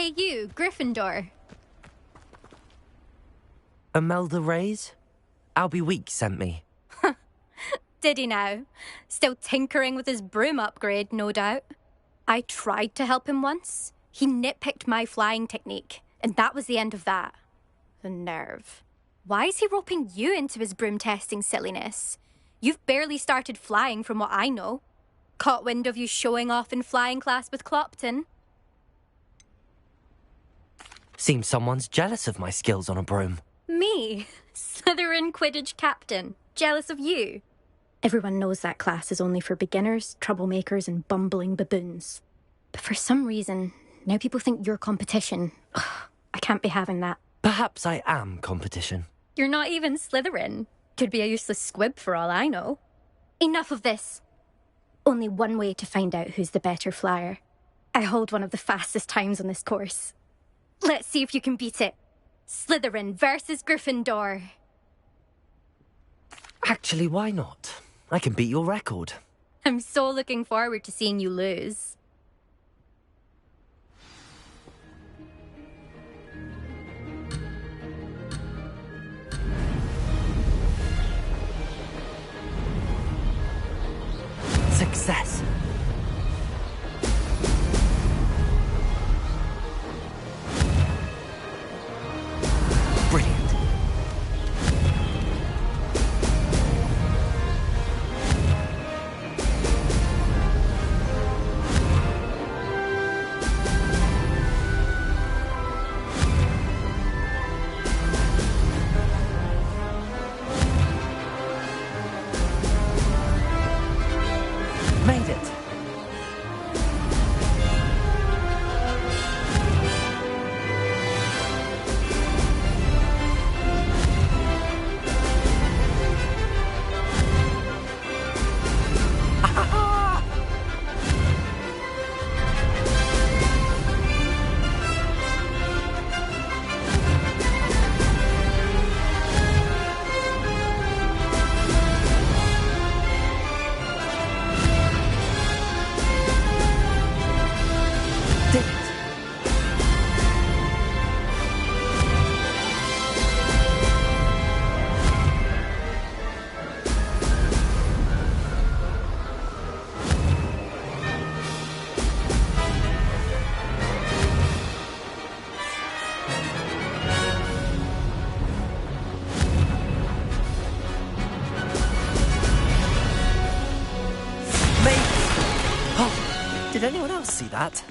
Hey you, Gryffindor. Imelda Reyes? Albie Weeks sent me. Did he now? Still tinkering with his broom upgrade, no doubt. I tried to help him once. He nitpicked my flying technique, and that was the end of that. The nerve. Why is he roping you into his broom testing silliness? You've barely started flying from what I know. Caught wind of you showing off in flying class with Clopton. Seems someone's jealous of my skills on a broom. Me? Slytherin Quidditch captain. Jealous of you? Everyone knows that class is only for beginners, troublemakers, and bumbling baboons. But for some reason, now people think you're competition. Ugh, I can't be having that. Perhaps I am competition. You're not even Slytherin. Could be a useless squib for all I know. Enough of this. Only one way to find out who's the better flyer. I hold one of the fastest times on this course. Let's see if you can beat it. Slytherin versus Gryffindor. Actually, why not? I can beat your record. I'm so looking forward to seeing you lose. Success. Brilliant. Made it. Did it. Maybe. Oh, did anyone else see that?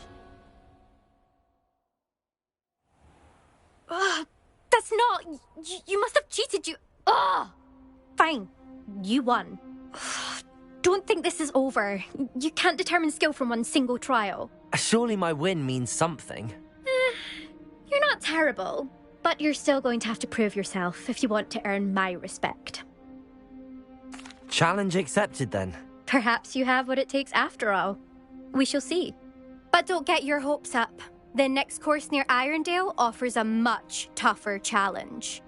That's not... You must have cheated, you... Ugh! Fine. You won. Don't think this is over. You can't determine skill from one single trial. Surely my win means something. You're not terrible, but you're still going to have to prove yourself if you want to earn my respect. Challenge accepted then. Perhaps you have what it takes after all. We shall see. But don't get your hopes up. The next course near Irondale offers a much tougher challenge.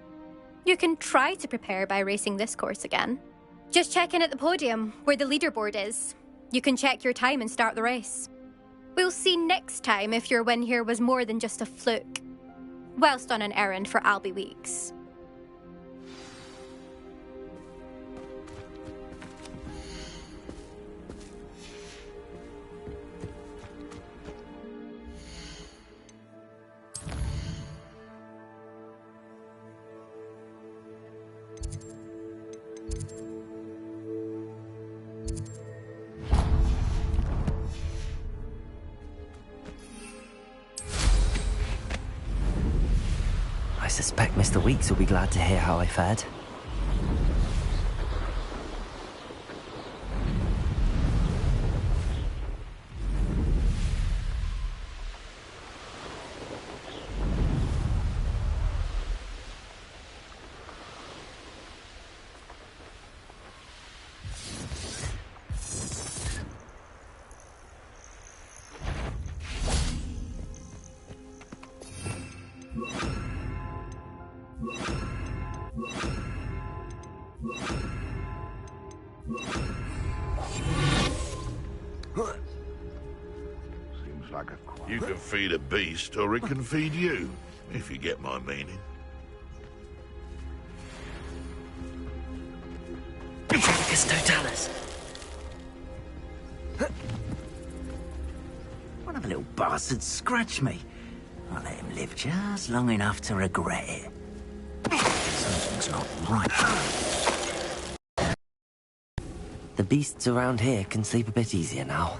You can try to prepare by racing this course again. Just check in at the podium, where the leaderboard is. You can check your time and start the race. We'll see next time if your win here was more than just a fluke, whilst on an errand for Albie Weeks. I suspect Mr. Weeks will be glad to hear how I fared. Seems like a You can feed a beast, or it can feed you, if you get my meaning. Totalis. One of the little bastards scratched me. I'll let him live just long enough to regret it. Something's not right. The beasts around here can sleep a bit easier now.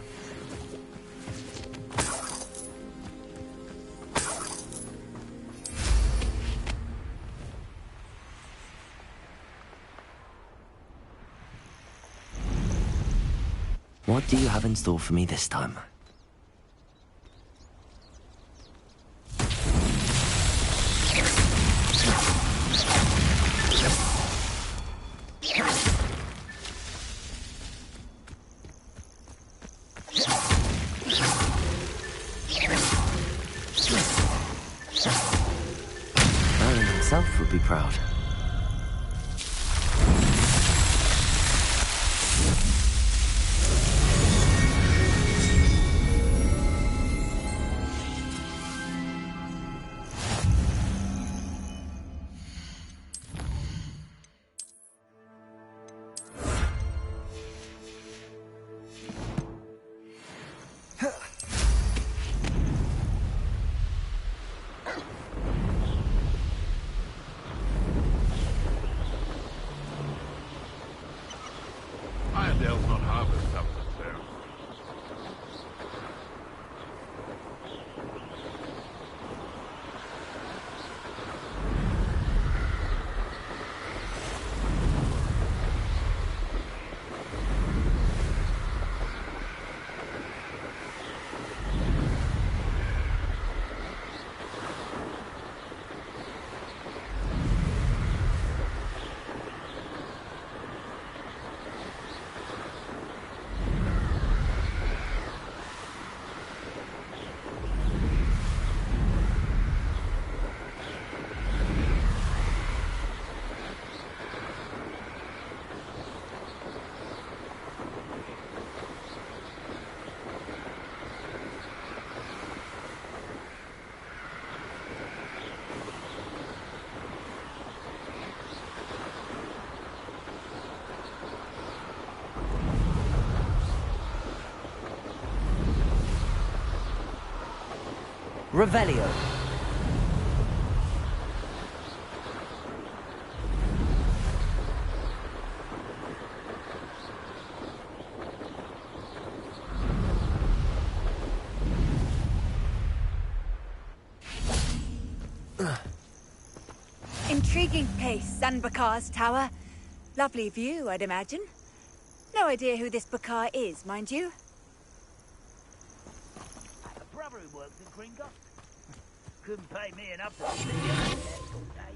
What do you have in store for me this time? Merlin himself would be proud. Irondale's not half as tough as it sounds. Revelio. Intriguing place, Sanbakar's tower. Lovely view, I'd imagine. No idea who this Bakar is, mind you. I have a brother who works in Gringotts. Couldn't pay me enough to see him all day.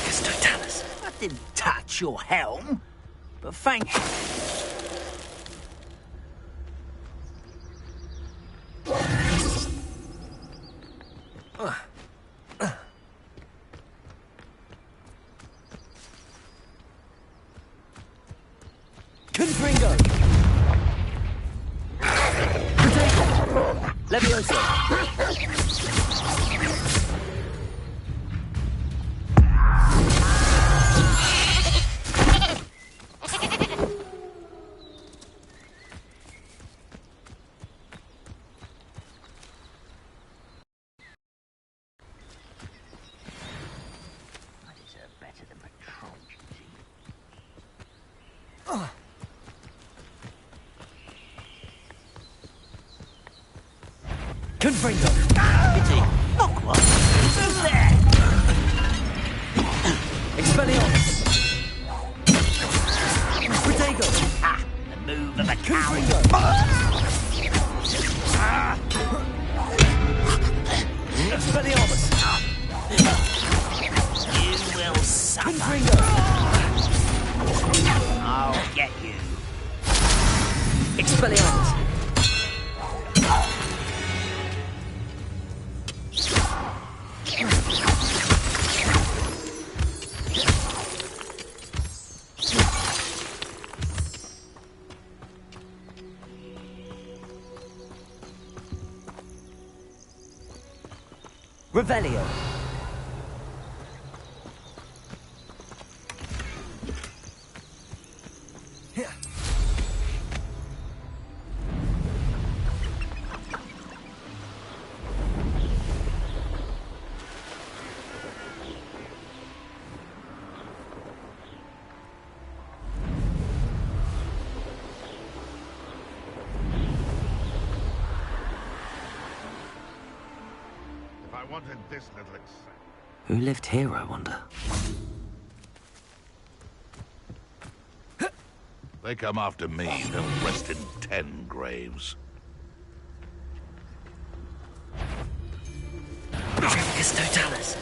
Totalis. I didn't touch your helm, but thank you. Confringo! Levioso! I deserve better than patrol duty. Confringo! Pity. Hogwarts. Who's there? Expelliarmus! Protego! Ah, the move of a coward. Confringo! Expelliarmus! You will suffer. Confringo! I'll get you. Expelliarmus! Revelio. I wanted this little Who lived here, I wonder? They come after me, they'll rest in 10 graves. Tremicus totalis.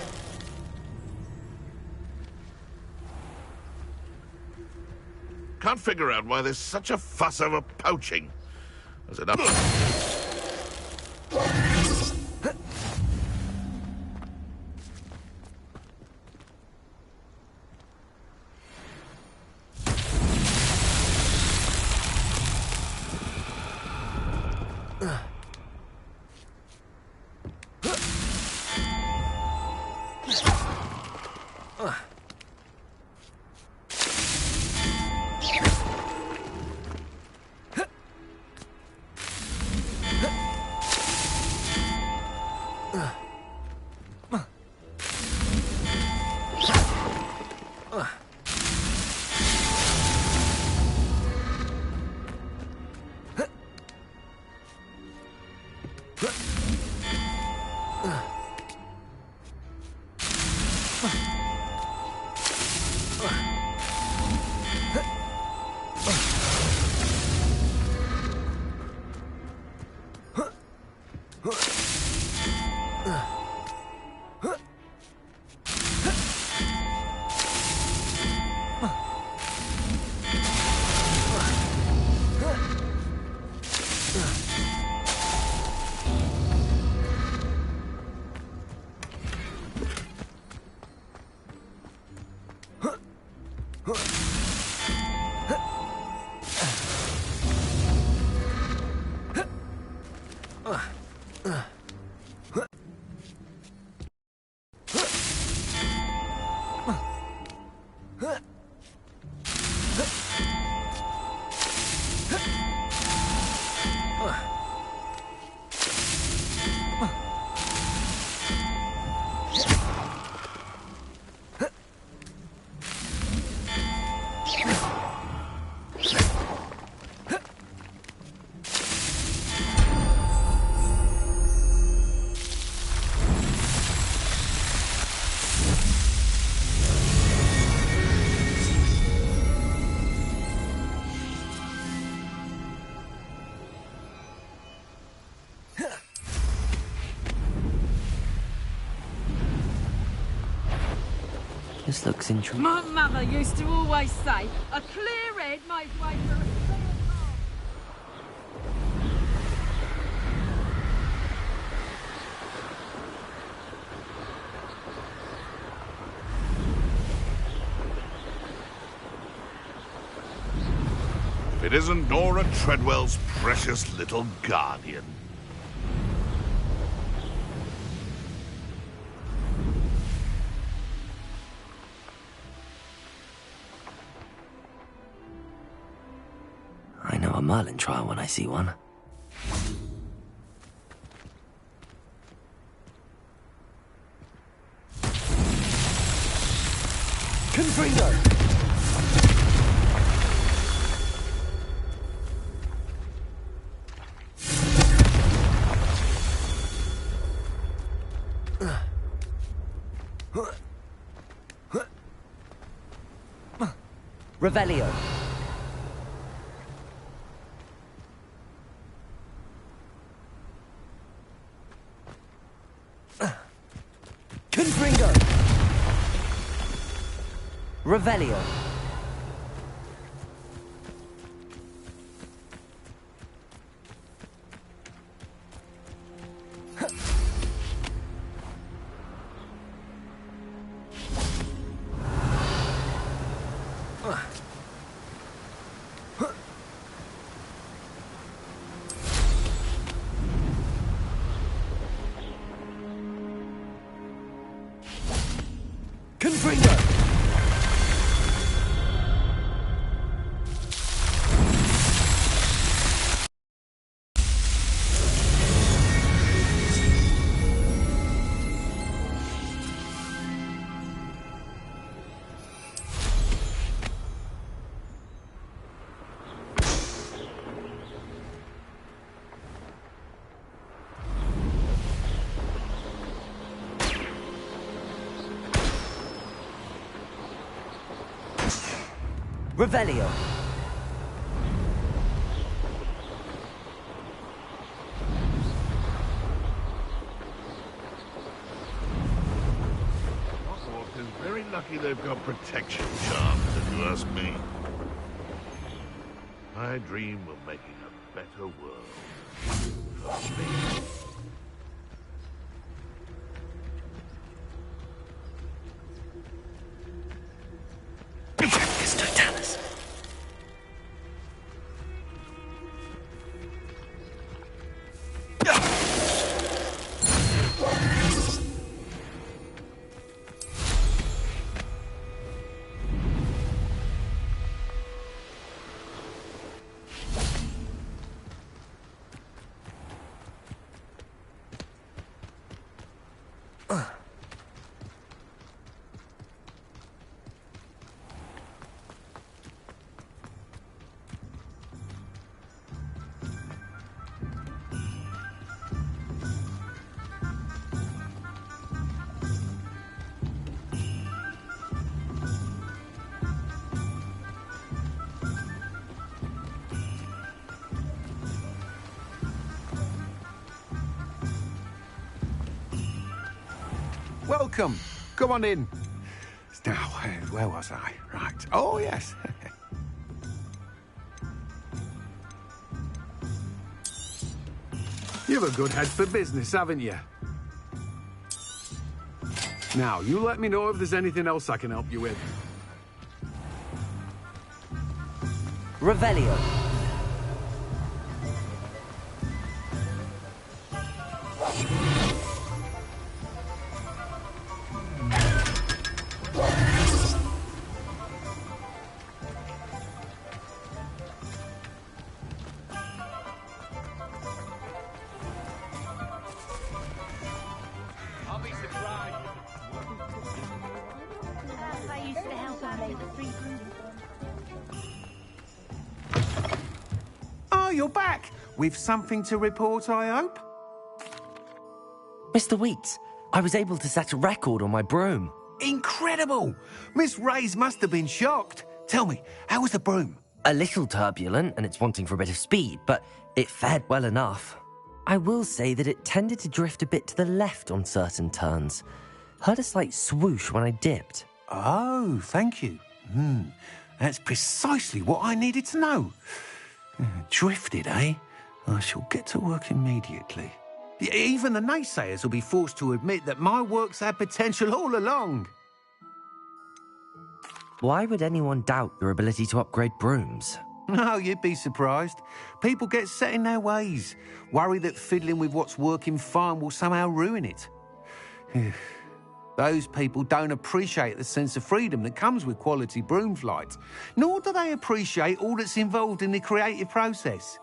Can't figure out why there's such a fuss over poaching. There's enough. This looks interesting. My mother used to always say, a clear head makes way for a clear heart. If it isn't Nora Treadwell's precious little guardian. I know a Merlin trial when I see one. Confringo! Revelio. Confringo. Revelio. Revelio. Hogwarts is very lucky they've got protection charms, if you ask me. I dream of making a better world. For me. Welcome. Come on in. Now, where was I? Right. Oh, yes. You've a good head for business, haven't you? Now, you let me know if there's anything else I can help you with. Revelio. Oh, you're back. With something to report, I hope? Mr. Weeks, I was able to set a record on my broom. Incredible! Miss Reyes must have been shocked. Tell me, how was the broom? A little turbulent, and it's wanting for a bit of speed, but it fared well enough. I will say that it tended to drift a bit to the left on certain turns. Heard a slight swoosh when I dipped. Oh, thank you. That's precisely what I needed to know. Drifted, eh? I shall get to work immediately. Even the naysayers will be forced to admit that my work's had potential all along. Why would anyone doubt your ability to upgrade brooms? No, you'd be surprised. People get set in their ways, worry that fiddling with what's working fine will somehow ruin it. Those people don't appreciate the sense of freedom that comes with quality broom flight, nor do they appreciate all that's involved in the creative process.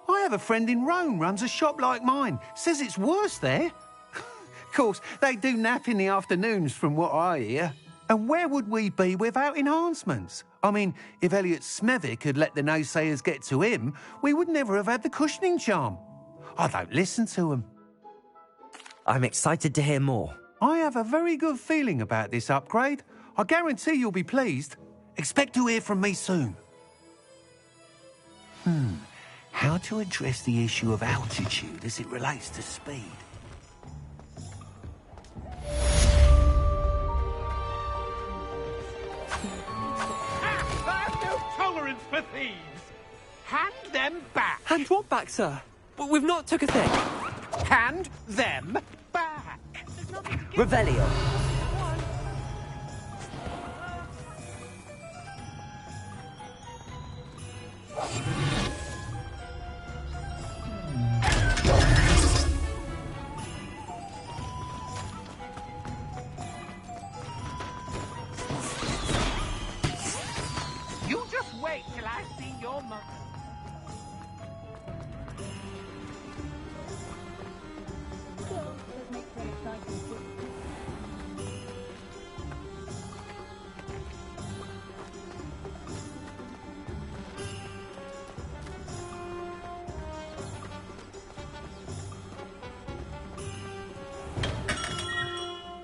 I have a friend in Rome runs a shop like mine, says it's worse there. Of course, they do nap in the afternoons from what I hear. And where would we be without enhancements? I mean, if Elliot Smethwick had let the naysayers get to him, we would never have had the cushioning charm. I don't listen to them. I'm excited to hear more. I have a very good feeling about this upgrade. I guarantee you'll be pleased. Expect to hear from me soon. How to address the issue of altitude as it relates to speed? I have no tolerance for thieves! Hand them back! Hand what back, sir? We've not took a thing. Hand them back! Revelio. You just wait till I see your mother.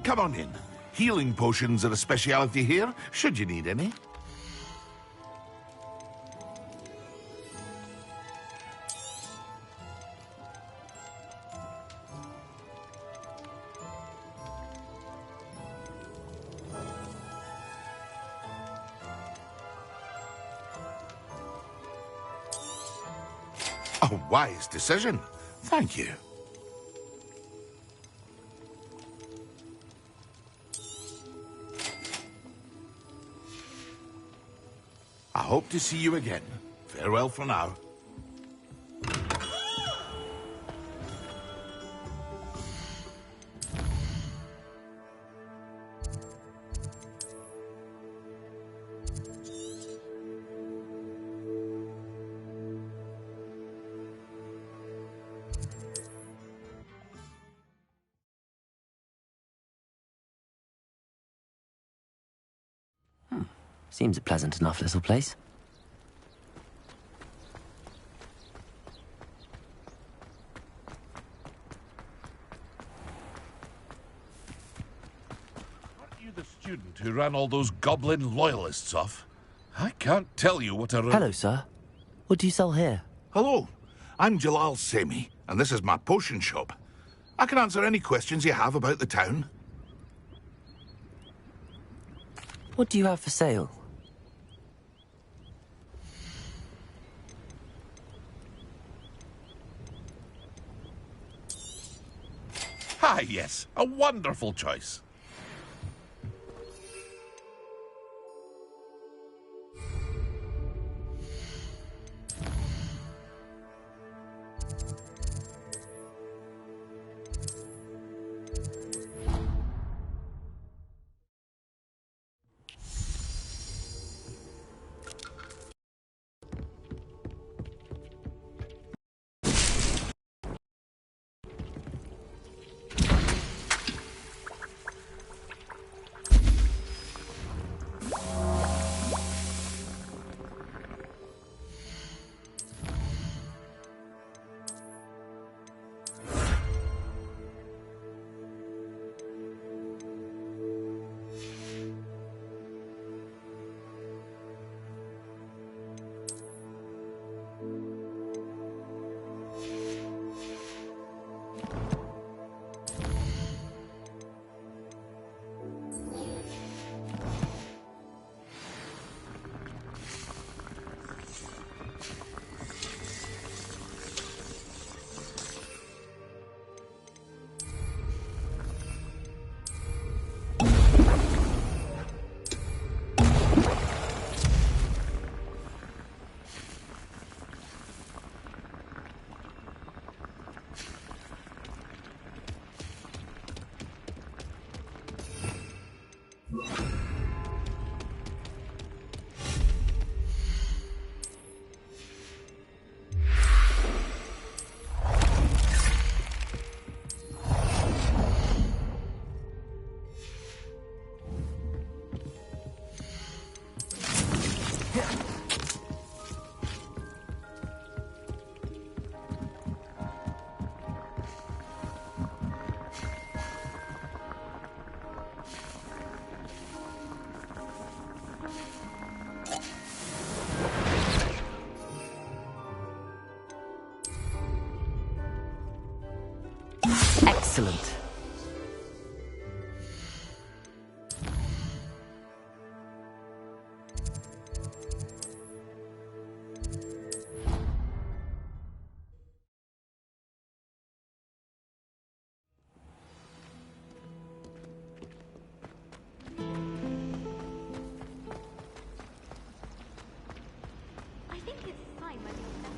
Come on in. Healing potions are a speciality here, should you need any. A wise decision. Thank you. I hope to see you again. Farewell for now. Seems a pleasant enough little place. Aren't you the student who ran all those goblin loyalists off? I can't tell you what a... Hello, sir. What do you sell here? Hello, I'm Jalal Semi, and this is my potion shop. I can answer any questions you have about the town. What do you have for sale? Ah, yes, a wonderful choice. Excellent. I think it's time I did that.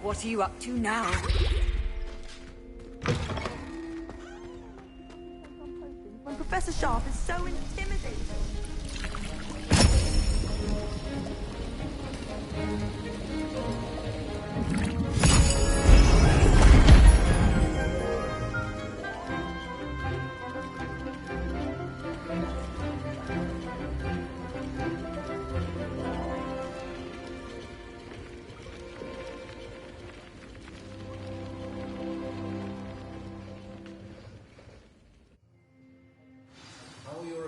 What are you up to now? When Professor Sharp is so intimidating.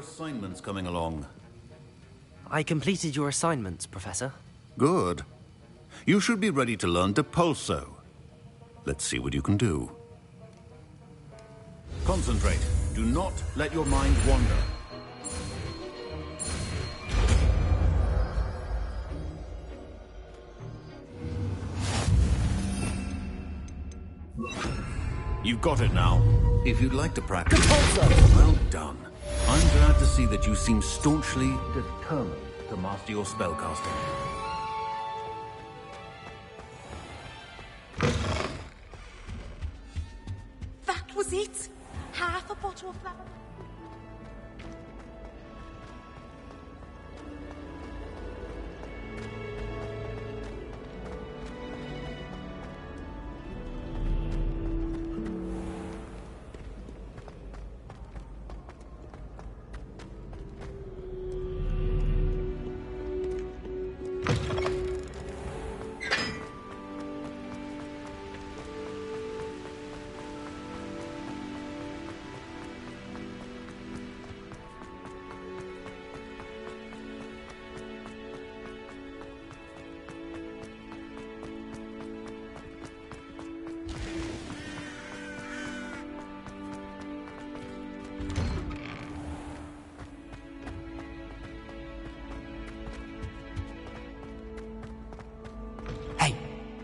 Assignments coming along. I completed your assignments, Professor. Good. You should be ready to learn Depulso. Let's see what you can do. Concentrate. Do not let your mind wander. You've got it now. If you'd like to practice... Compulso! Well done. I'm glad to see that you seem staunchly determined to master your spellcasting. That was it? Half a bottle of lavender.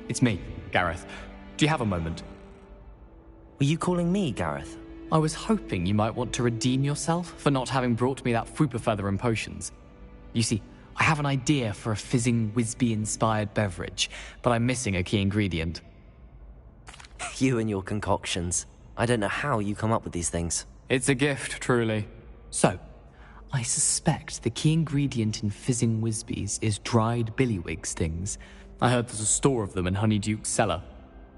It's me, Gareth. Do you have a moment? Were you calling me, Gareth? I was hoping you might want to redeem yourself for not having brought me that Fupa Feather and potions. You see, I have an idea for a fizzing Wisby-inspired beverage, but I'm missing a key ingredient. You and your concoctions. I don't know how you come up with these things. It's a gift, truly. So, I suspect the key ingredient in fizzing Wisbies is dried billywig stings. I heard there's a store of them in Honeyduke's cellar.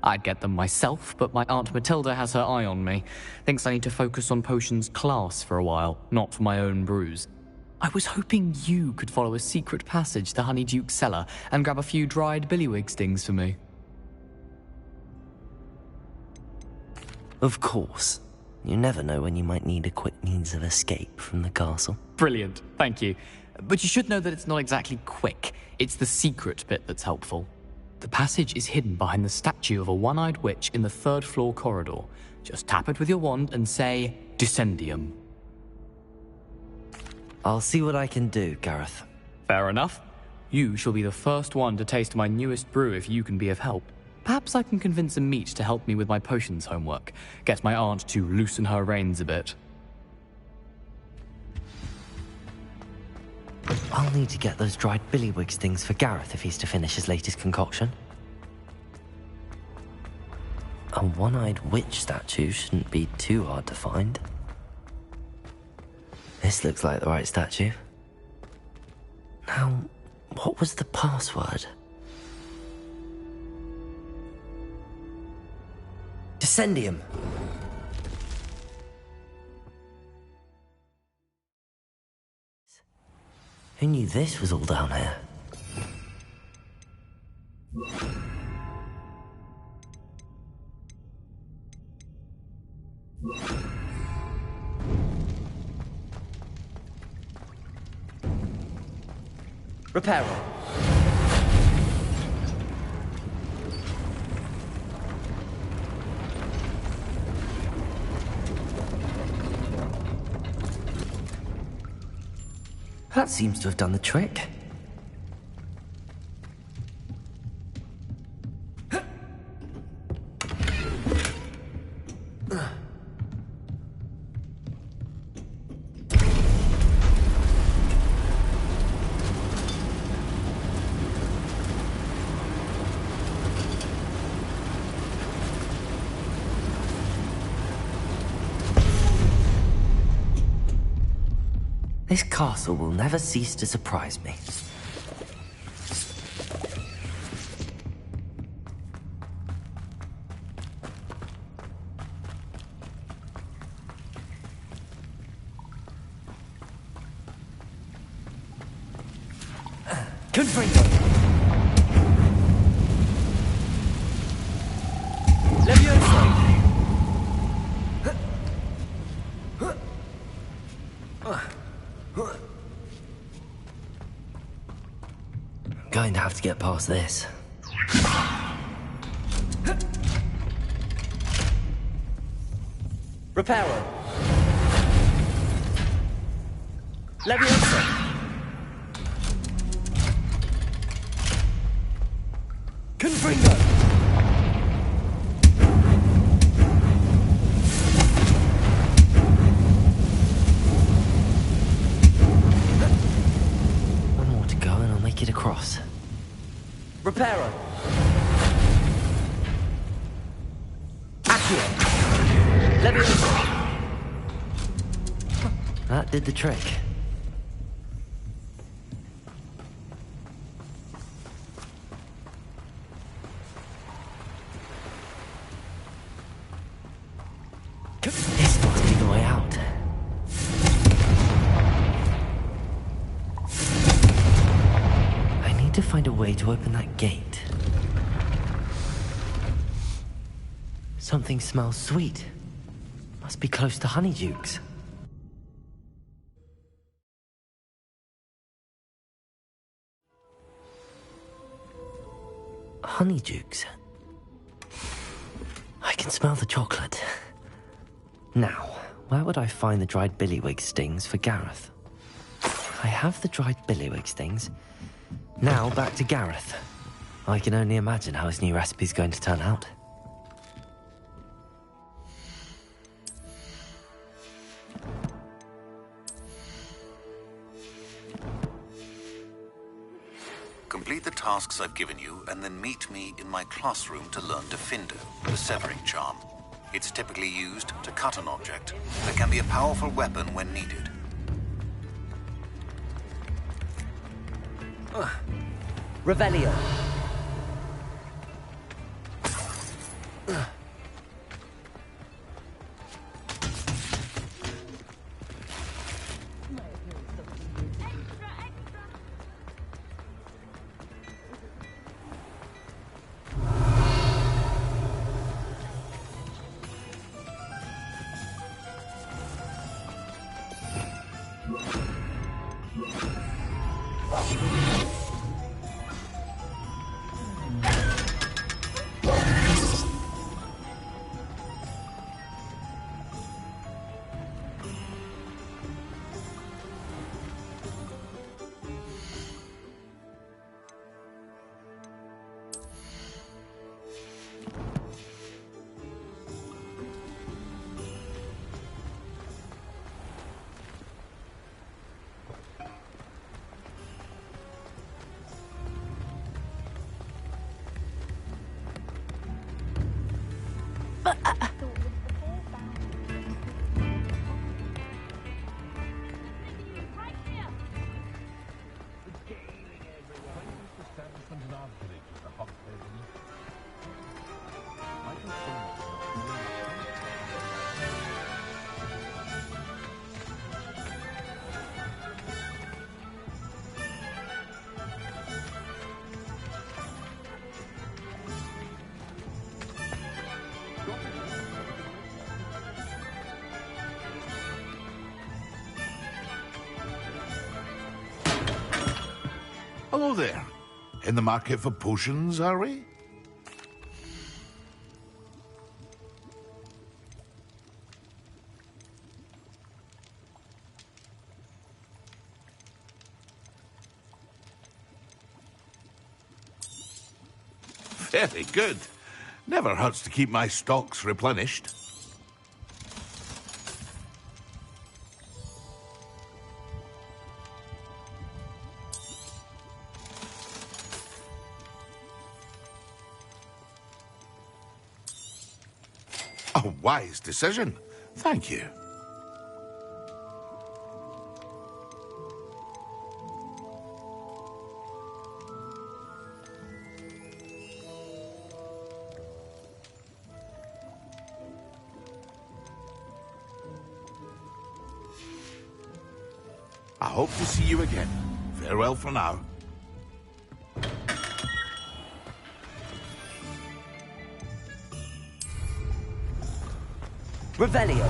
I'd get them myself, but my Aunt Matilda has her eye on me. Thinks I need to focus on potions class for a while, not for my own brews. I was hoping you could follow a secret passage to Honeyduke's cellar and grab a few dried billywig stings for me. Of course. You never know when you might need a quick means of escape from the castle. Brilliant, thank you. But you should know that it's not exactly quick. It's the secret bit that's helpful. The passage is hidden behind the statue of a one-eyed witch in the third-floor corridor. Just tap it with your wand and say, Descendium. I'll see what I can do, Gareth. Fair enough. You shall be the first one to taste my newest brew if you can be of help. Perhaps I can convince a meat to help me with my potions homework. Get my aunt to loosen her reins a bit. I'll need to get those dried billywig stings for Gareth if he's to finish his latest concoction. A one-eyed witch statue shouldn't be too hard to find. This looks like the right statue. Now, what was the password? Descendium. Who knew this was all down here? Reparo. That seems to have done the trick. This castle will never cease to surprise me. Confringo! Levioso! Going to have to get past this. Reparo. Leviosa. Confringo. Reparo. Accio. Leviosa. That did the trick. This must be the way out. I need to find a way to open that gate. Something smells sweet. Must be close to Honeydukes. Honeydukes. I can smell the chocolate. Now, where would I find the dried billywig stings for Gareth? I have the dried billywig stings. Now back to Gareth. I can only imagine how his new recipe's going to turn out. Complete the tasks I've given you, and then meet me in my classroom to learn Defindo, the severing charm. It's typically used to cut an object, but can be a powerful weapon when needed. Revelio. Hello there. In the market for potions, are we? Very good. Never hurts to keep my stocks replenished. A wise decision. Thank you. I hope to see you again. Farewell for now. Revelio.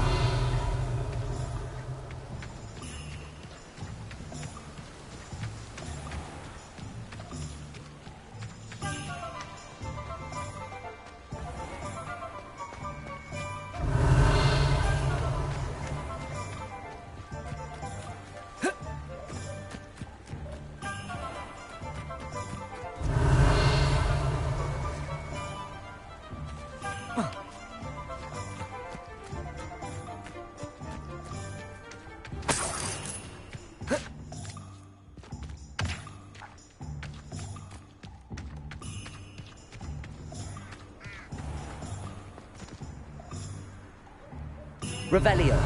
Revelio.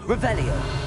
Revelio.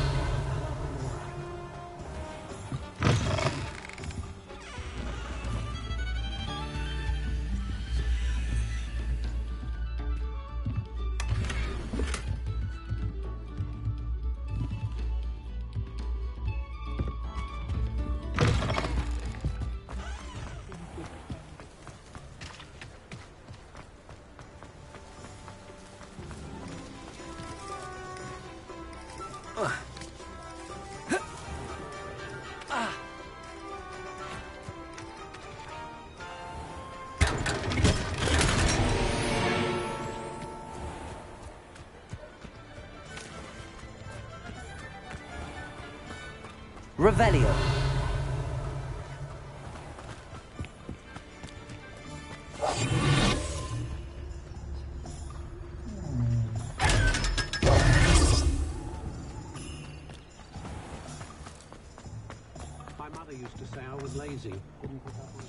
Revelio. My mother used to say I was lazy. Couldn't put up with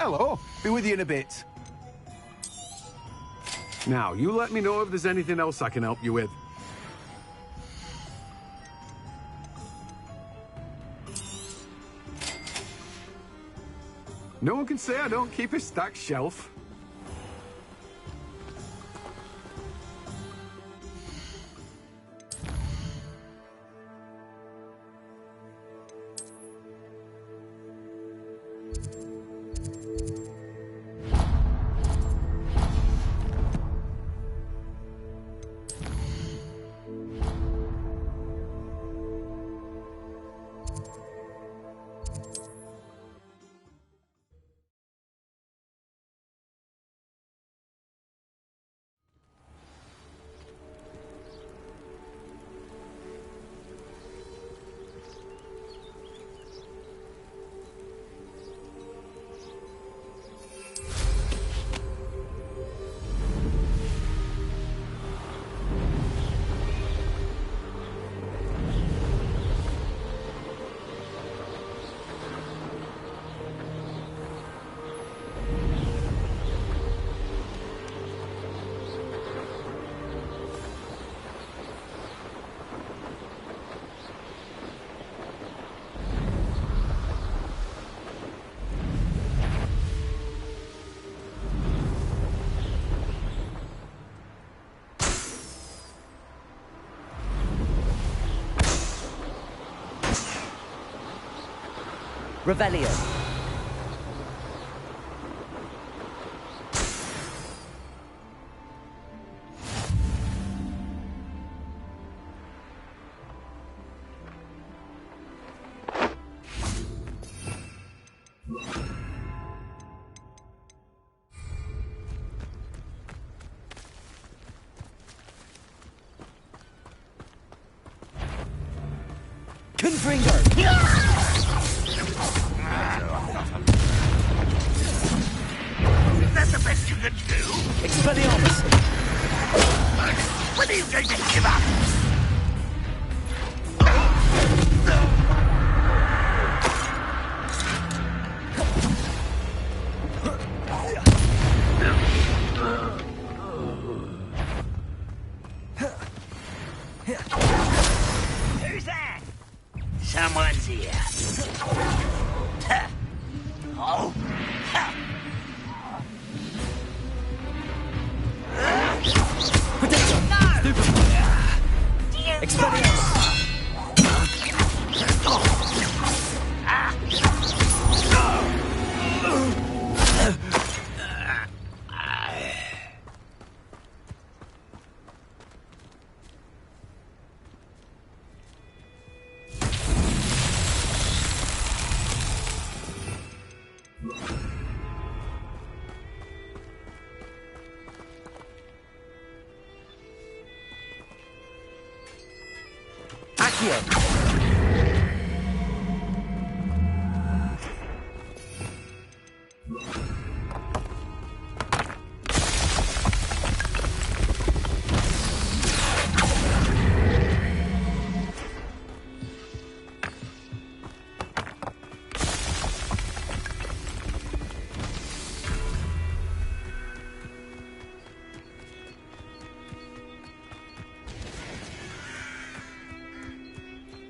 Hello. Be with you in a bit. Now, you let me know if there's anything else I can help you with. No one can say I don't keep a stacked shelf. Revelio. Confringo! Is that the best you can do? Expelliarmus! When are you going to give up? Who's that? Someone's here. Oh.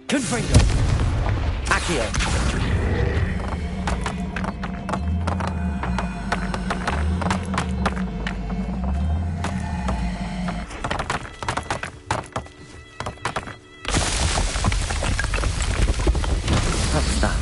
Confringo. Accio. What's that?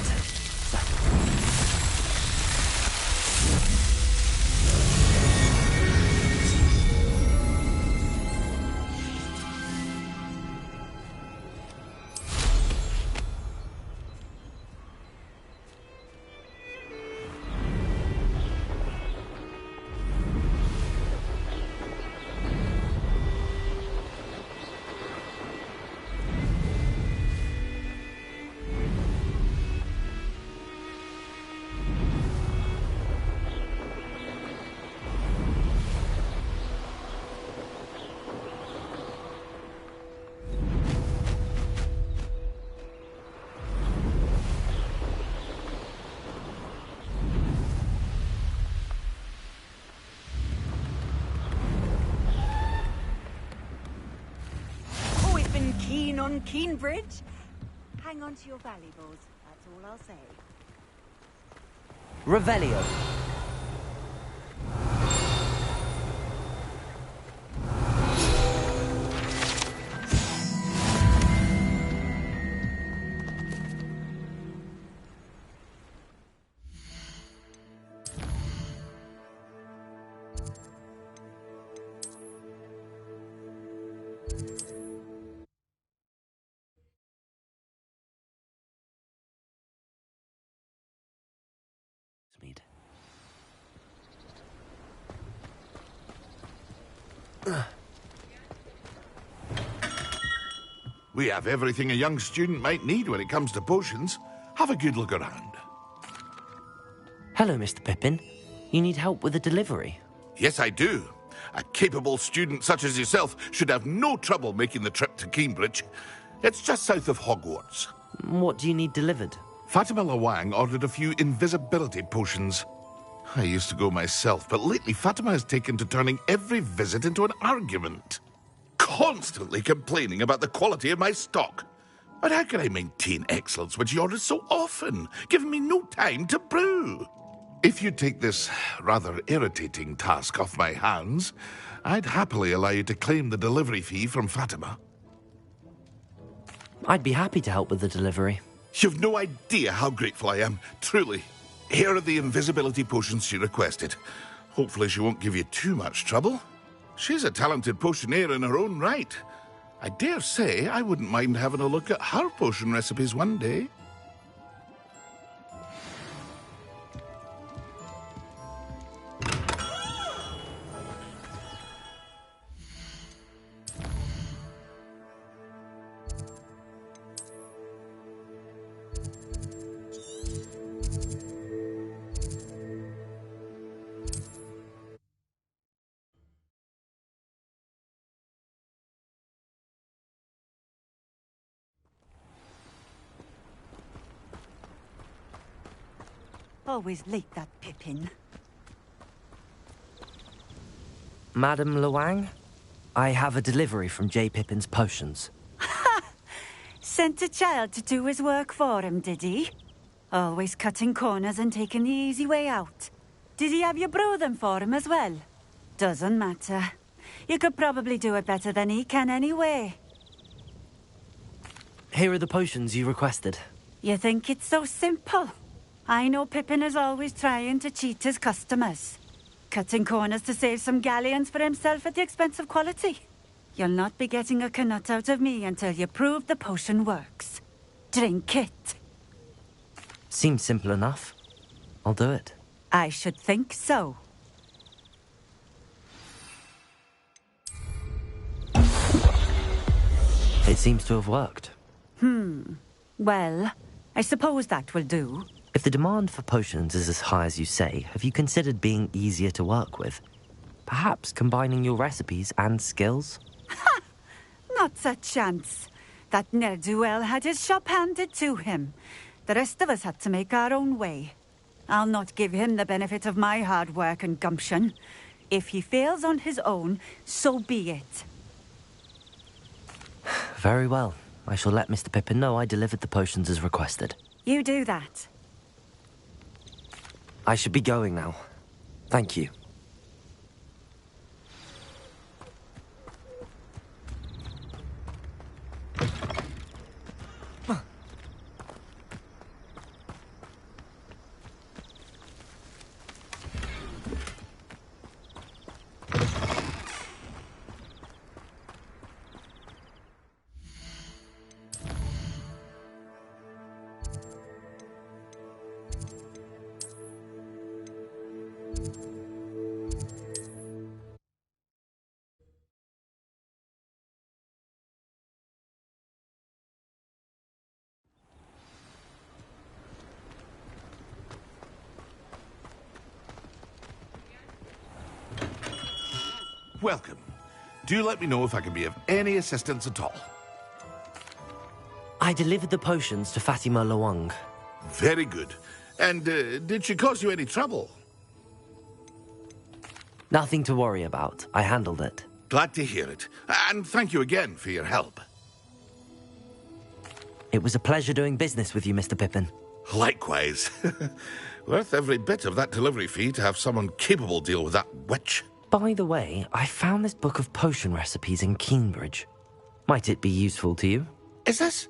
Always been keen on Keenbridge. Hang on to your valuables, that's all I'll say. Revelio. We have everything a young student might need when it comes to potions. Have a good look around. Hello, Mr. Pippin. You need help with a delivery? Yes, I do. A capable student such as yourself should have no trouble making the trip to Cambridge. It's just south of Hogwarts. What do you need delivered? Fatima Lawang ordered a few invisibility potions. I used to go myself, but lately Fatima has taken to turning every visit into an argument. Constantly complaining about the quality of my stock. But how can I maintain excellence when she orders so often, giving me no time to brew? If you take this rather irritating task off my hands, I'd happily allow you to claim the delivery fee from Fatima. I'd be happy to help with the delivery. You've no idea how grateful I am, truly. Here are the invisibility potions she requested. Hopefully she won't give you too much trouble. She's a talented potioneer in her own right. I dare say I wouldn't mind having a look at her potion recipes one day. Always late, that Pippin. Madame Luang, I have a delivery from J. Pippin's potions. Sent a child to do his work for him, did he? Always cutting corners and taking the easy way out. Did he have you brew them for him as well? Doesn't matter. You could probably do it better than he can anyway. Here are the potions you requested. You think it's so simple? I know Pippin is always trying to cheat his customers. Cutting corners to save some galleons for himself at the expense of quality. You'll not be getting a canut out of me until you prove the potion works. Drink it. Seems simple enough. I'll do it. I should think so. It seems to have worked. Well, I suppose that will do. If the demand for potions is as high as you say, have you considered being easier to work with? Perhaps combining your recipes and skills? Not a chance. That ne'er-do-well had his shop handed to him. The rest of us had to make our own way. I'll not give him the benefit of my hard work and gumption. If he fails on his own, so be it. Very well. I shall let Mr. Pippin know I delivered the potions as requested. You do that. I should be going now. Thank you. Welcome. Do let me know if I can be of any assistance at all. I delivered the potions to Fatima Luang. Very good. And did she cause you any trouble? Nothing to worry about. I handled it. Glad to hear it. And thank you again for your help. It was a pleasure doing business with you, Mr. Pippin. Likewise. Worth every bit of that delivery fee to have someone capable deal with that witch. By the way, I found this book of potion recipes in Cambridge. Might it be useful to you? Is this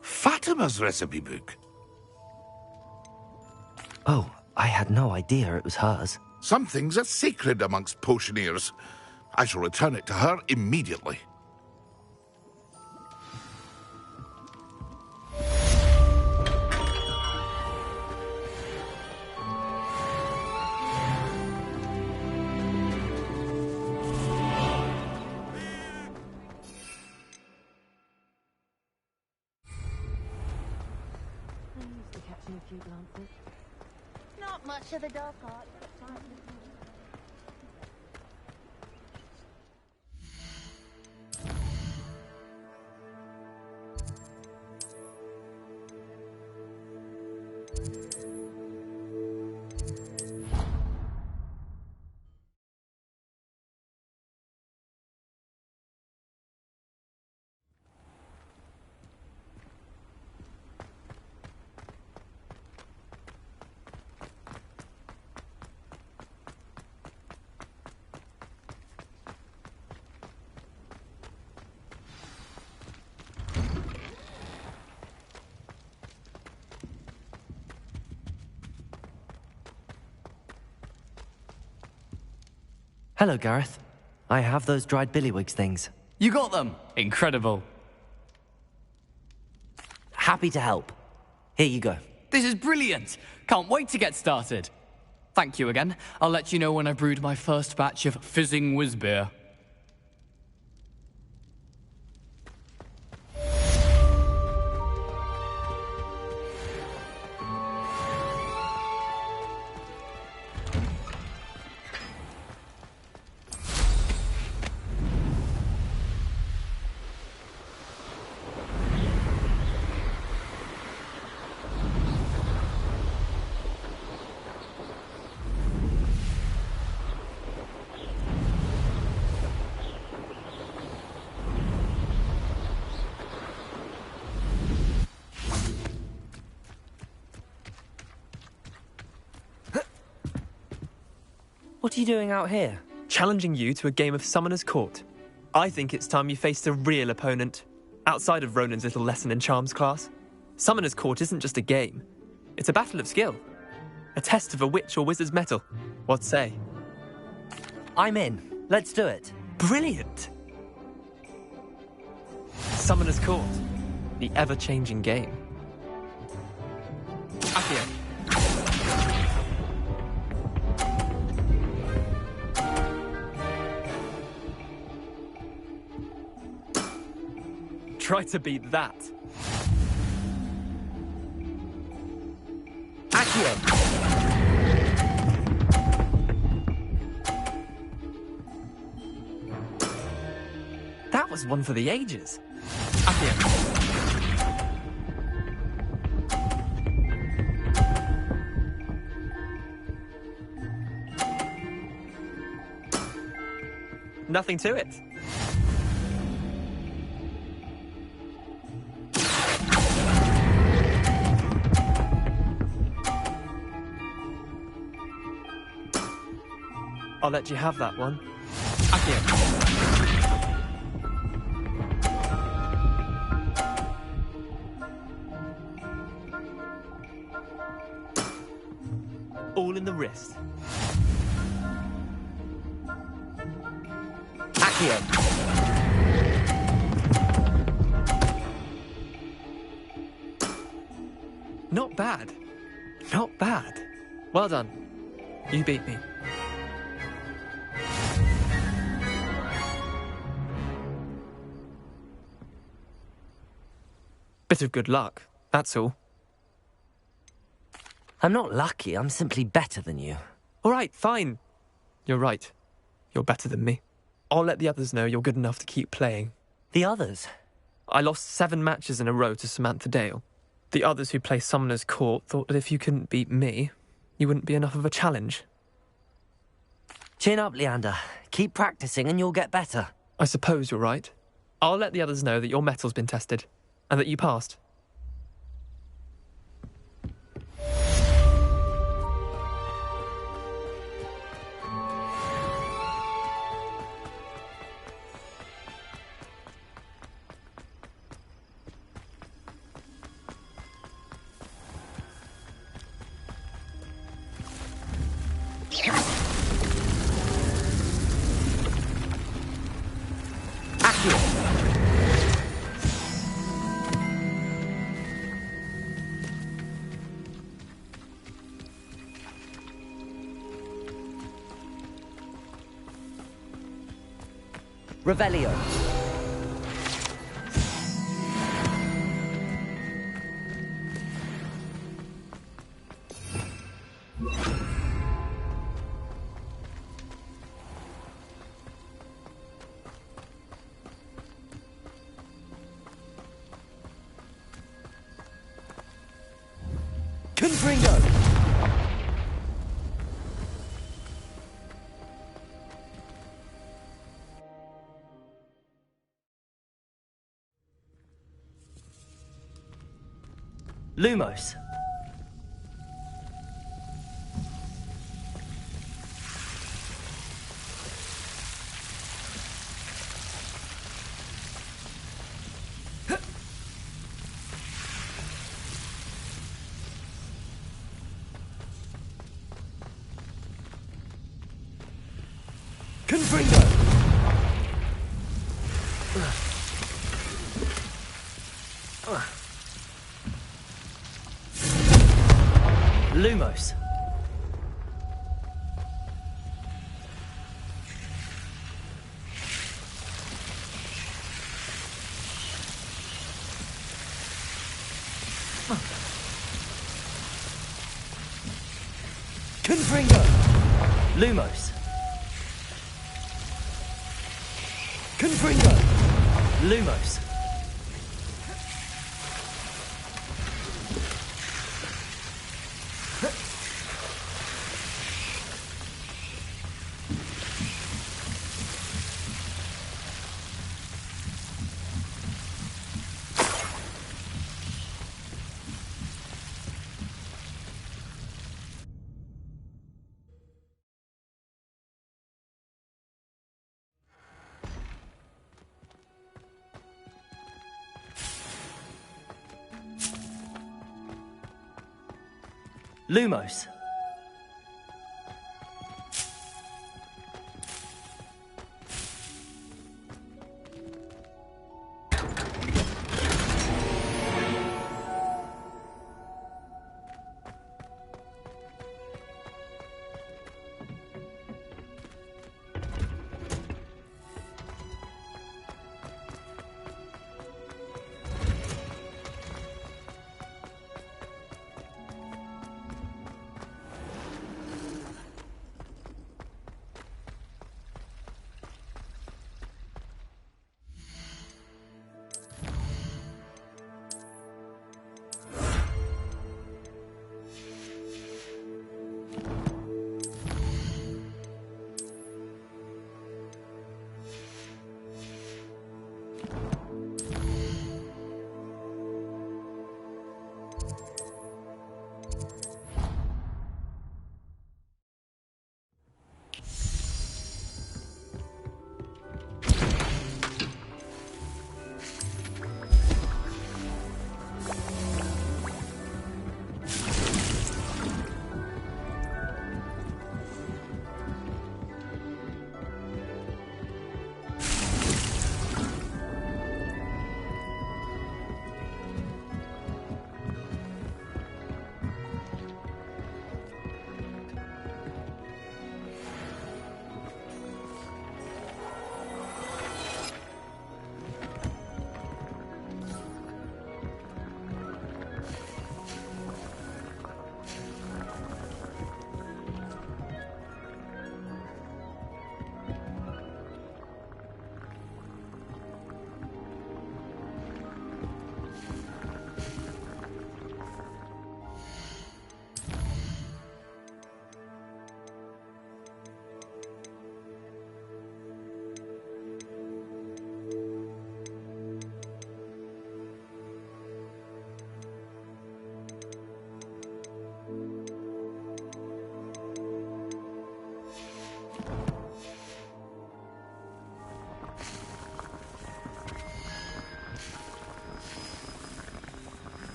Fatima's recipe book? Oh, I had no idea it was hers. Some things are sacred amongst potioneers. I shall return it to her immediately. Not much of the dog heart. Hello, Gareth. I have those dried billywigs things. You got them! Incredible. Happy to help. Here you go. This is brilliant! Can't wait to get started. Thank you again. I'll let you know when I've brewed my first batch of fizzing whizbeer. What are you doing out here? Challenging you to a game of Summoner's Court. I think it's time you faced a real opponent, outside of Ronan's little lesson in charms class. Summoner's Court isn't just a game. It's a battle of skill. A test of a witch or wizard's mettle. What say? I'm in. Let's do it. Brilliant! Summoner's Court. The ever-changing game. Accio. Try to beat that. Accio. That was one for the ages. Accio. Nothing to it. I'll let you have that one. Accio. All in the wrist. Accio. Not bad. Not bad. Well done. You beat me. Bit of good luck, that's all. I'm not lucky, I'm simply better than you. All right, fine. You're right. You're better than me. I'll let the others know you're good enough to keep playing. The others? I lost 7 matches in a row to Samantha Dale. The others who play Summoner's Court thought that if you couldn't beat me, you wouldn't be enough of a challenge. Chin up, Leander. Keep practicing and you'll get better. I suppose you're right. I'll let the others know that your metal's been tested, and that you passed. Revelio. Confringo. Lumos. Confringo. Lumos. Confringo. Lumos. Confringo. Lumos. Lumos.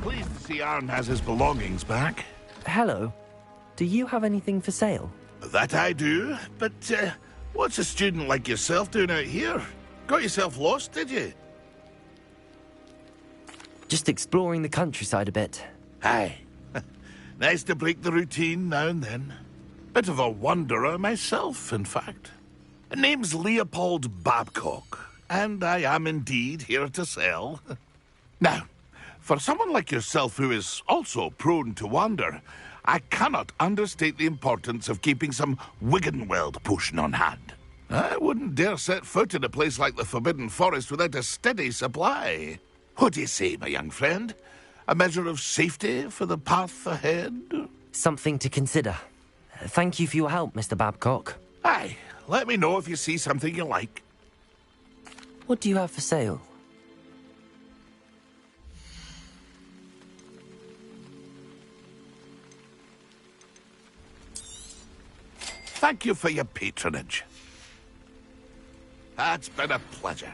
Pleased to see Aaron has his belongings back. Hello. Do you have anything for sale? That I do, but what's a student like yourself doing out here? Got yourself lost, did you? Just exploring the countryside a bit. Aye. Nice to break the routine now and then. Bit of a wanderer myself, in fact. Name's Leopold Babcock, and I am indeed here to sell. Now, for someone like yourself who is also prone to wander, I cannot understate the importance of keeping some Wiggenweld potion on hand. I wouldn't dare set foot in a place like the Forbidden Forest without a steady supply. What do you say, my young friend? A measure of safety for the path ahead? Something to consider. Thank you for your help, Mr. Babcock. Aye, let me know if you see something you like. What do you have for sale? Thank you for your patronage. That's been a pleasure.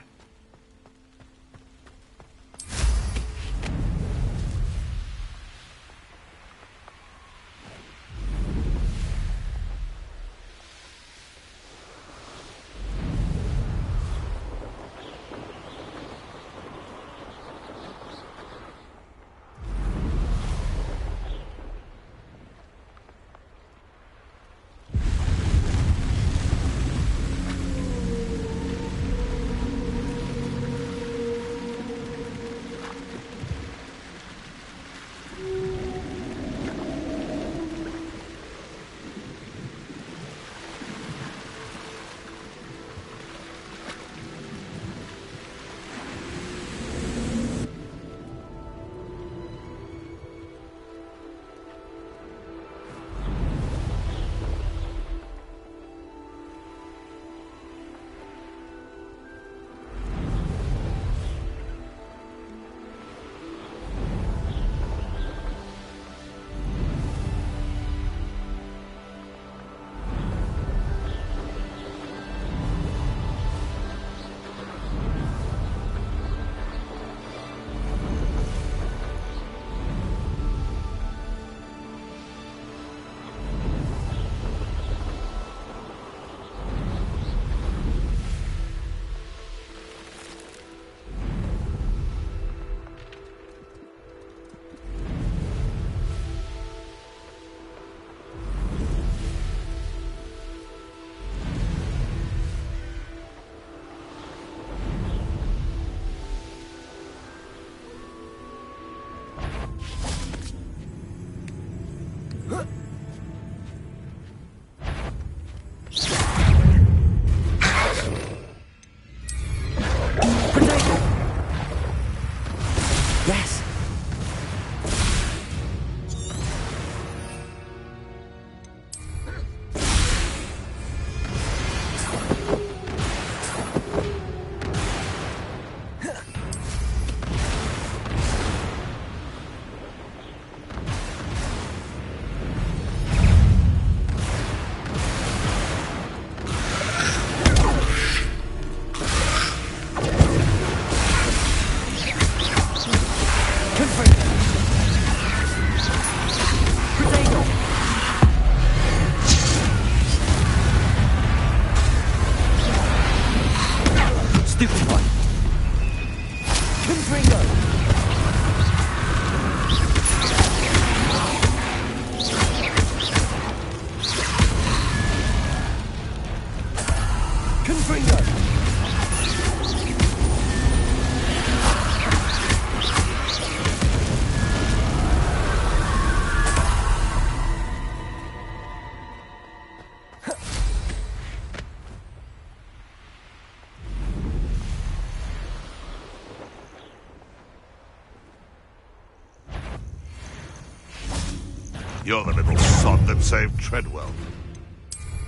You're the little sod that saved Treadwell.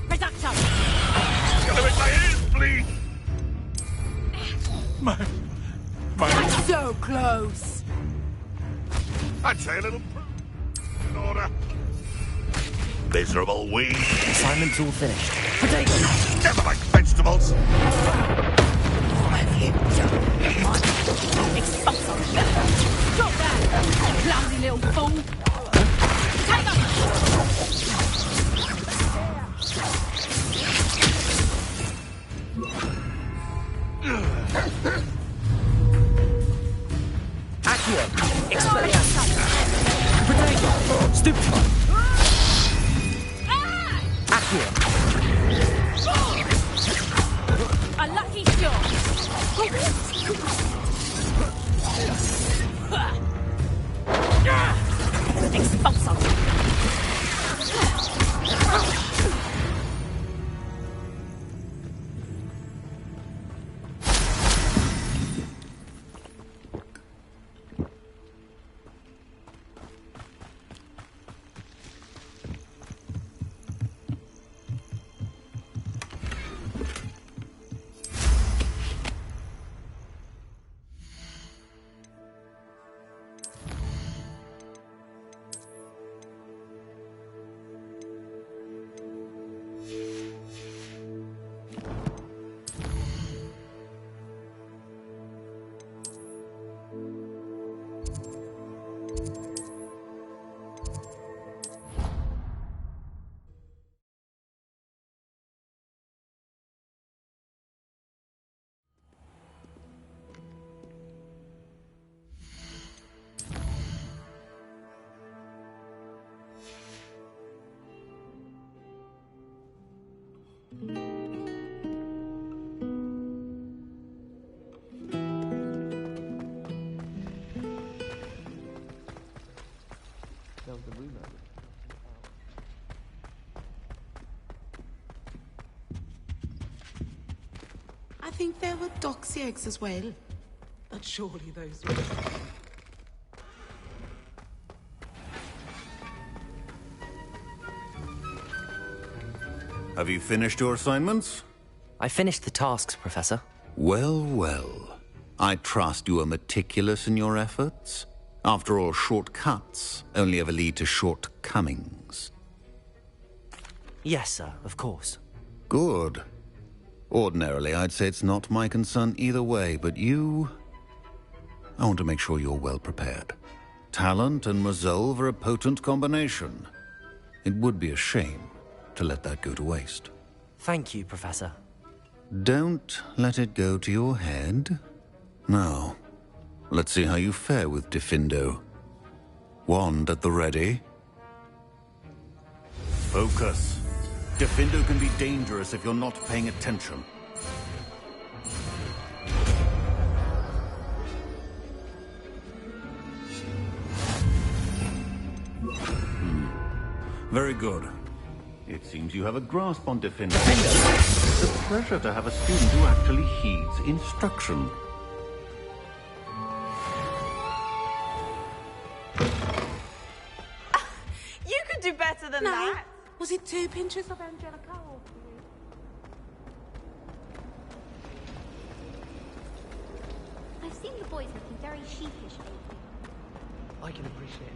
Reducto! It's gonna make my ears bleed! My... So close! I'd say a little... in order. Miserable weed. Assignment's all finished. Potato! Never like vegetables! Expulso! Drop that! Clumsy little fool! Accio! Expelliarmus! Potato! Stupefy! Accio! A lucky shot! Expulso! I think there were doxy eggs as well. But surely those were... Have you finished your assignments? I finished the tasks, Professor. Well, well. I trust you are meticulous in your efforts. After all, shortcuts only ever lead to shortcomings. Yes, sir, of course. Good. Ordinarily, I'd say it's not my concern either way, but you... I want to make sure you're well prepared. Talent and resolve are a potent combination. It would be a shame to let that go to waste. Thank you, Professor. Don't let it go to your head. Now, let's see how you fare with Diffindo. Wand at the ready. Focus. Diffindo can be dangerous if you're not paying attention. Very good. It seems you have a grasp on Diffindo. It's a pleasure to have a student who actually heeds instruction. You could do better than that. Was it 2 pinches of Angelica or 3? I've seen the boys looking very sheepish lately. I can appreciate it.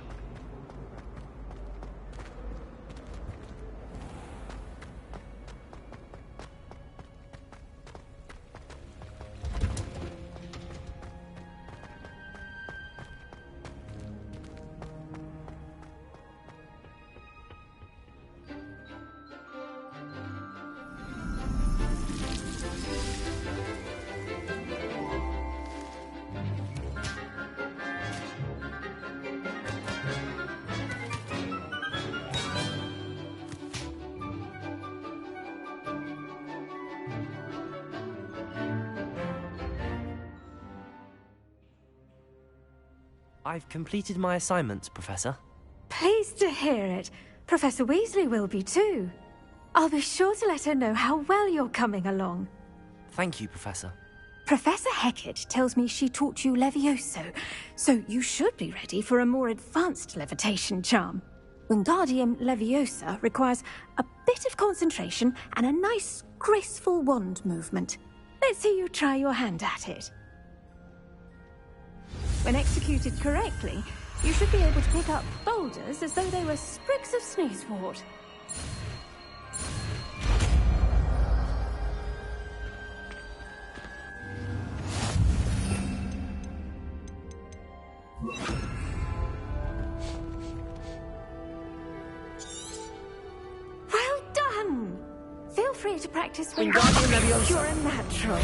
I've completed my assignments, Professor. Pleased to hear it. Professor Weasley will be too. I'll be sure to let her know how well you're coming along. Thank you, Professor. Professor Hecat tells me she taught you Levioso, so you should be ready for a more advanced levitation charm. Wingardium Leviosa requires a bit of concentration and a nice, graceful wand movement. Let's see you try your hand at it. When executed correctly, you should be able to pick up boulders as though they were sprigs of sneezewort. Well done! Feel free to practice when you're a natural.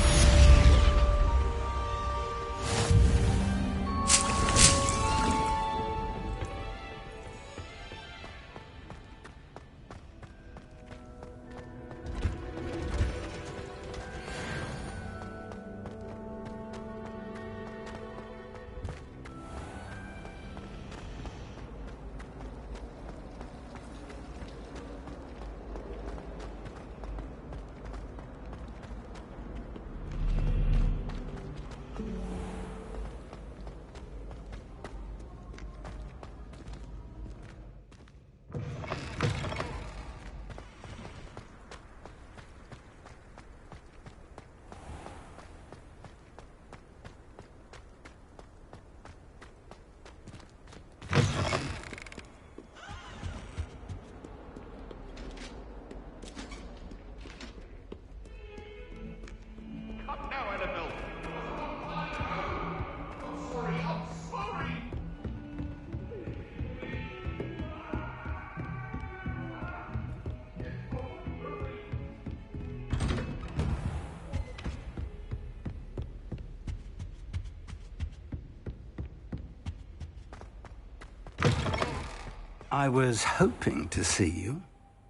I was hoping to see you.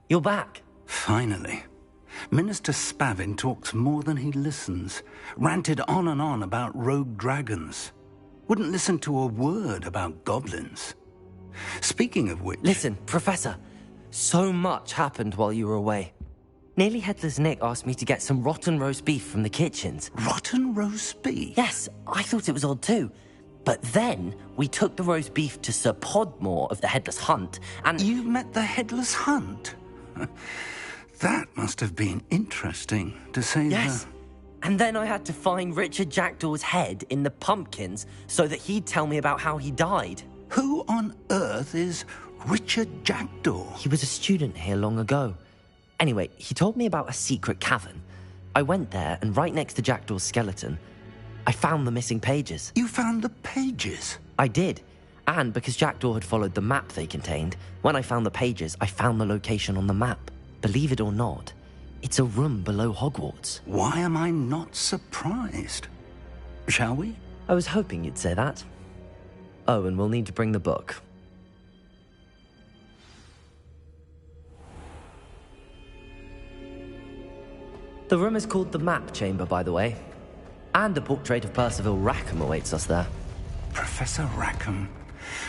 You're back. Finally. Minister Spavin talks more than he listens. Ranted on and on about rogue dragons. Wouldn't listen to a word about goblins. Speaking of which... Listen, Professor. So much happened while you were away. Nearly Headless Nick asked me to get some rotten roast beef from the kitchens. Rotten roast beef? Yes, I thought it was odd too. But then we took the roast beef to Sir Podmore of the Headless Hunt, and... You met the Headless Hunt? That must have been interesting, to say the... Yes. And then I had to find Richard Jackdaw's head in the pumpkins so that he'd tell me about how he died. Who on earth is Richard Jackdaw? He was a student here long ago. Anyway, he told me about a secret cavern. I went there, and right next to Jackdaw's skeleton, I found the missing pages. You found the pages? I did. And because Jackdaw had followed the map they contained, when I found the pages, I found the location on the map. Believe it or not, it's a room below Hogwarts. Why am I not surprised? Shall we? I was hoping you'd say that. Oh, and we'll need to bring the book. The room is called the Map Chamber, by the way. And a portrait of Percival Rackham awaits us there. Professor Rackham.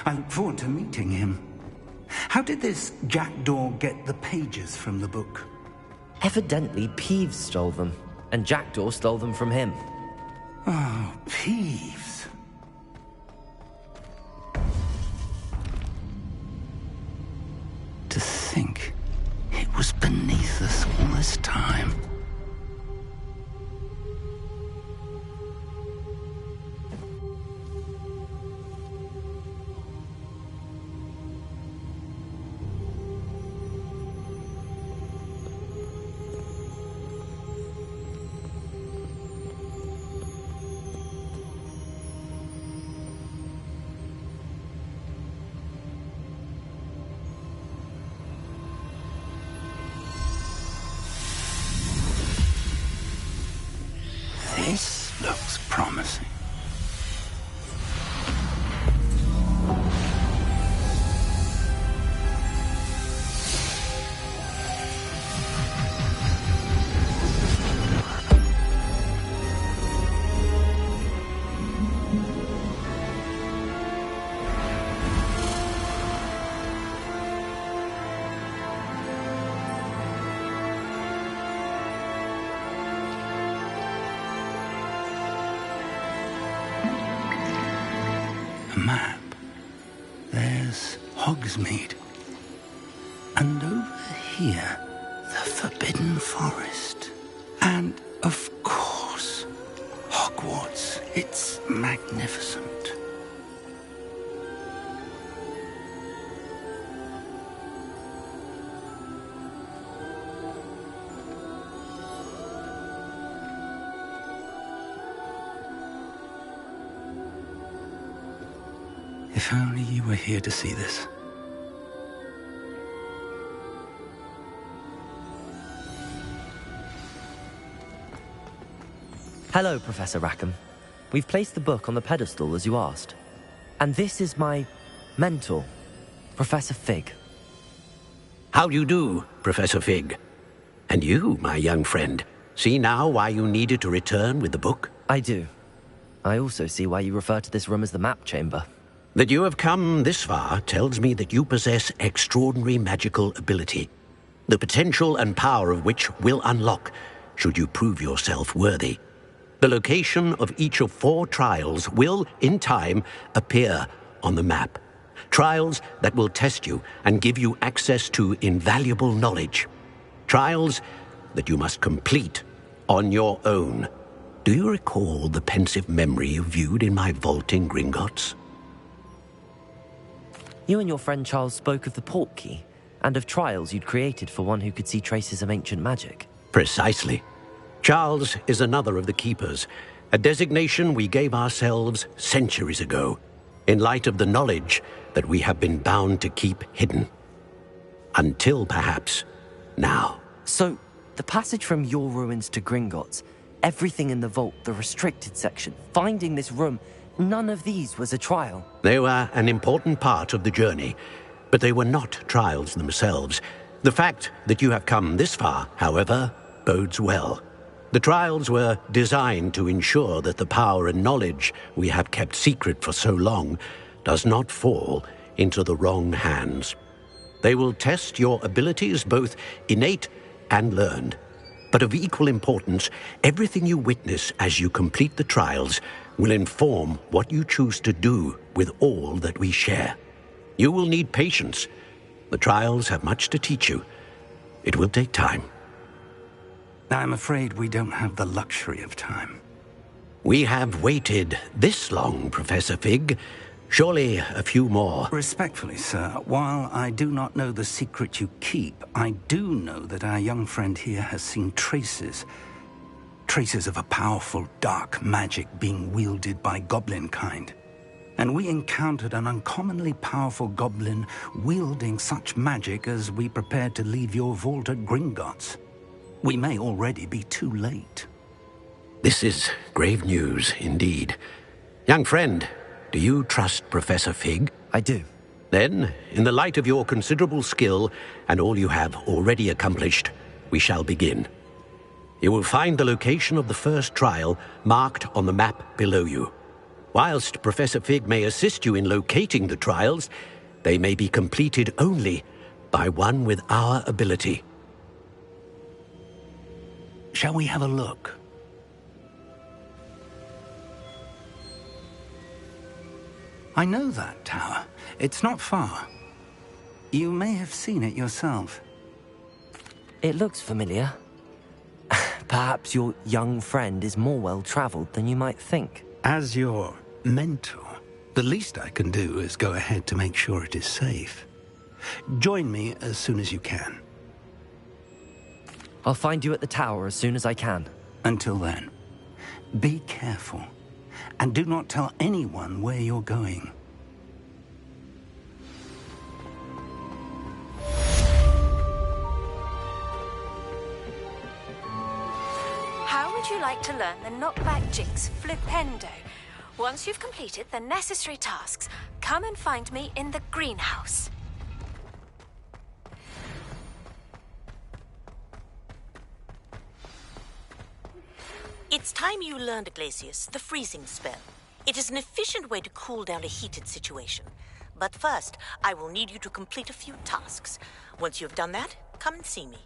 I look forward to meeting him. How did this Jackdaw get the pages from the book? Evidently, Peeves stole them, and Jackdaw stole them from him. Oh, Peeves. To think it was beneath us all this time. This looks promising. Map. There's Hogsmeade. And over here, the Forbidden Forest. And, of course, Hogwarts. It's magnificent. If only you were here to see this. Hello, Professor Rackham. We've placed the book on the pedestal as you asked. And this is my mentor, Professor Fig. How do you do, Professor Fig? And you, my young friend, see now why you needed to return with the book? I do. I also see why you refer to this room as the Map Chamber. That you have come this far tells me that you possess extraordinary magical ability, the potential and power of which will unlock should you prove yourself worthy. The location of each of 4 trials will, in time, appear on the map. Trials that will test you and give you access to invaluable knowledge. Trials that you must complete on your own. Do you recall the pensive memory you viewed in my vault in Gringotts? You and your friend Charles spoke of the Portkey, and of trials you'd created for one who could see traces of ancient magic. Precisely. Charles is another of the Keepers, a designation we gave ourselves centuries ago, in light of the knowledge that we have been bound to keep hidden. Until, perhaps, now. So, the passage from your ruins to Gringotts, everything in the vault, the restricted section, finding this room, none of these was a trial. They were an important part of the journey, but they were not trials themselves. The fact that you have come this far, however, bodes well. The trials were designed to ensure that the power and knowledge we have kept secret for so long does not fall into the wrong hands. They will test your abilities, both innate and learned. But of equal importance, everything you witness as you complete the trials will inform what you choose to do with all that we share. You will need patience. The trials have much to teach you. It will take time. I'm afraid we don't have the luxury of time. We have waited this long, Professor Fig. Surely a few more. Respectfully, sir, while I do not know the secret you keep, I do know that our young friend here has seen traces of a powerful dark magic being wielded by goblin kind. And we encountered an uncommonly powerful goblin wielding such magic as we prepared to leave your vault at Gringotts. We may already be too late. This is grave news indeed. Young friend, do you trust Professor Fig? I do. Then, in the light of your considerable skill and all you have already accomplished, we shall begin. You will find the location of the first trial marked on the map below you. Whilst Professor Fig may assist you in locating the trials, they may be completed only by one with our ability. Shall we have a look? I know that tower. It's not far. You may have seen it yourself. It looks familiar. Perhaps your young friend is more well-traveled than you might think. As your mentor, the least I can do is go ahead to make sure it is safe. Join me as soon as you can. I'll find you at the tower as soon as I can. Until then, be careful, and do not tell anyone where you're going. How would you like to learn the knockback jinx flipendo? Once you've completed the necessary tasks, come and find me in the greenhouse. It's time you learned, Glacius, the freezing spell. It is an efficient way to cool down a heated situation. But first, I will need you to complete a few tasks. Once you've done that, come and see me.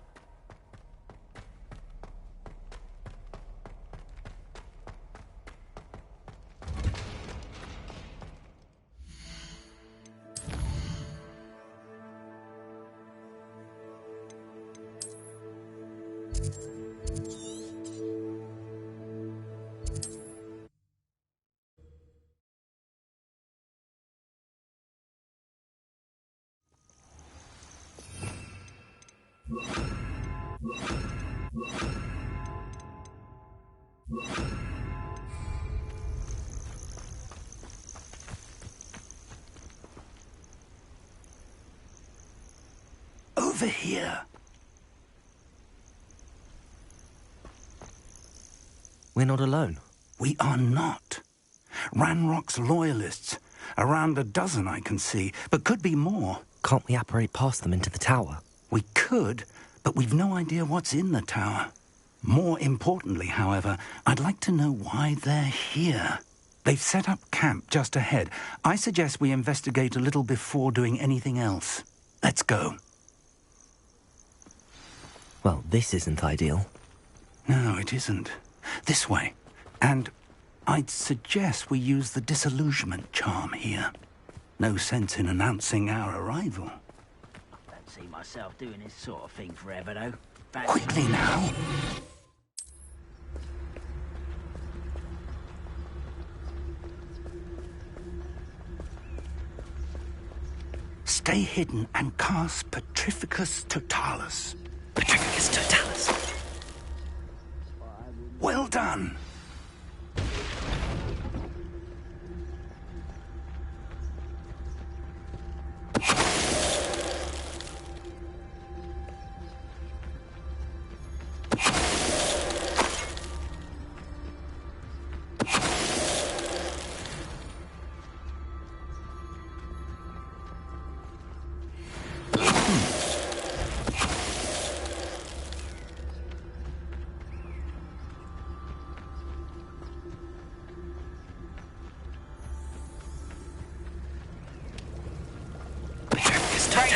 Over here. We're not alone. We are not. Ranrock's loyalists. Around a dozen I can see, but could be more. Can't we apparate past them into the tower? We could, but we've no idea what's in the tower. More importantly, however, I'd like to know why they're here. They've set up camp just ahead. I suggest we investigate a little before doing anything else. Let's go. Well, this isn't ideal. No, it isn't. This way. And I'd suggest we use the disillusionment charm here. No sense in announcing our arrival. I don't see myself doing this sort of thing forever, though. Quickly now. Stay hidden and cast Petrificus Totalis. Petrificus Totalis. Well done.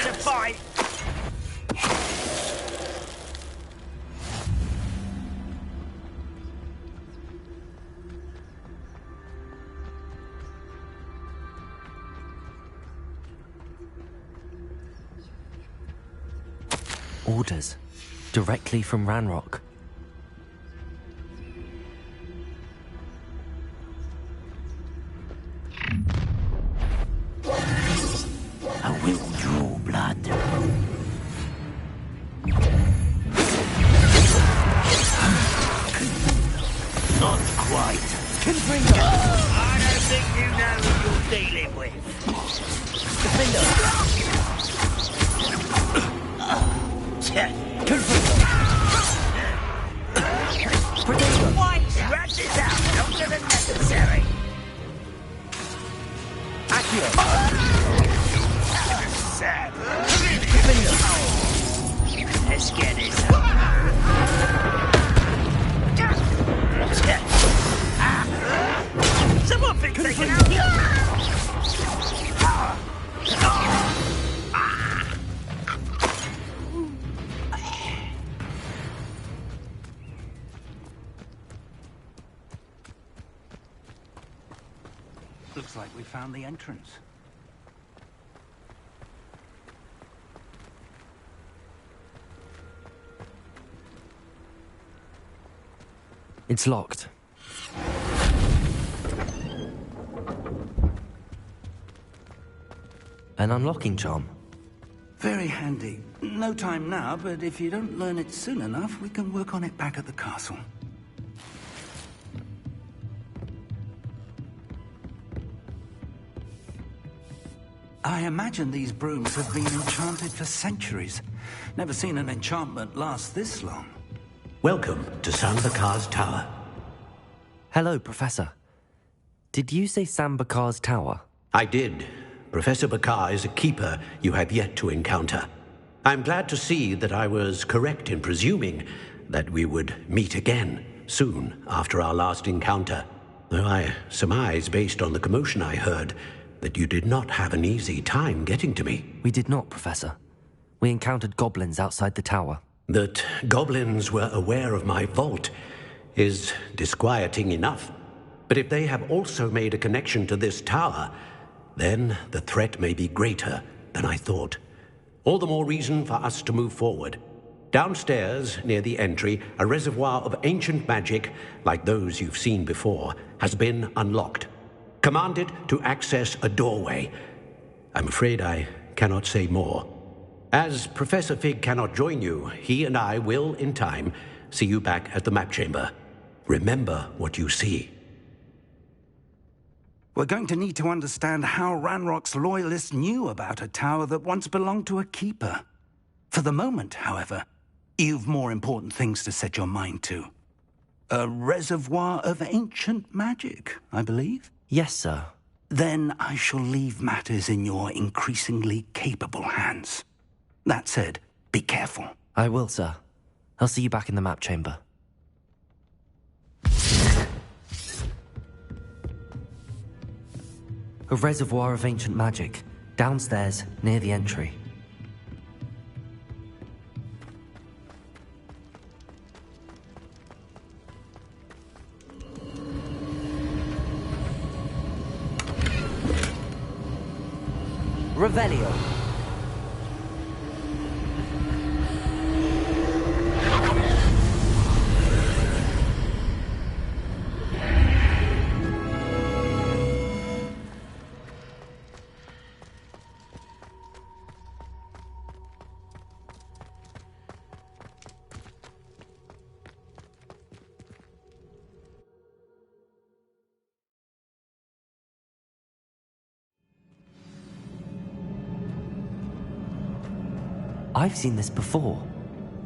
to fight! Orders. Directly from Ranrock. I will draw blood. Not quite. Confringo! I don't think you know who you're dealing with. White rat is out longer than necessary. Sad. Let's get this Someone fix they can help you. Looks like we found the entrance. It's locked. An unlocking charm. Very handy. No time now, but if you don't learn it soon enough, we can work on it back at the castle. I imagine these brooms have been enchanted for centuries. Never seen an enchantment last this long. Welcome to Sambakar's Tower. Hello, Professor. Did you say Sambakar's Tower? I did. Professor Bakar is a keeper you have yet to encounter. I'm glad to see that I was correct in presuming that we would meet again soon after our last encounter. Though I surmise, based on the commotion I heard, that you did not have an easy time getting to me. We did not, Professor. We encountered goblins outside the tower. That goblins were aware of my vault is disquieting enough. But if they have also made a connection to this tower, then the threat may be greater than I thought. All the more reason for us to move forward. Downstairs, near the entry, a reservoir of ancient magic, like those you've seen before, has been unlocked. Commanded to access a doorway. I'm afraid I cannot say more. As Professor Fig cannot join you, he and I will, in time, see you back at the map chamber. Remember what you see. We're going to need to understand how Ranrock's loyalists knew about a tower that once belonged to a keeper. For the moment, however, you've more important things to set your mind to. A reservoir of ancient magic, I believe? Yes, sir. Then I shall leave matters in your increasingly capable hands. That said, be careful. I will, sir. I'll see you back in the map chamber. A reservoir of ancient magic, downstairs, near the entry. Revelio. I've seen this before,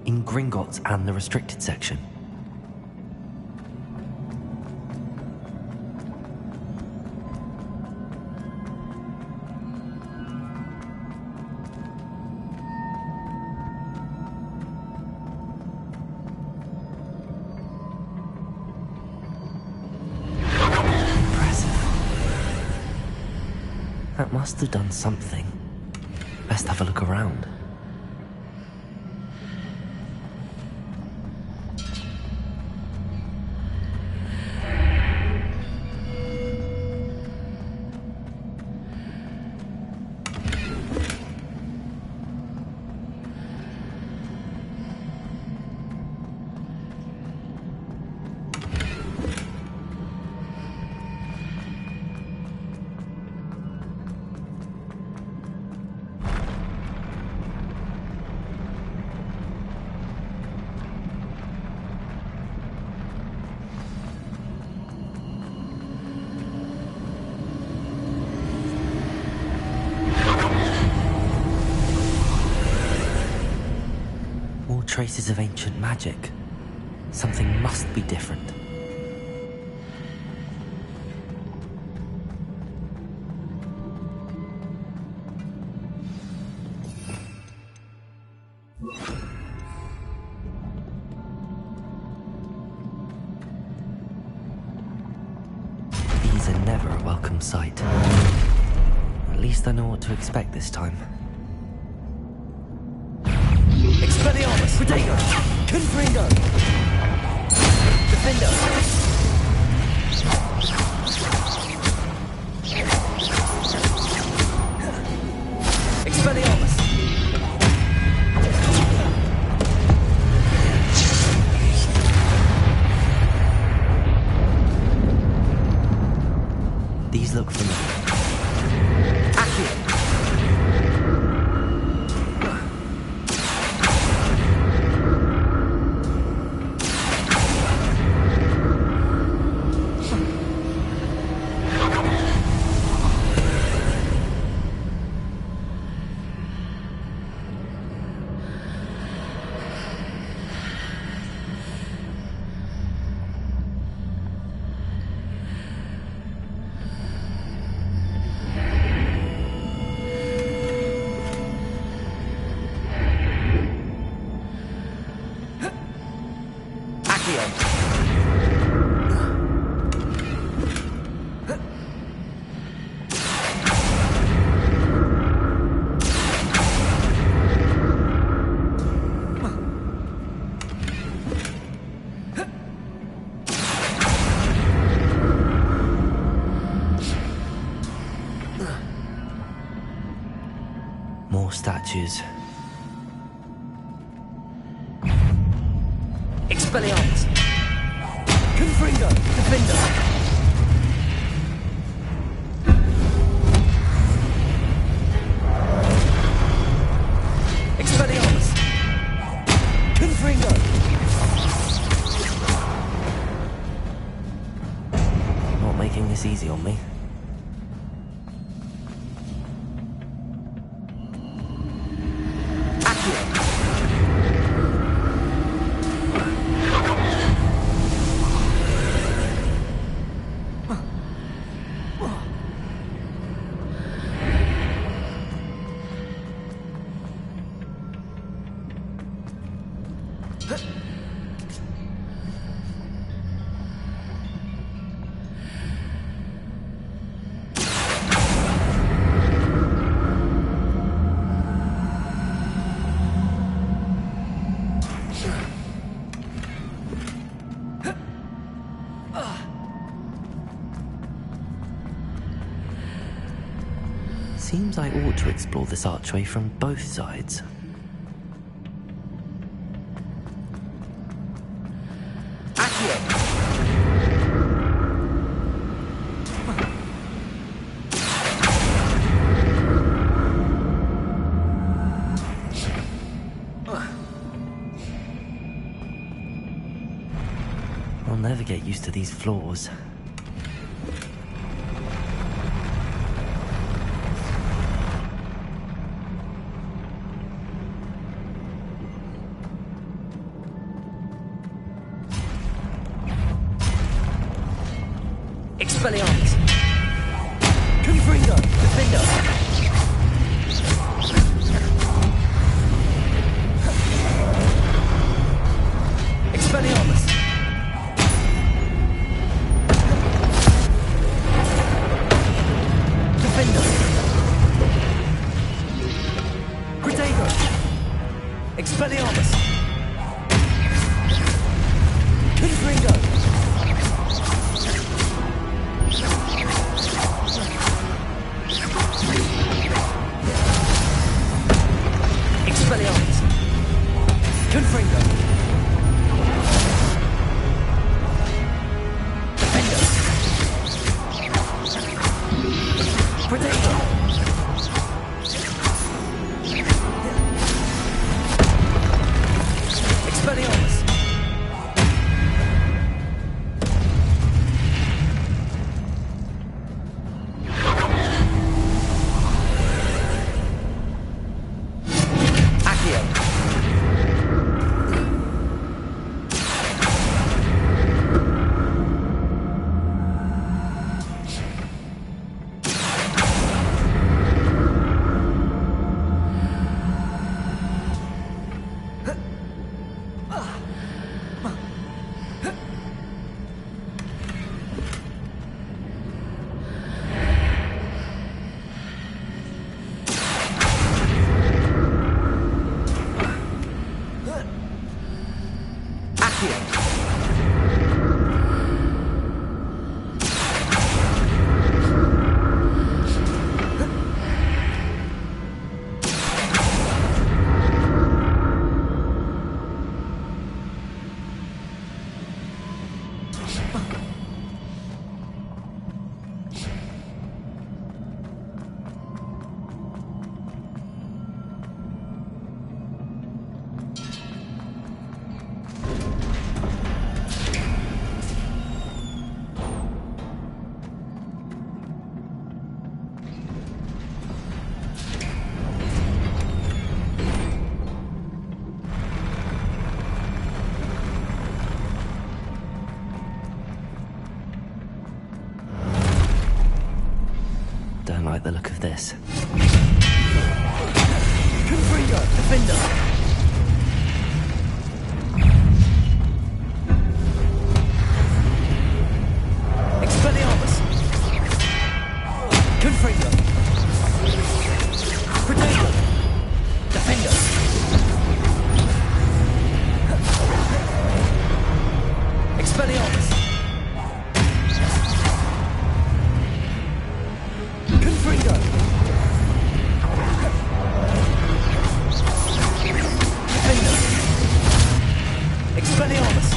in Gringotts and the restricted section. Impressive. That must have done something. best have a look around. Traces of ancient magic. Something must be different. These are never a welcome sight. At least I know what to expect this time. Expelliarmus! Protego! Confringo! Defender! Expelliarmus! These look familiar. Accio! More statues. Expelliarmus! Confringo! Defender! Expelliarmus! Confringo! Not making this easy on me. Seems I ought to explore this archway from both sides. I'll never get used to these floors. Expelliarmus! Confringo! Defender! Expelliarmus! Defender! Expelliarmus! Confringo! Expelliarmus! Confringo! Defender! Protector! Expelliarmus! Accio! Don't like the look of this. Confringo! Defender! Expelliarmus! Confringo! Protector! Defender! Expelliarmus! Confringo! Defender! Expelliarmus!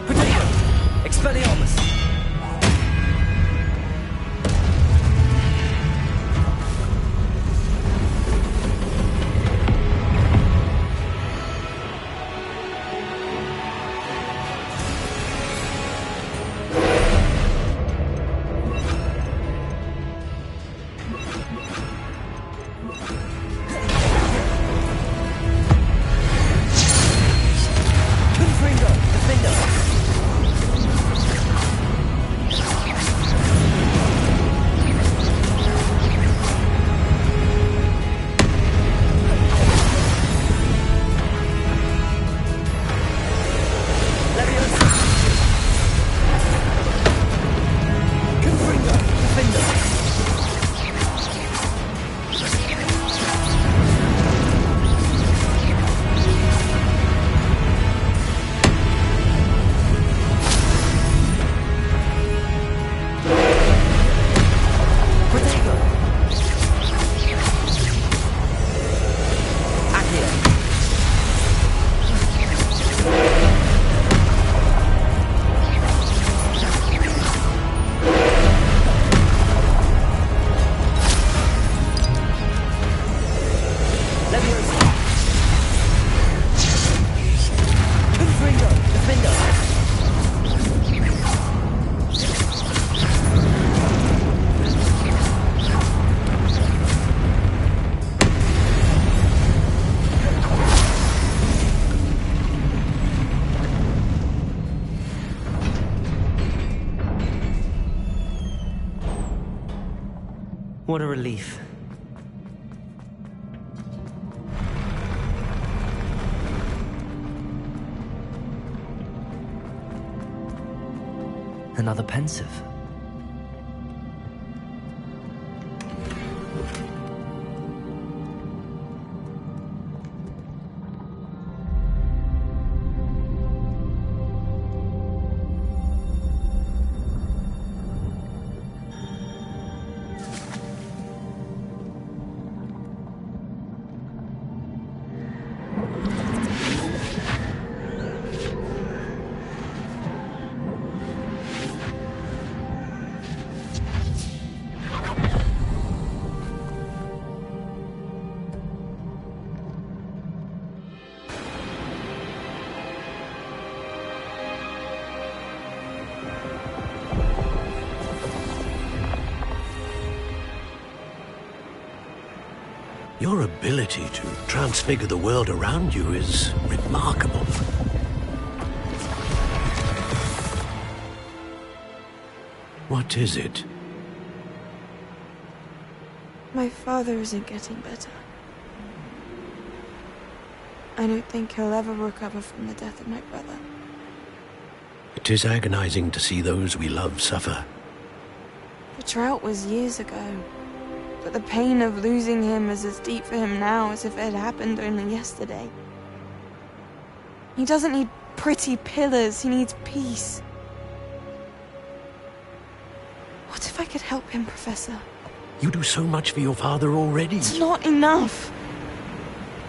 Protector! Expelliarmus! Confringo! Defender! Leviosa! Confringo! Defender! Protector! Accio! Leviosa! Confringo! Defender! What a relief. Another pensive. Your ability to transfigure the world around you is remarkable. What is it? My father isn't getting better. I don't think he'll ever recover from the death of my brother. It is agonizing to see those we love suffer. The drought was years ago, but the pain of losing him is as deep for him now as if it had happened only yesterday. He doesn't need pretty pillars, he needs peace. What if I could help him, Professor? You do so much for your father already. It's not enough.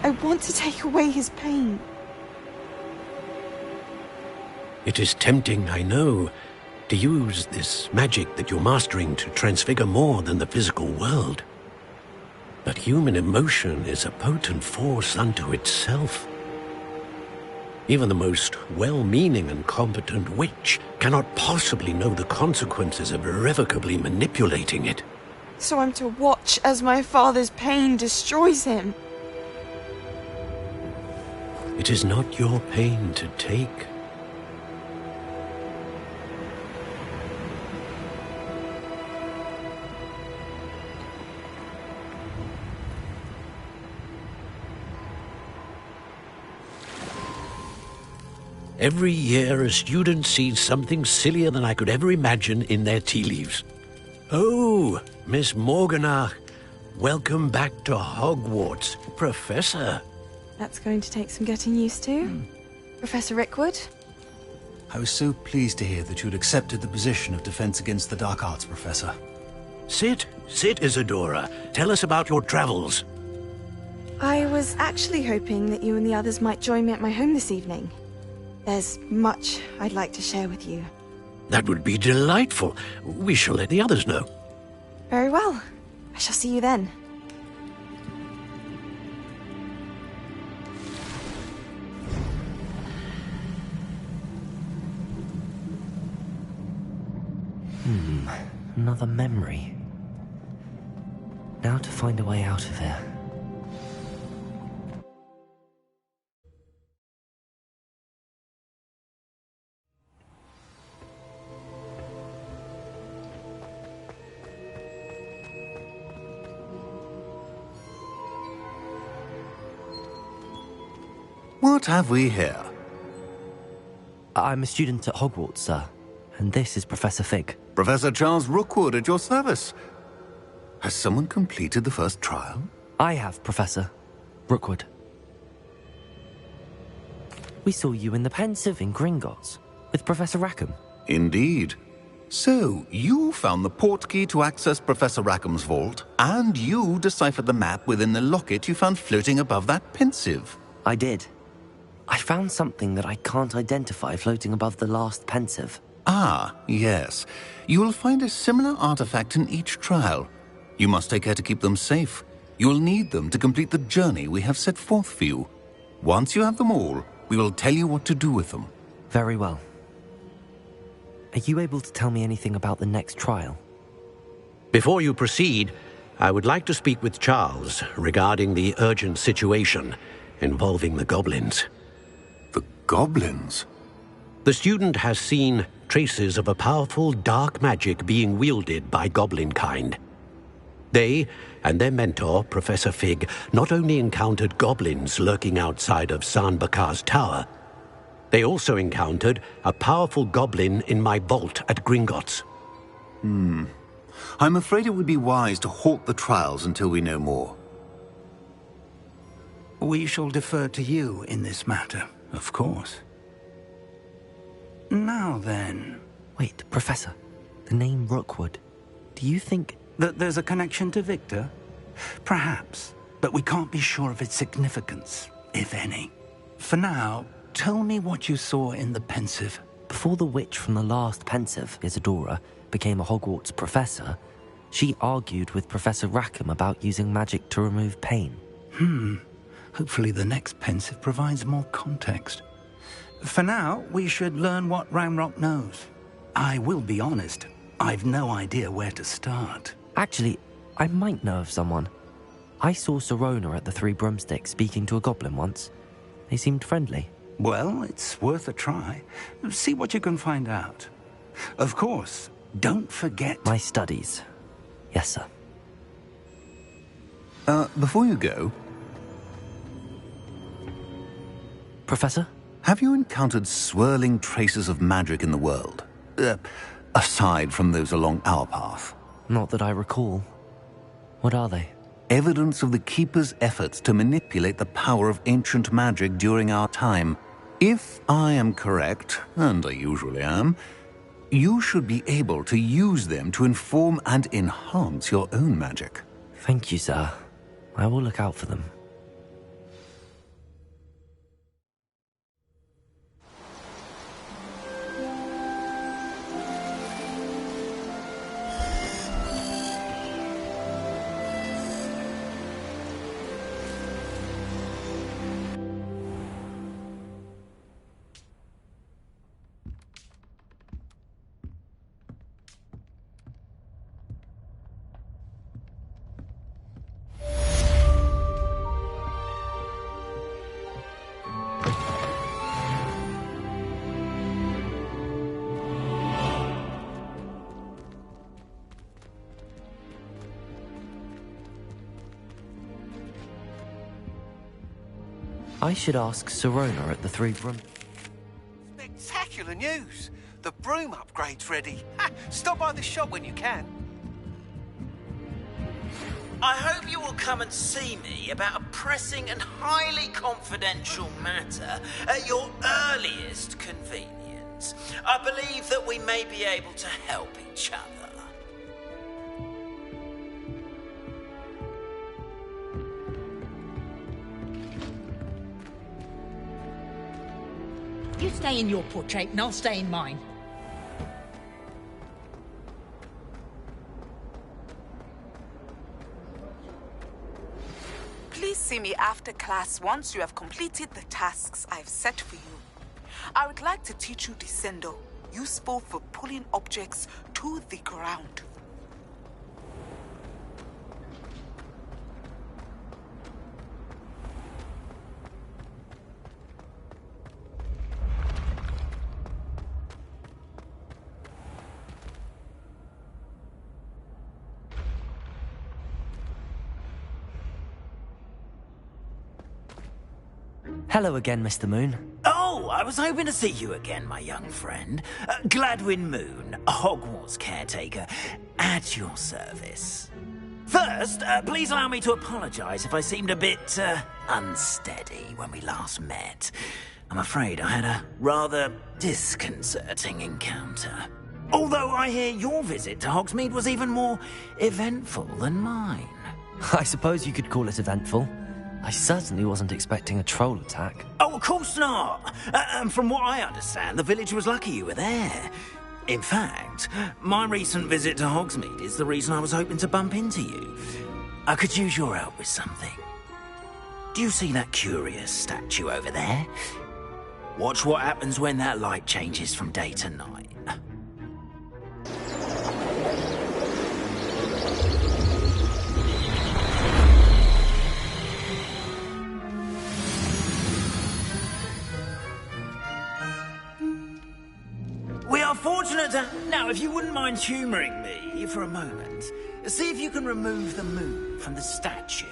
I want to take away his pain. It is tempting, I know, to use this magic that you're mastering to transfigure more than the physical world. But human emotion is a potent force unto itself. Even the most well-meaning and competent witch cannot possibly know the consequences of irrevocably manipulating it. So I'm to watch as my father's pain destroys him. It is not your pain to take. Every year, a student sees something sillier than I could ever imagine in their tea leaves. Oh, Miss Morganach, welcome back to Hogwarts, Professor. That's going to take some getting used to. Professor Rickwood? I was so pleased to hear that you'd accepted the position of Defense Against the Dark Arts, Professor. Sit, Isadora. Tell us about your travels. I was actually hoping that you and the others might join me at my home this evening. There's much I'd like to share with you. That would be delightful. We shall let the others know. Very well. I shall see you then. Another memory. Now to find a way out of here. What have we here? I'm a student at Hogwarts, sir. And this is Professor Fig. Professor Charles Rookwood at your service. Has someone completed the first trial? I have, Professor Rookwood. We saw you in the Pensive in Gringotts with Professor Rackham. Indeed. So, you found the portkey to access Professor Rackham's vault, and you deciphered the map within the locket you found floating above that Pensive. I did. I found something that I can't identify floating above the last Pensive. Ah, yes. You will find a similar artifact in each trial. You must take care to keep them safe. You will need them to complete the journey we have set forth for you. Once you have them all, we will tell you what to do with them. Very well. Are you able to tell me anything about the next trial? Before you proceed, I would like to speak with Charles regarding the urgent situation involving the goblins. The goblins? The student has seen traces of a powerful dark magic being wielded by goblin kind. They and their mentor, Professor Fig, not only encountered goblins lurking outside of San Bakar's tower, They also encountered a powerful goblin in my vault at Gringotts. I'm afraid it would be wise to halt the trials until we know more. We shall defer to you in this matter, of course. Now then... Wait, Professor. The name Rookwood. Do you think... that there's a connection to Victor? Perhaps, but we can't be sure of its significance, if any. For now, tell me what you saw in the Pensive. Before the witch from the last Pensive, Isadora, became a Hogwarts professor, she argued with Professor Rackham about using magic to remove pain. Hopefully the next Pensive provides more context. For now, we should learn what Ranrock knows. I will be honest, I've no idea where to start. Actually, I might know of someone. I saw Sirona at the Three Broomsticks speaking to a goblin once. They seemed friendly. Well, it's worth a try. See what you can find out. Of course, don't forget... My studies. Yes, sir. Before you go... Professor? Have you encountered swirling traces of magic in the world? Aside from those along our path? Not that I recall. What are they? Evidence of the Keeper's efforts to manipulate the power of ancient magic during our time. If I am correct, and I usually am, you should be able to use them to inform and enhance your own magic. Thank you, sir. I will look out for them. I should ask Sirona at the Three Broom... Spectacular news! The broom upgrade's ready. Ha! Stop by the shop when you can. I hope you will come and see me about a pressing and highly confidential matter at your earliest convenience. I believe that we may be able to help each other. You stay in your portrait and I'll stay in mine. Please see me after class once you have completed the tasks I've set for you. I would like to teach you Descendo, useful for pulling objects to the ground. Hello again, Mr. Moon. Oh, I was hoping to see you again, my young friend. Gladwin Moon, Hogwarts caretaker, at your service. First, please allow me to apologize if I seemed a bit, unsteady when we last met. I'm afraid I had a rather disconcerting encounter. Although I hear your visit to Hogsmeade was even more eventful than mine. I suppose you could call it eventful. I certainly wasn't expecting a troll attack. Oh, of course not! And from what I understand, the village was lucky you were there. In fact, my recent visit to Hogsmeade is the reason I was hoping to bump into you. I could use your help with something. Do you see that curious statue over there? Watch what happens when that light changes from day to night. We are fortunate to... Now, if you wouldn't mind humouring me for a moment, see if you can remove the moon from the statue.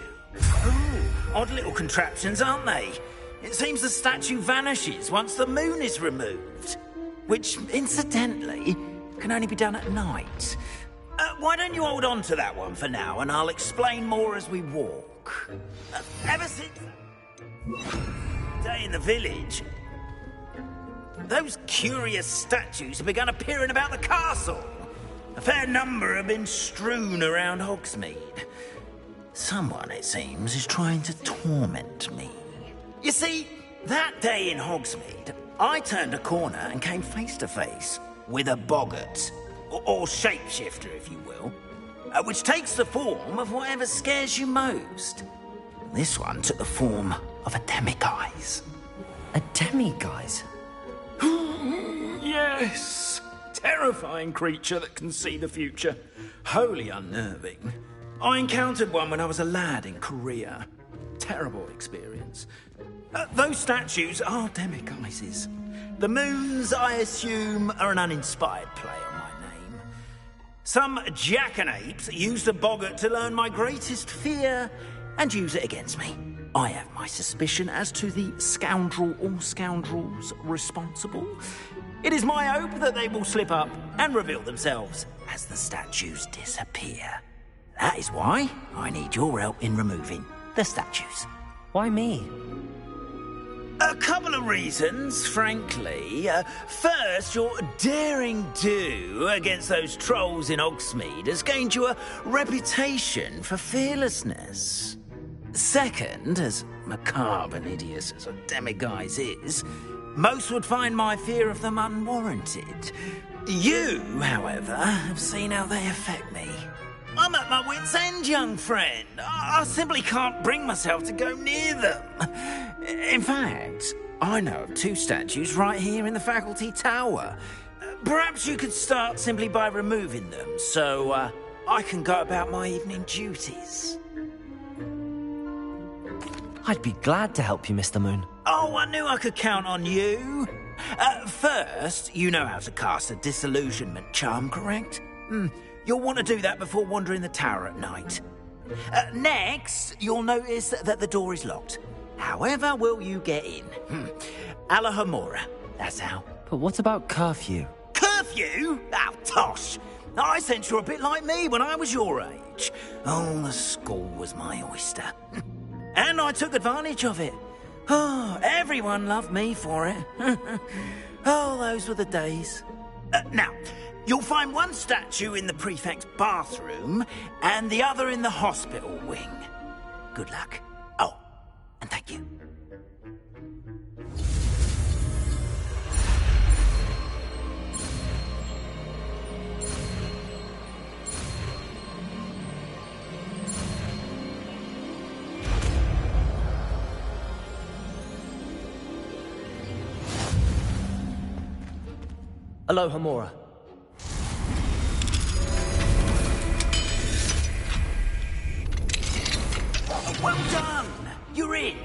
Ooh, odd little contraptions, aren't they? It seems the statue vanishes once the moon is removed. Which, incidentally, can only be done at night. Why don't you hold on to that one for now, and I'll explain more as we walk. Ever since... day in the village, those curious statues have begun appearing about the castle. A fair number have been strewn around Hogsmeade. Someone, it seems, is trying to torment me. You see, that day in Hogsmeade, I turned a corner and came face to face with a boggart, or shapeshifter, if you will, which takes the form of whatever scares you most. This one took the form of a demiguise. A demiguise? Yes! Terrifying creature that can see the future. Wholly unnerving. I encountered one when I was a lad in Korea. Terrible experience. Those statues are demiguises. The moons, I assume, are an uninspired play on my name. Some jackanapes used a boggart to learn my greatest fear and use it against me. I have my suspicion as to the scoundrel or scoundrels responsible. It is my hope that they will slip up and reveal themselves as the statues disappear. That is why I need your help in removing the statues. Why me? A couple of reasons, frankly. First, your daring do against those trolls in Hogsmeade has gained you a reputation for fearlessness. Second, as macabre and hideous as a demiguise is, most would find my fear of them unwarranted. You, however, have seen how they affect me. I'm at my wit's end, young friend. I simply can't bring myself to go near them. In fact, I know of 2 statues right here in the faculty tower. Perhaps you could start simply by removing them, so I can go about my evening duties. I'd be glad to help you, Mr. Moon. Oh, I knew I could count on you. First, you know how to cast a disillusionment charm, correct? You'll want to do that before wandering the tower at night. Next, you'll notice that the door is locked. However will you get in? Alahomora, that's how. But what about curfew? Curfew? Oh, tosh. I sense you're a bit like me when I was your age. Oh, the school was my oyster. And I took advantage of it. Oh, everyone loved me for it. Oh, those were the days. Now, you'll find one statue in the prefect's bathroom and the other in the hospital wing. Good luck. Oh, and thank you. Alohomora. Well done! You're in.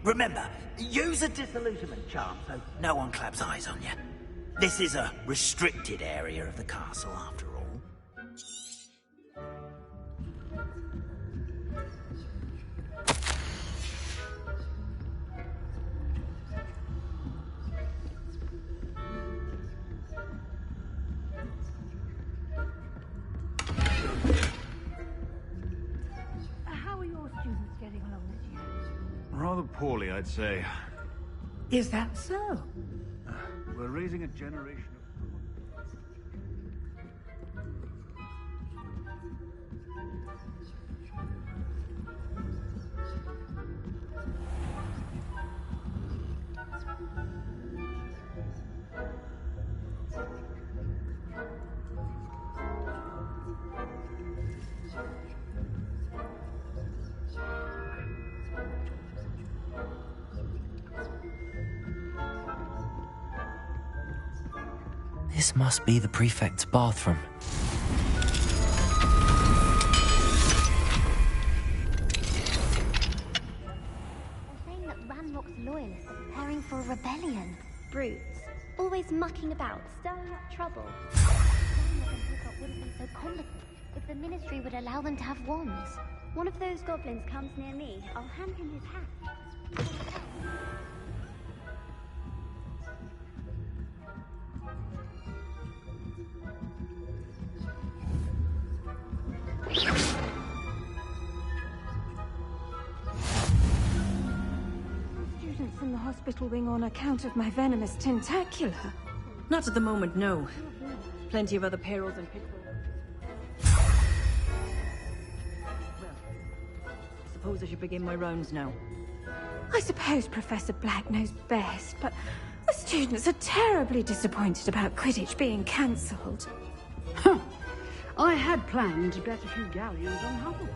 Remember, use a disillusionment charm so no one claps eyes on you. This is a restricted area of the castle, after all. How are your students getting along this year? Rather poorly, I'd say. Is that so? We're raising a generation of... This must be the prefect's bathroom. They're saying that Ranrock's loyalists are preparing for a rebellion. Brutes. Always mucking about, stirring up trouble. Ranrock and Hiccup wouldn't be so competent if the Ministry would allow them to have wands. One of those goblins comes near me, I'll hand him his hat. hospital wing on account of my venomous tentacula? Not at the moment, no. Plenty of other perils and pitfalls. Well, suppose I should begin my rounds now. I suppose Professor Black knows best, but the students are terribly disappointed about Quidditch being cancelled. Huh. I had planned to bet a few galleons on Hogwarts.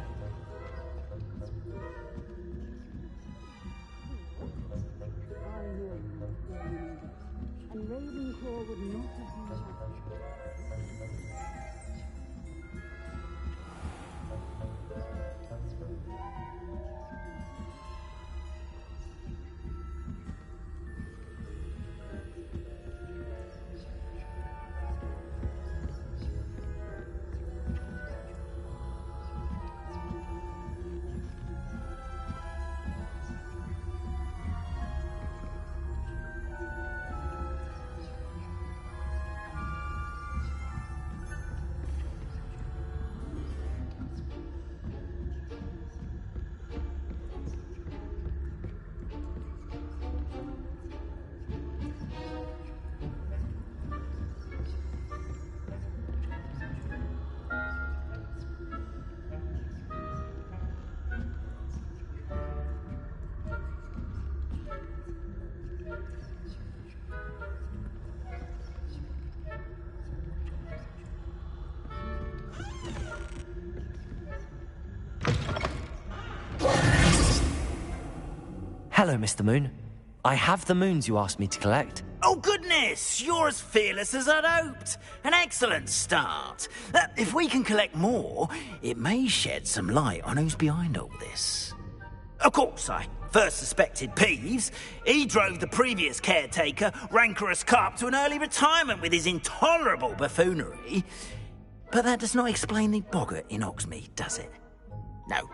And Ravenclaw would not have been touched. Hello, Mr. Moon. I have the moons you asked me to collect. Oh, goodness! You're as fearless as I'd hoped. An excellent start. If we can collect more, it may shed some light on who's behind all this. Of course, I first suspected Peeves. He drove the previous caretaker, Rancorous Carp, to an early retirement with his intolerable buffoonery. But that does not explain the boggart in Hogsmeade, does it? No.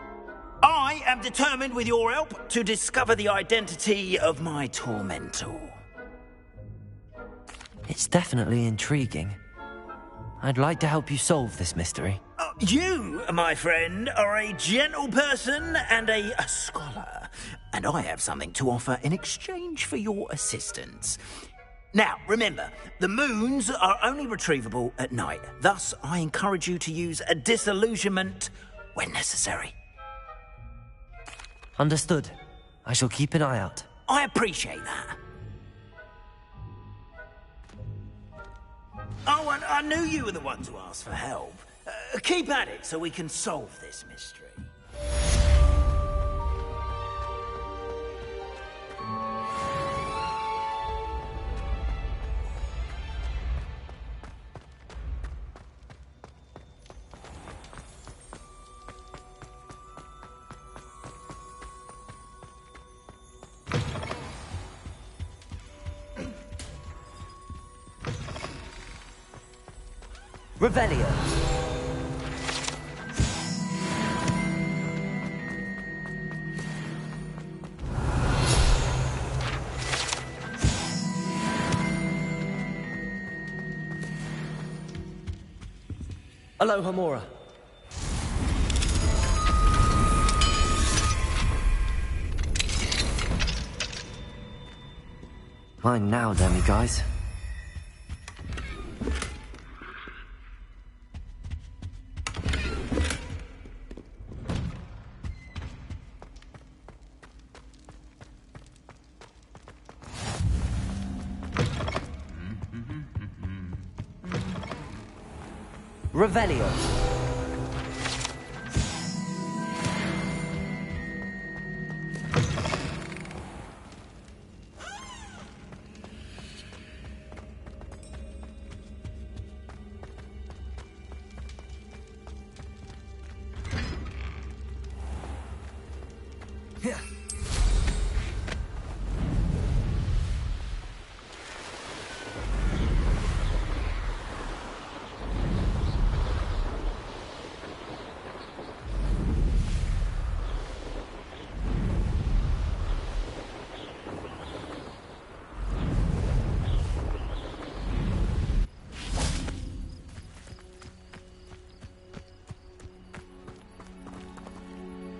I am determined, with your help, to discover the identity of my tormentor. It's definitely intriguing. I'd like to help you solve this mystery. You, my friend, are a gentle person and a scholar, and I have something to offer in exchange for your assistance. Now, remember, the moons are only retrievable at night. Thus, I encourage you to use a disillusionment when necessary. Understood. I shall keep an eye out. I appreciate that. Oh, and I knew you were the one to ask for help. Keep at it so we can solve this mystery. Revelio. Aloha Mora. Mine now, demi-guys. Revelio.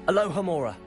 Aloha Mora.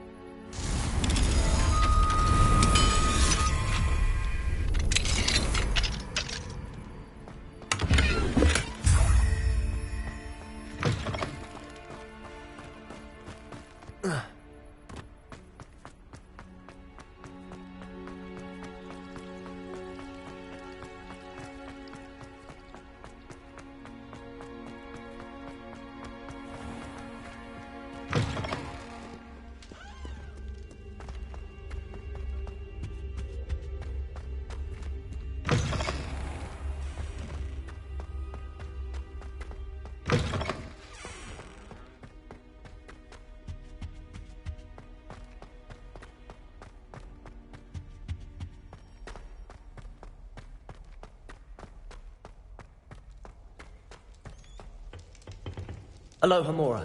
Aloha Mora.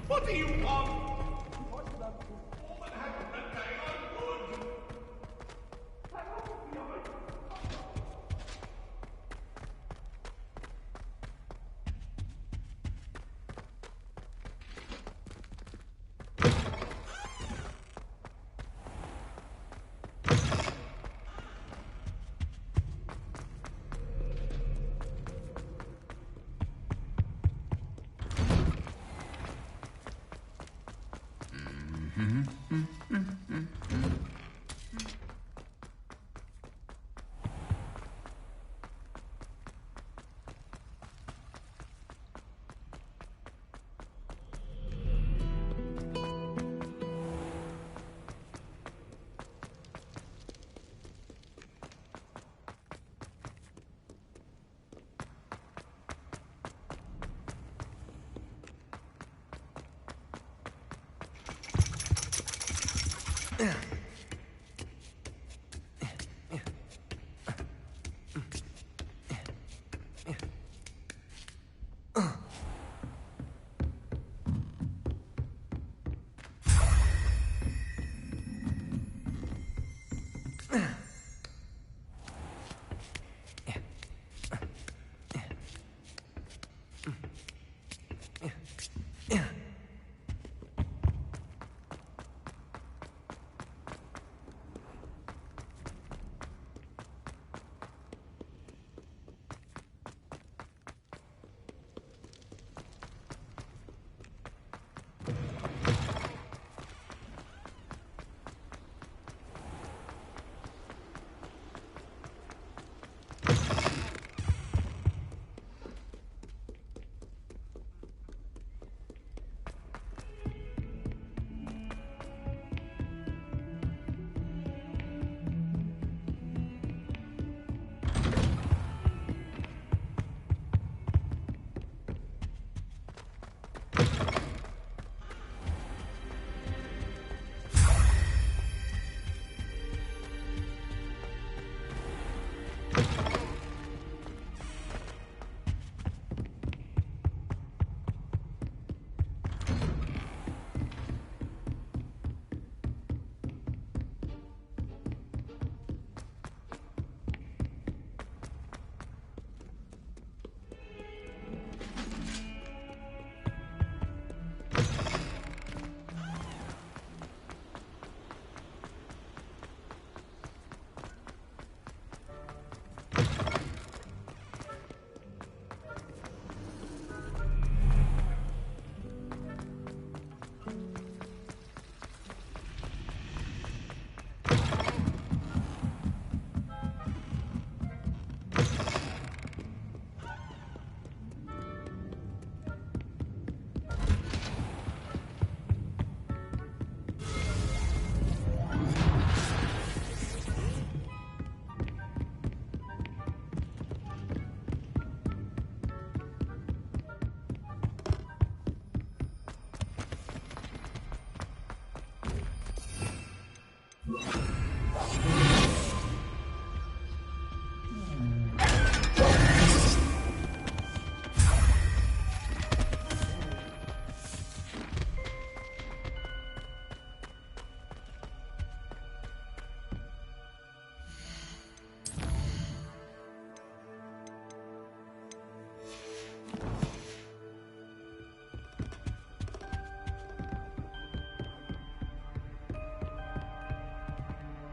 What do you want?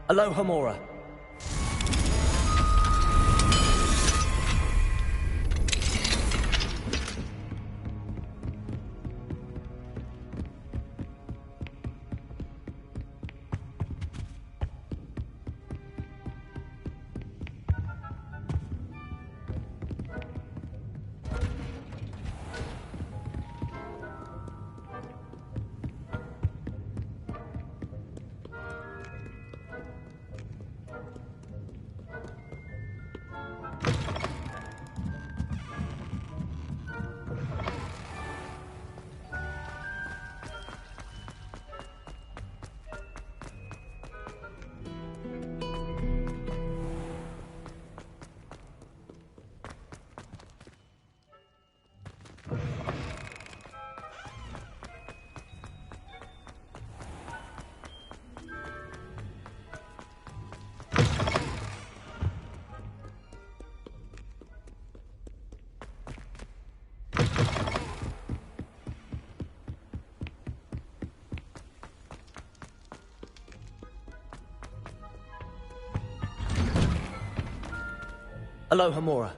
Aloha Mora. Aloha, Mora.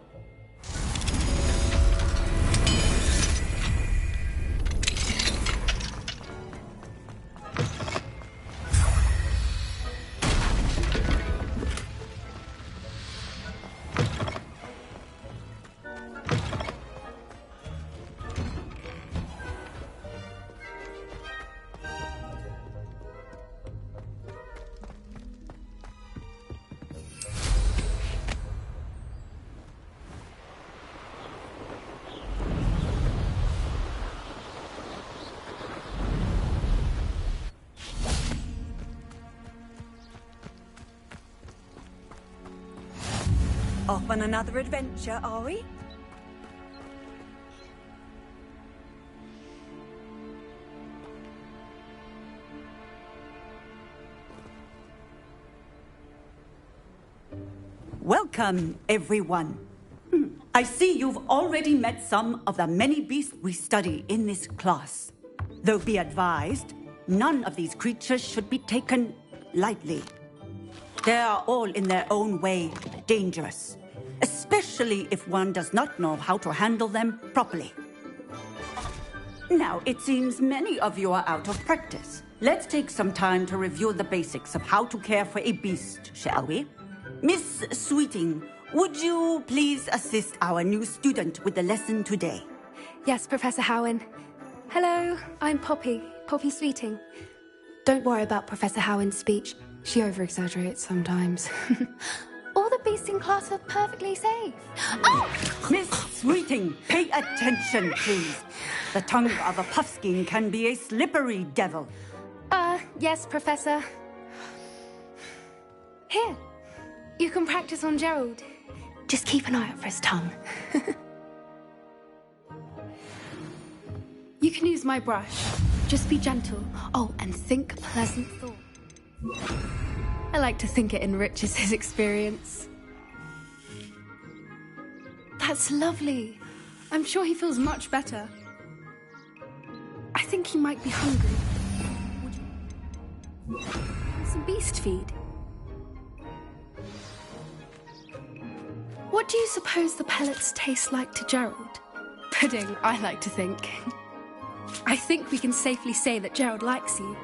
Off on another adventure, are we? Welcome, everyone. I see you've already met some of the many beasts we study in this class. Though be advised, none of these creatures should be taken lightly. They are all in their own way dangerous, especially if one does not know how to handle them properly. Now, it seems many of you are out of practice. Let's take some time to review the basics of how to care for a beast, shall we? Miss Sweeting, would you please assist our new student with the lesson today? Yes, Professor Howen. Hello, I'm Poppy Sweeting. Don't worry about Professor Howen's speech. She over-exaggerates sometimes. All the beasts in class are perfectly safe. Oh! Miss Sweeting, pay attention, please. The tongue of a puffskein can be a slippery devil. Yes, Professor. Here, you can practice on Gerald. Just keep an eye out for his tongue. You can use my brush. Just be gentle. Oh, and think pleasant thoughts. I like to think it enriches his experience. That's lovely. I'm sure he feels much better. I think he might be hungry. Some beast feed. What do you suppose the pellets taste like to Gerald? Pudding, I like to think. I think we can safely say that Gerald likes you.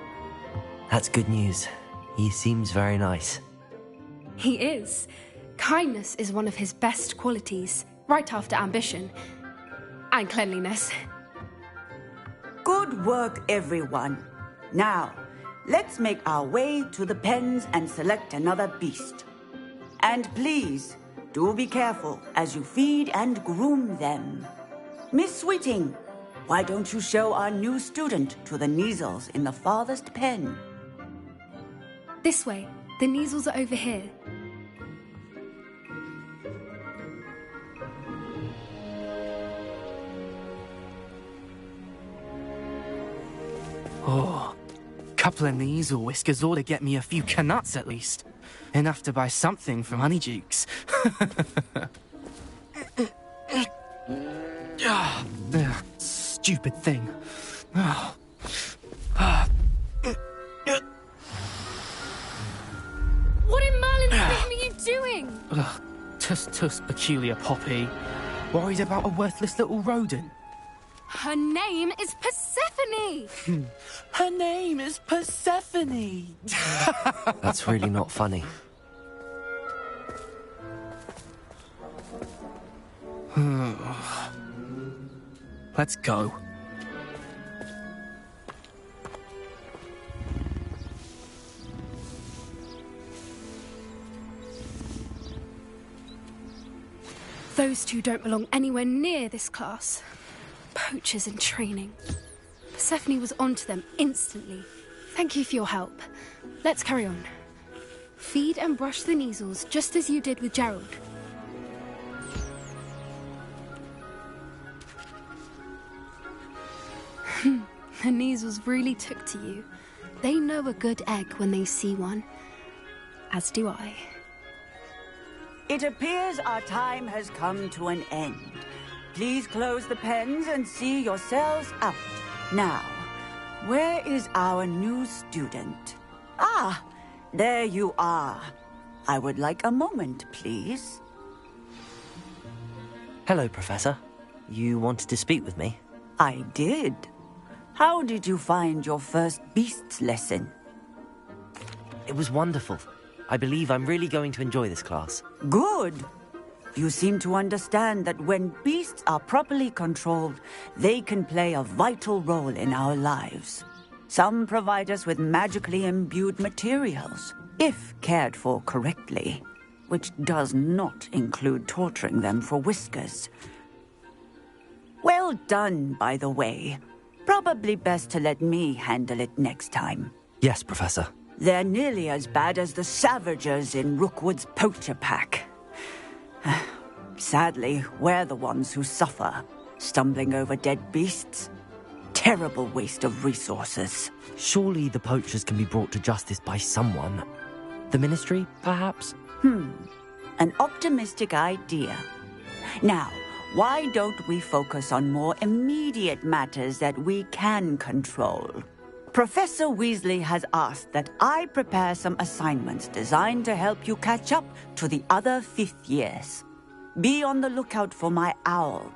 That's good news. He seems very nice. He is. Kindness is one of his best qualities, right after ambition. And cleanliness. Good work, everyone. Now, let's make our way to the pens and select another beast. And please, do be careful as you feed and groom them. Miss Sweeting, why don't you show our new student to the Neasels in the farthest pen? This way. The Neasels are over here. Oh, couple of Neasel whiskers ought to get me a few canuts at least. Enough to buy something from Honeydukes. Stupid thing. What in Merlin's name are you doing? Tuss, peculiar Poppy. Worried about a worthless little rodent. Her name is Persephone! Her name is Persephone! That's really not funny. Let's go. Those two don't belong anywhere near this class. Poachers in training. Persephone was onto them instantly. Thank you for your help. Let's carry on. Feed and brush the Neasels just as you did with Gerald. The Neasels really took to you. They know a good egg when they see one. As do I. It appears our time has come to an end. Please close the pens and see yourselves out. Now, where is our new student? Ah, there you are. I would like a moment, please. Hello, Professor. You wanted to speak with me? I did. How did you find your first beasts lesson? It was wonderful. I believe I'm really going to enjoy this class. Good. You seem to understand that when beasts are properly controlled, they can play a vital role in our lives. Some provide us with magically imbued materials, if cared for correctly, which does not include torturing them for whiskers. Well done, by the way. Probably best to let me handle it next time. Yes, Professor. They're nearly as bad as the Savagers in Rookwood's poacher pack. Sadly, we're the ones who suffer, stumbling over dead beasts. Terrible waste of resources. Surely the poachers can be brought to justice by someone. The Ministry, perhaps? An optimistic idea. Now, why don't we focus on more immediate matters that we can control? Professor Weasley has asked that I prepare some assignments designed to help you catch up to the other 5th years. Be on the lookout for my owl.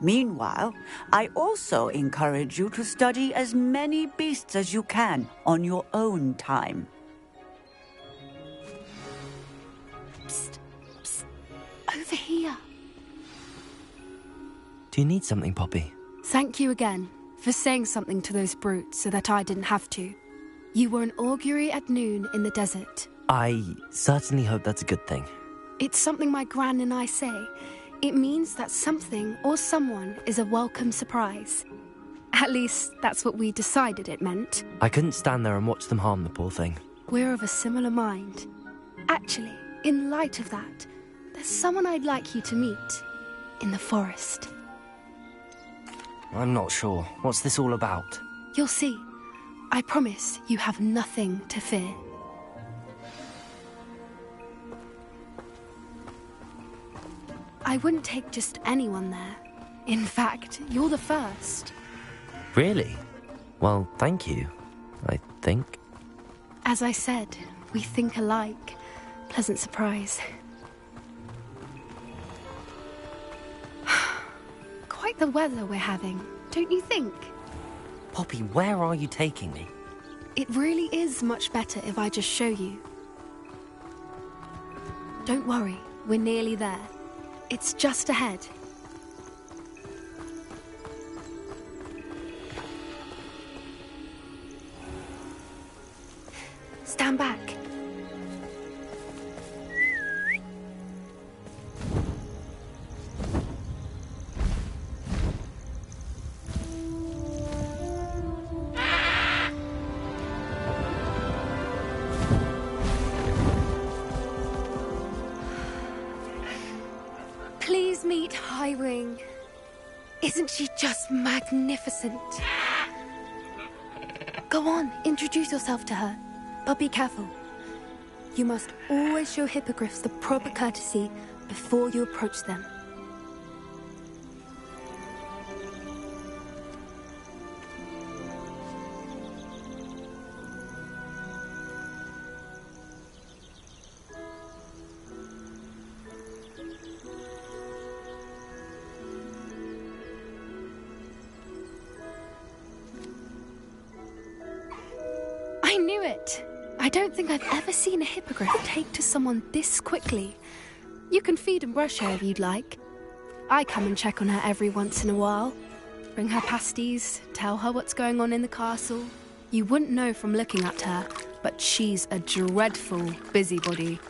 Meanwhile, I also encourage you to study as many beasts as you can on your own time. Psst, psst. Over here. Do you need something, Poppy? Thank you again for saying something to those brutes so that I didn't have to. You were an augury at noon in the desert. I certainly hope that's a good thing. It's something my gran and I say. It means that something or someone is a welcome surprise. At least, that's what we decided it meant. I couldn't stand there and watch them harm the poor thing. We're of a similar mind. Actually, in light of that, there's someone I'd like you to meet. In the forest. I'm not sure. What's this all about? You'll see. I promise you have nothing to fear. I wouldn't take just anyone there. In fact, you're the first. Really? Well, thank you, I think. As I said, we think alike. Pleasant surprise. Quite the weather we're having, don't you think? Poppy, where are you taking me? It really is much better if I just show you. Don't worry, we're nearly there. It's just ahead. Stand back. Please meet Highwing. Isn't she just magnificent? Go on, introduce yourself to her. But be careful. You must always show hippogriffs the proper courtesy before you approach them. I knew it! I don't think I've ever seen a hippogriff take to someone this quickly. You can feed and brush her if you'd like. I come and check on her every once in a while. Bring her pasties, tell her what's going on in the castle. You wouldn't know from looking at her, but she's a dreadful busybody.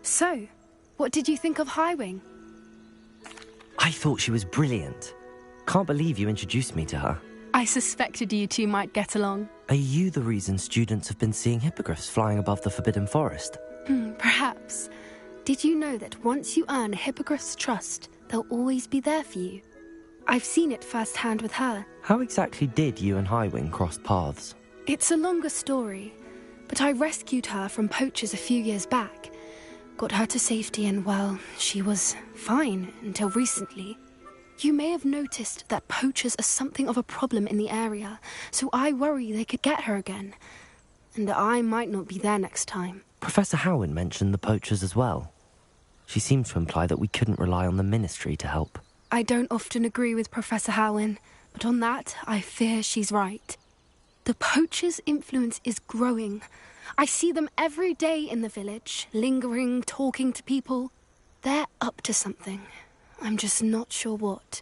So, what did you think of Highwing? I thought she was brilliant. Can't believe you introduced me to her. I suspected you two might get along. Are you the reason students have been seeing hippogriffs flying above the Forbidden Forest? Perhaps. Did you know that once you earn a hippogriff's trust, they'll always be there for you? I've seen it firsthand with her. How exactly did you and Highwing cross paths? It's a longer story, but I rescued her from poachers a few years back. got her to safety, and well, she was fine until recently. You may have noticed that poachers are something of a problem in the area, so I worry they could get her again. And I might not be there next time. Professor Howin mentioned the poachers as well. She seemed to imply that we couldn't rely on the Ministry to help. I don't often agree with Professor Howin, but on that, I fear she's right. The poachers' influence is growing. I see them every day in the village, lingering, talking to people. They're up to something. I'm just not sure what.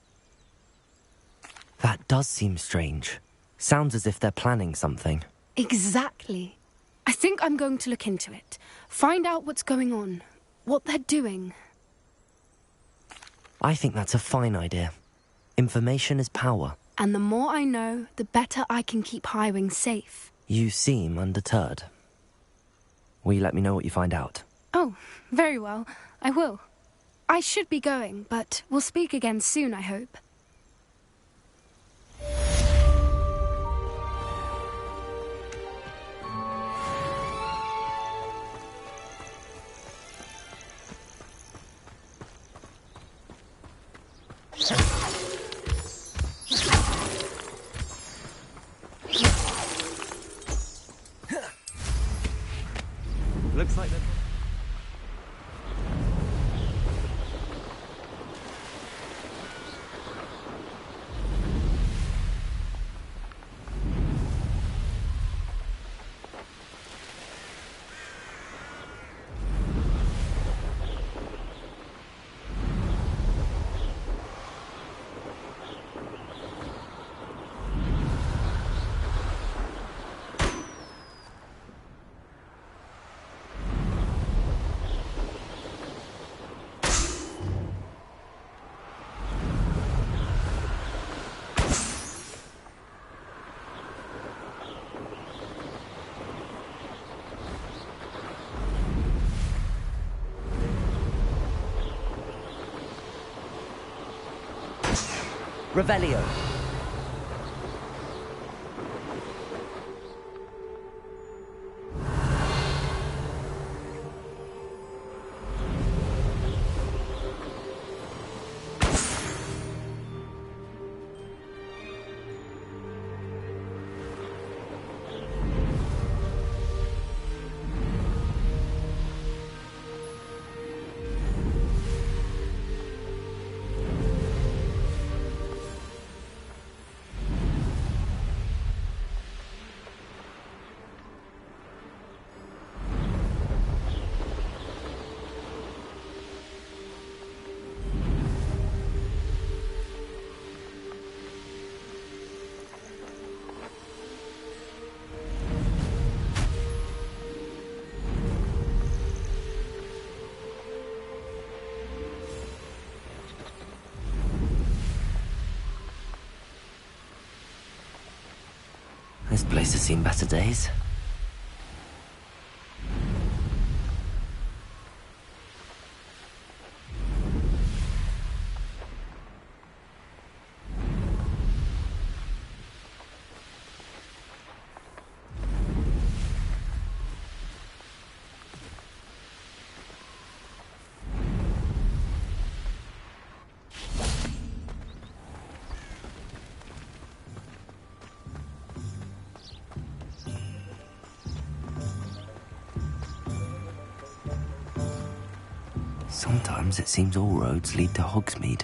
That does seem strange. Sounds as if they're planning something. Exactly. I think I'm going to look into it. Find out what's going on. What they're doing. I think that's a fine idea. Information is power. And the more I know, the better I can keep Highwing safe. You seem undeterred. Will you let me know what you find out? Oh, very well. I will. I should be going, but we'll speak again soon, I hope. Looks like that. Revelio. This place has seen better days. Sometimes it seems all roads lead to Hogsmeade.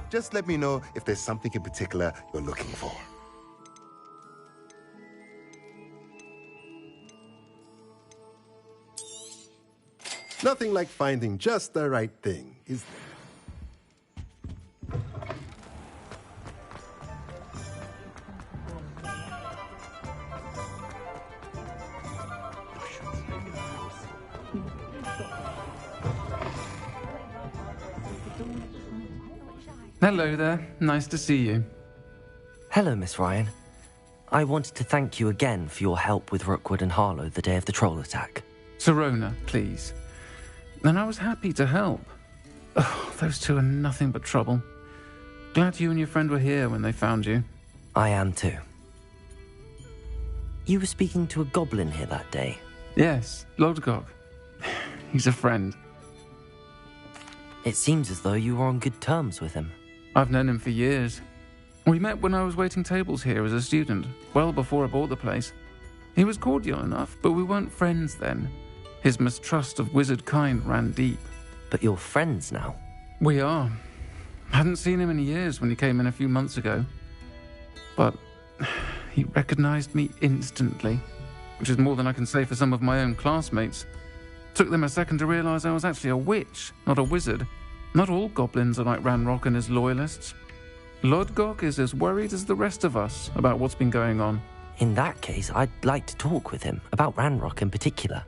Just let me know if there's something in particular you're looking for. Nothing like finding just the right thing, is there? Hello there. Nice to see you. Hello, Miss Ryan. I wanted to thank you again for your help with Rookwood and Harlow the day of the troll attack. Sirona, please. And I was happy to help. Oh, those two are nothing but trouble. Glad you and your friend were here when they found you. I am too. You were speaking to a goblin here that day? Yes, Lodgok. He's a friend. It seems as though you were on good terms with him. I've known him for years. We met when I was waiting tables here as a student, well before I bought the place. He was cordial enough, but we weren't friends then. His mistrust of wizard kind ran deep. But you're friends now? We are. Hadn't seen him in years when he came in a few months ago. But he recognized me instantly, which is more than I can say for some of my own classmates. Took them a second to realize I was actually a witch, not a wizard. Not all goblins are like Ranrock and his loyalists. Lodgok is as worried as the rest of us about what's been going on. In that case, I'd like to talk with him, about Ranrock in particular.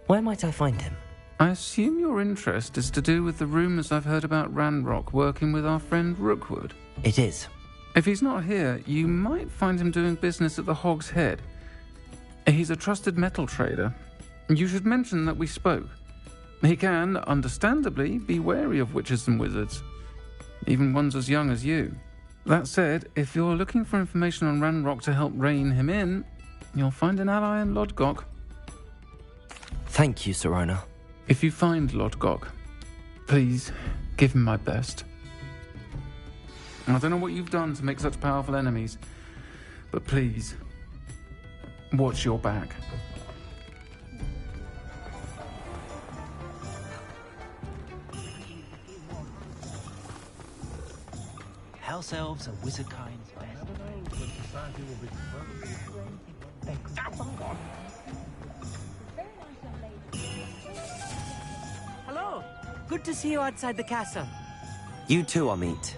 Where might I find him? I assume your interest is to do with the rumors I've heard about Ranrock working with our friend Rookwood. It is. If he's not here, you might find him doing business at the Hog's Head. He's a trusted metal trader. You should mention that we spoke. He can, understandably, be wary of witches and wizards, even ones as young as you. That said, if you're looking for information on Ranrock to help rein him in, you'll find an ally in Lodgok. Thank you, Sirona. If you find Lodgok, please give him my best. I don't know what you've done to make such powerful enemies, but please, watch your back. House elves are wizard kind's best. Hello. Good to see you outside the castle. You too, Amit.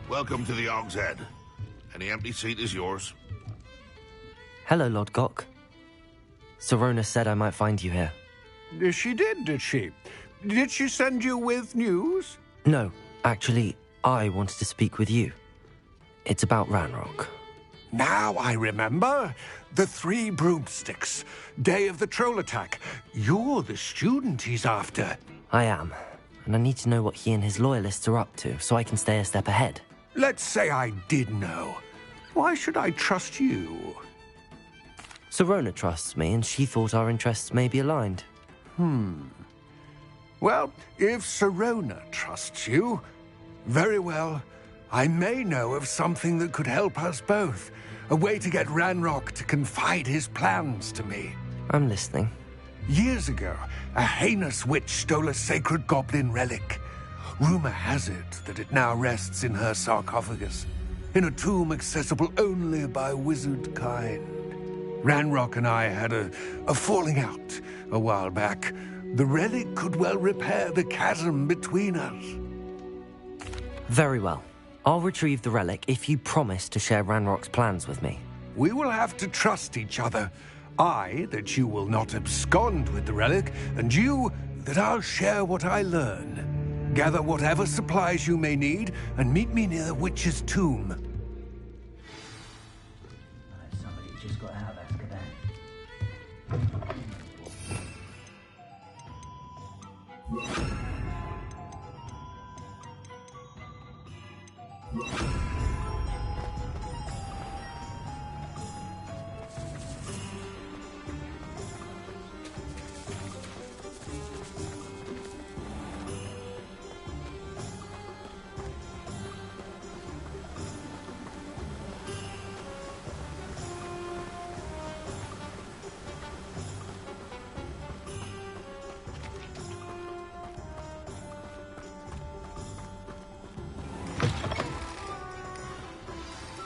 Welcome to the Hog's Head. Any empty seat is yours. Hello, Lodgok. Sirona said I might find you here. She did she? Did she send you with news? No, actually, I wanted to speak with you. It's about Ranrock. Now I remember. The 3 broomsticks. Day of the troll attack. You're the student he's after. I am, and I need to know what he and his loyalists are up to so I can stay a step ahead. Let's say I did know. Why should I trust you? Sirona trusts me, and she thought our interests may be aligned. Well, if Sirona trusts you, very well. I may know of something that could help us both. A way to get Ranrock to confide his plans to me. I'm listening. Years ago, a heinous witch stole a sacred goblin relic. Rumor has it that it now rests in her sarcophagus, in a tomb accessible only by wizard kind. Ranrock and I had a falling out a while back. The relic could well repair the chasm between us. Very well. I'll retrieve the relic if you promise to share Ranrock's plans with me. We will have to trust each other. I, that you will not abscond with the relic, and you, that I'll share what I learn. Gather whatever supplies you may need, and meet me near the witch's tomb. Somebody just got out of Azkaban.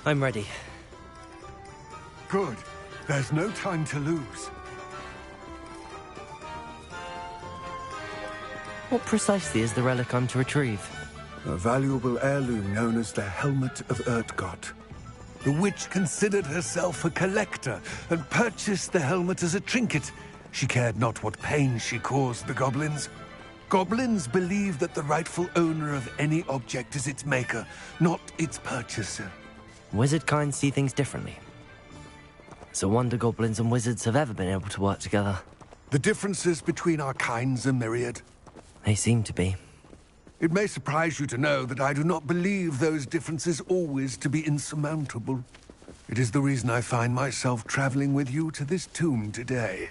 I'm ready. Good. There's no time to lose. What precisely is the relic I'm to retrieve? A valuable heirloom known as the Helmet of Urtgott. The witch considered herself a collector and purchased the helmet as a trinket. She cared not what pain she caused the goblins. Goblins believe that the rightful owner of any object is its maker, not its purchaser. Wizard kind see things differently. It's a wonder goblins and wizards have ever been able to work together. The differences between our kinds are myriad. They seem to be. It may surprise you to know that I do not believe those differences always to be insurmountable. It is the reason I find myself traveling with you to this tomb today.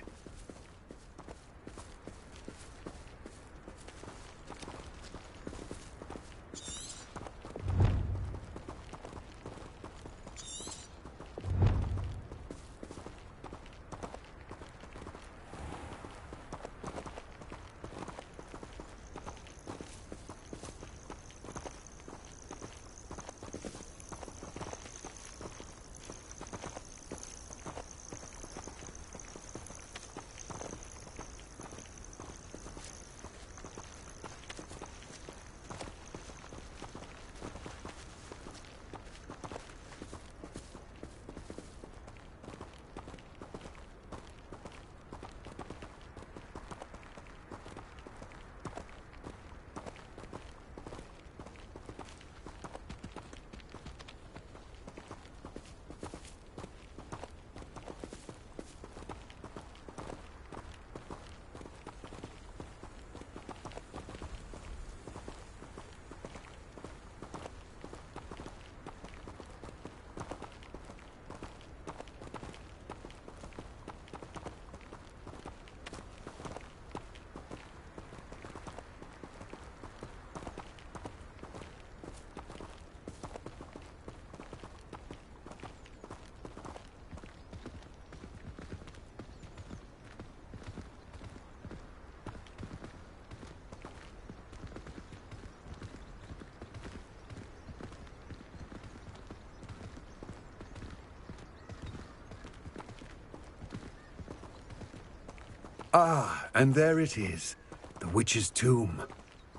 Ah, and there it is. The witch's tomb.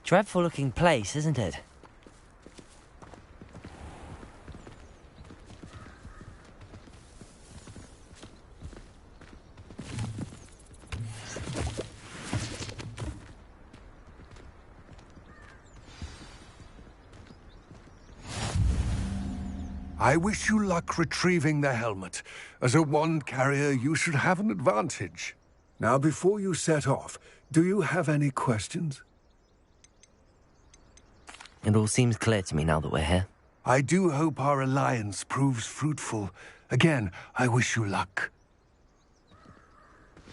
Dreadful looking place, isn't it? I wish you luck retrieving the helmet. As a wand carrier, you should have an advantage. Now, before you set off, do you have any questions? It all seems clear to me now that we're here. I do hope our alliance proves fruitful. Again, I wish you luck.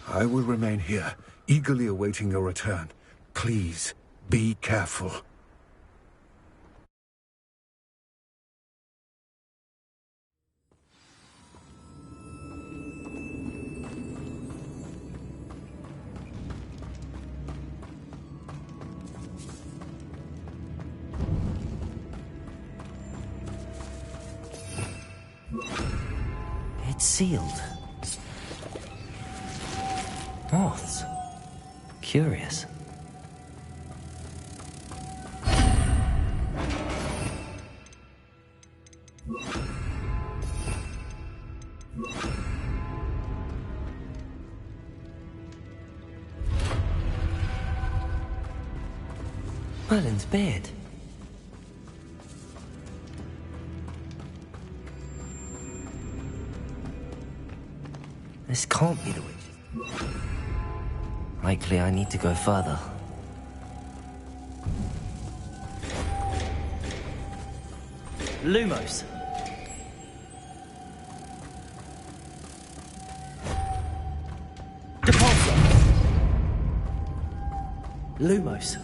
I will remain here, eagerly awaiting your return. Please, be careful. It's sealed. Moths. Curious. Merlin's beard. This can't be the witch. Likely I need to go further. Lumos. Depulso. Lumos.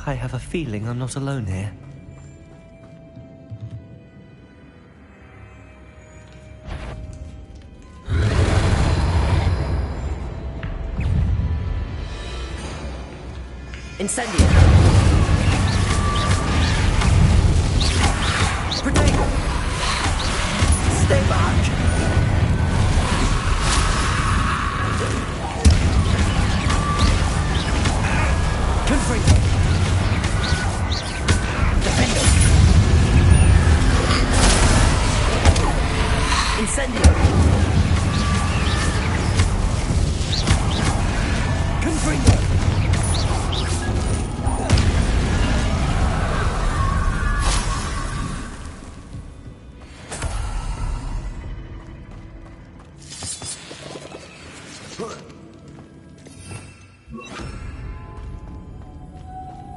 I have a feeling I'm not alone here. Incendio! Protego! Stay back!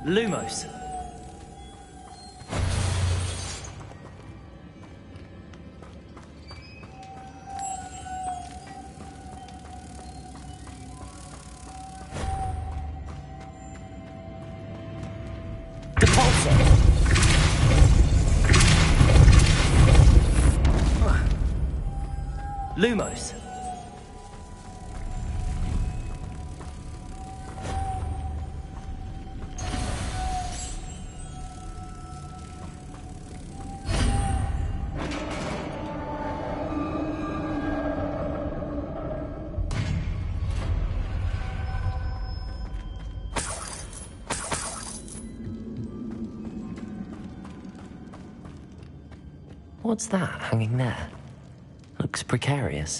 Lumos. Lumos. What's that hanging there? Looks precarious.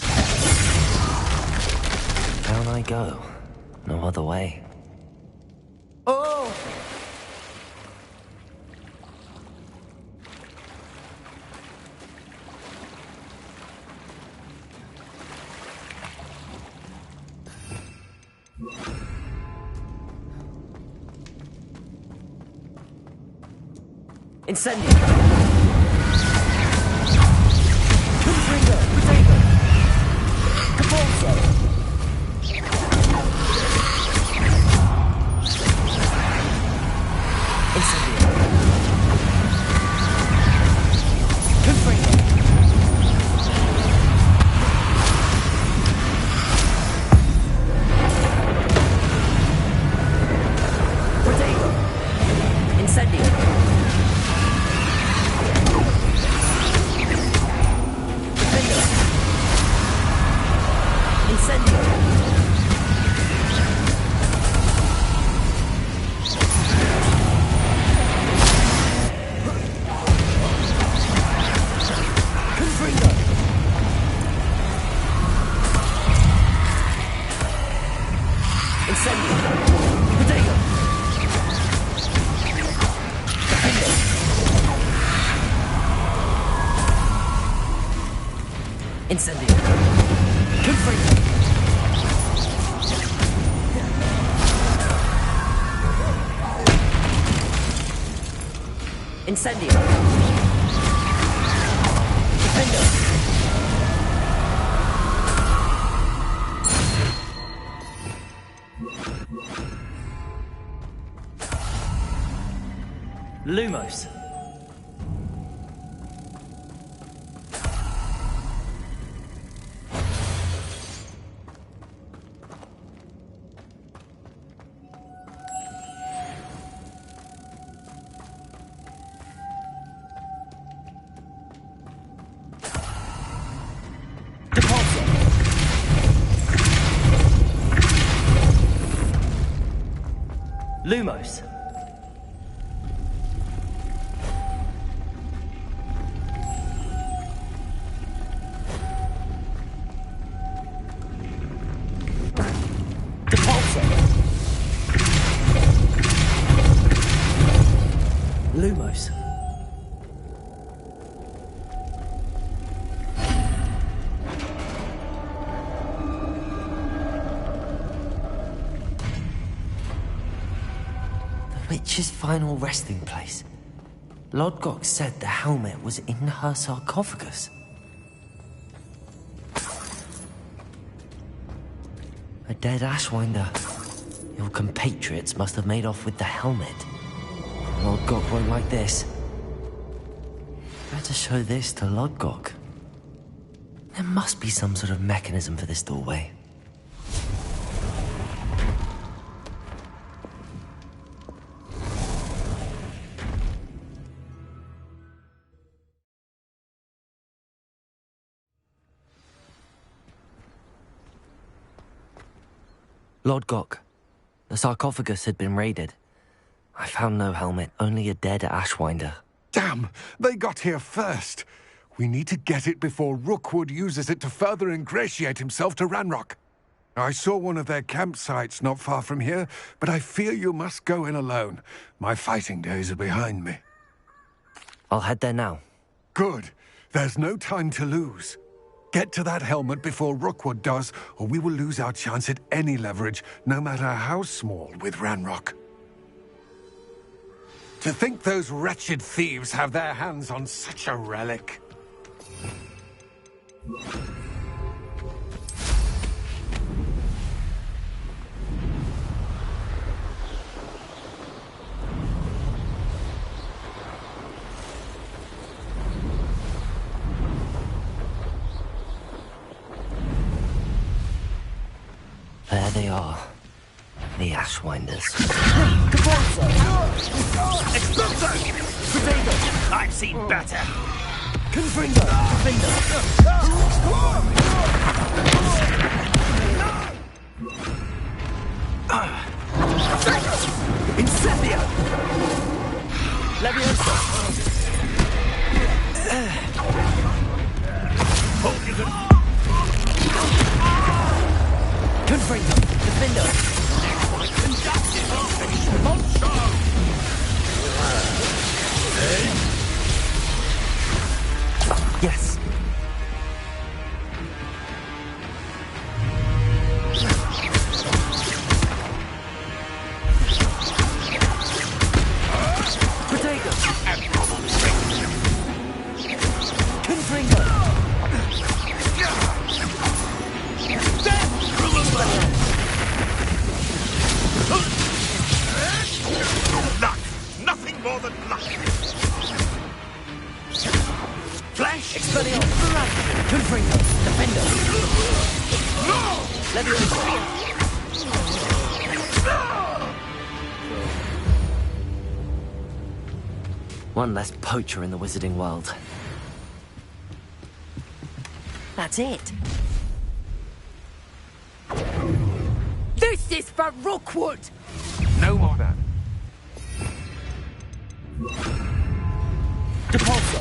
Down I go. No other way. Oh! Incendio! Confringo! Potato! Capolso! Incendio! Confringo! Potato! Incendio! Incendio. Confringo. Incendio. Defendo. Lumos. Lumos. Lumos. The witch's final resting place. Lodgok said the helmet was in her sarcophagus. A dead Ashwinder. Your compatriots must have made off with the helmet. Lodgok won't like this. Better show this to Lodgok. There must be some sort of mechanism for this doorway. Lodgok, the sarcophagus had been raided. I found no helmet, only a dead Ashwinder. Damn! They got here first! We need to get it before Rookwood uses it to further ingratiate himself to Ranrock. I saw one of their campsites not far from here, but I fear you must go in alone. My fighting days are behind me. I'll head there now. Good. There's no time to lose. Get to that helmet before Rookwood does, or we will lose our chance at any leverage, no matter how small, with Ranrock. To think those wretched thieves have their hands on such a relic. There they are. The Ashwinders. Potato! I've seen better! Confringo! Incendio! Leviosa! Hope you can... Confringo! Defender! Yes. Potato. Confringo. Luck! Nothing more than luck! Flash! Expelliarmus! Confringo! Defender! Leviosa! One less poacher in the wizarding world. That's it. This is for Rookwood! No more that. Depulso!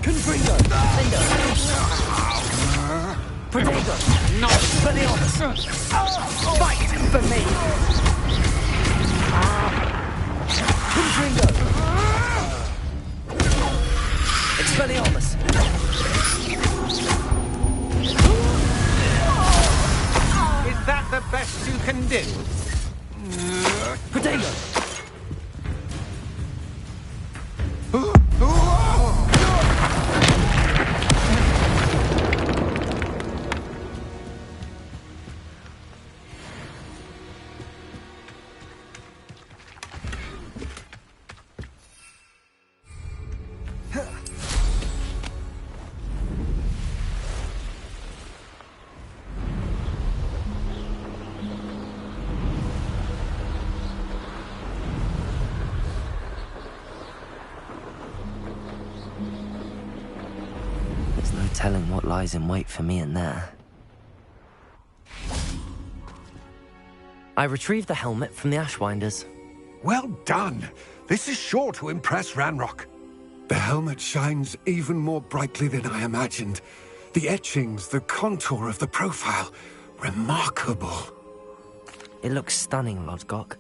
Confringo! Defender! Protego! No! Expelliarmus! Fight for me! Confringo! Expelliarmus! Is that the best you can do? Protego! Telling what lies in wait for me in there. I retrieved the helmet from the Ashwinders. Well done! This is sure to impress Ranrock. The helmet shines even more brightly than I imagined. The etchings, the contour of the profile, remarkable. It looks stunning, Lodgok.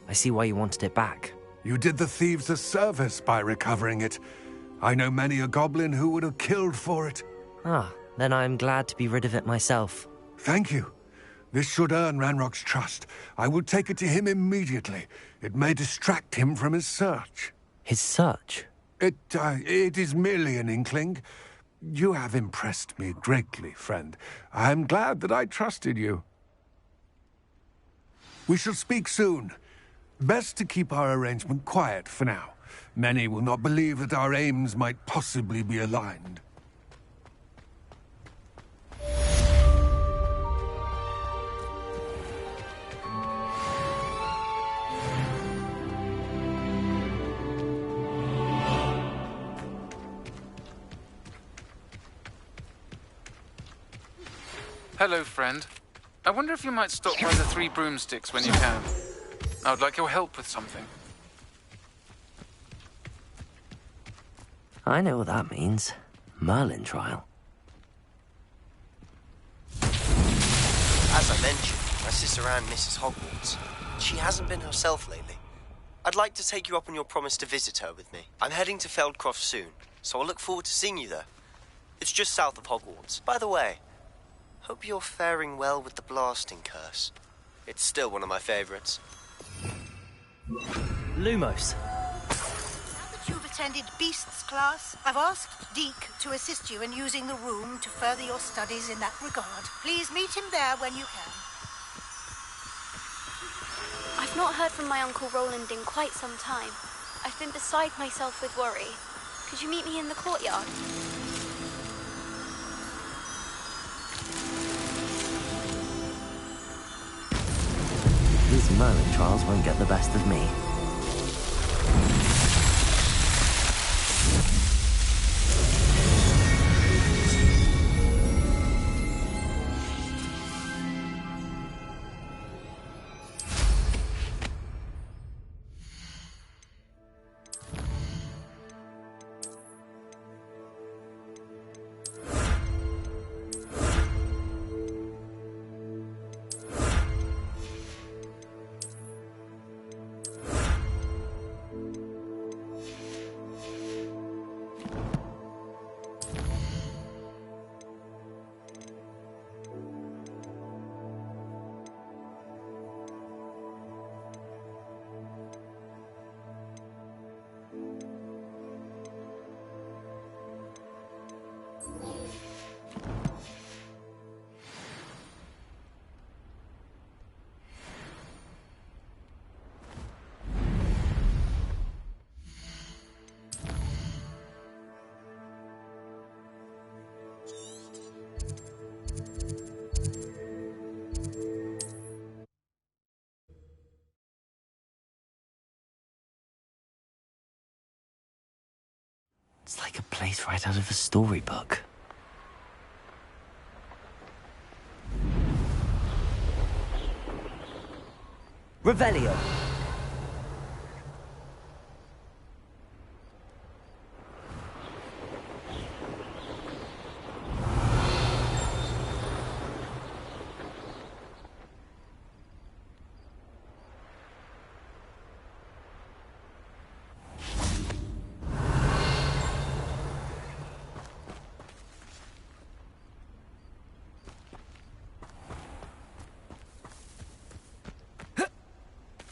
I see why you wanted it back. You did the thieves a service by recovering it. I know many a goblin who would have killed for it. Ah, then I am glad to be rid of it myself. Thank you. This should earn Ranrock's trust. I will take it to him immediately. It may distract him from his search. His search? It is merely an inkling. You have impressed me greatly, friend. I am glad that I trusted you. We shall speak soon. Best to keep our arrangement quiet for now. Many will not believe that our aims might possibly be aligned. Hello, friend. I wonder if you might stop by the 3 Broomsticks when you can. I would like your help with something. I know what that means. Merlin trial. mentioned, my sister Anne misses Hogwarts. She hasn't been herself lately. I'd like to take you up on your promise to visit her with me. I'm heading to Feldcroft soon, so I'll look forward to seeing you there. It's just south of Hogwarts. By the way, hope you're faring well with the blasting curse. It's still one of my favorites. Lumos. Now that you've attended Beasts class, I've asked Deke to assist you in using the room to further your studies in that regard. Please meet him there when you can. I've not heard from my Uncle Roland in quite some time. I've been beside myself with worry. Could you meet me in the courtyard? These Merlin trials won't get the best of me. It's like a place right out of a storybook. Revelio.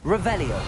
Revelio.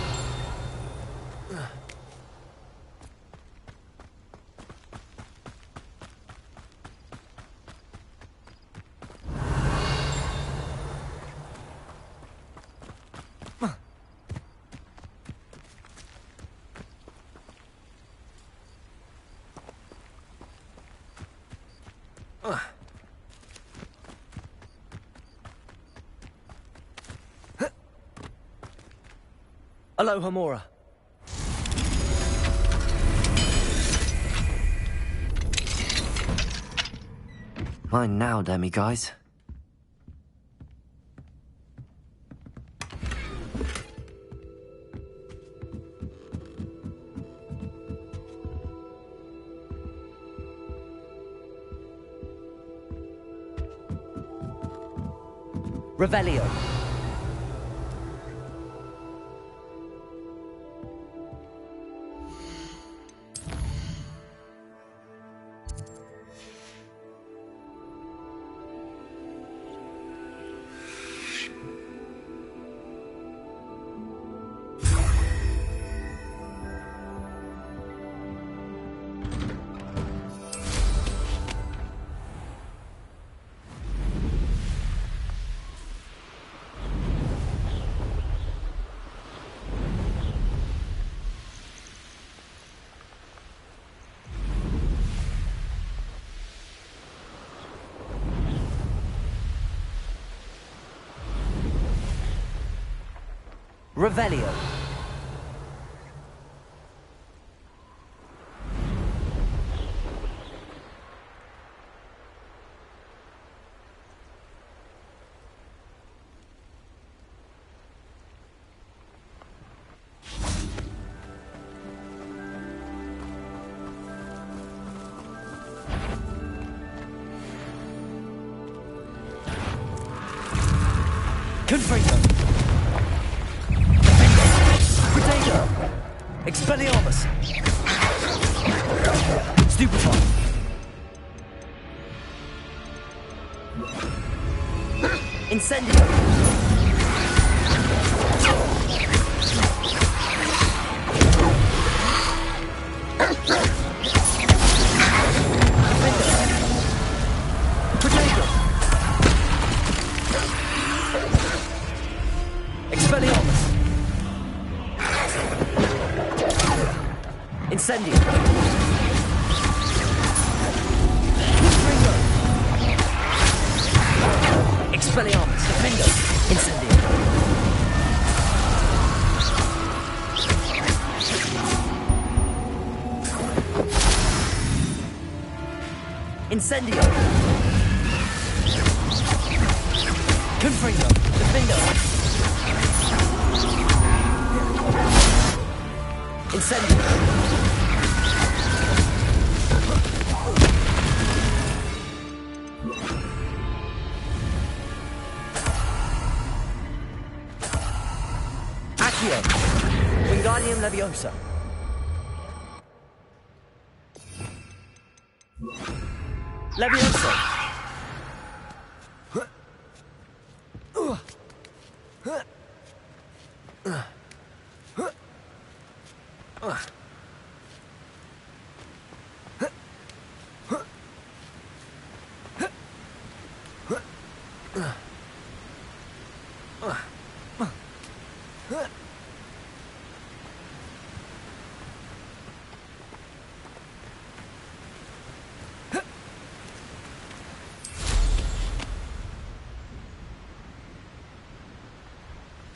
Aloha Mora. Mine now, demi-guys. Revelio. Revelio. Confringo. Protego. Expelliarmus. Stupefy. Incendio. Protego. Expelliarmus. Incendio. Confringo. Expelliarmus. Defendo. Incendio. Incendio. Confringo. Defendo. Incendio. Accio. Wingardium Leviosa. Leviosa.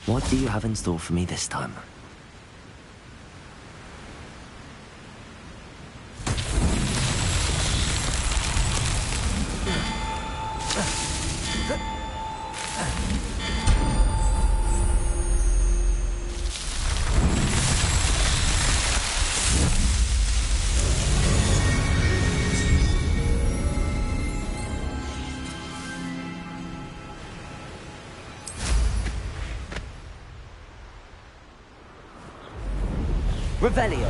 What do you have in store for me this time? Revelio.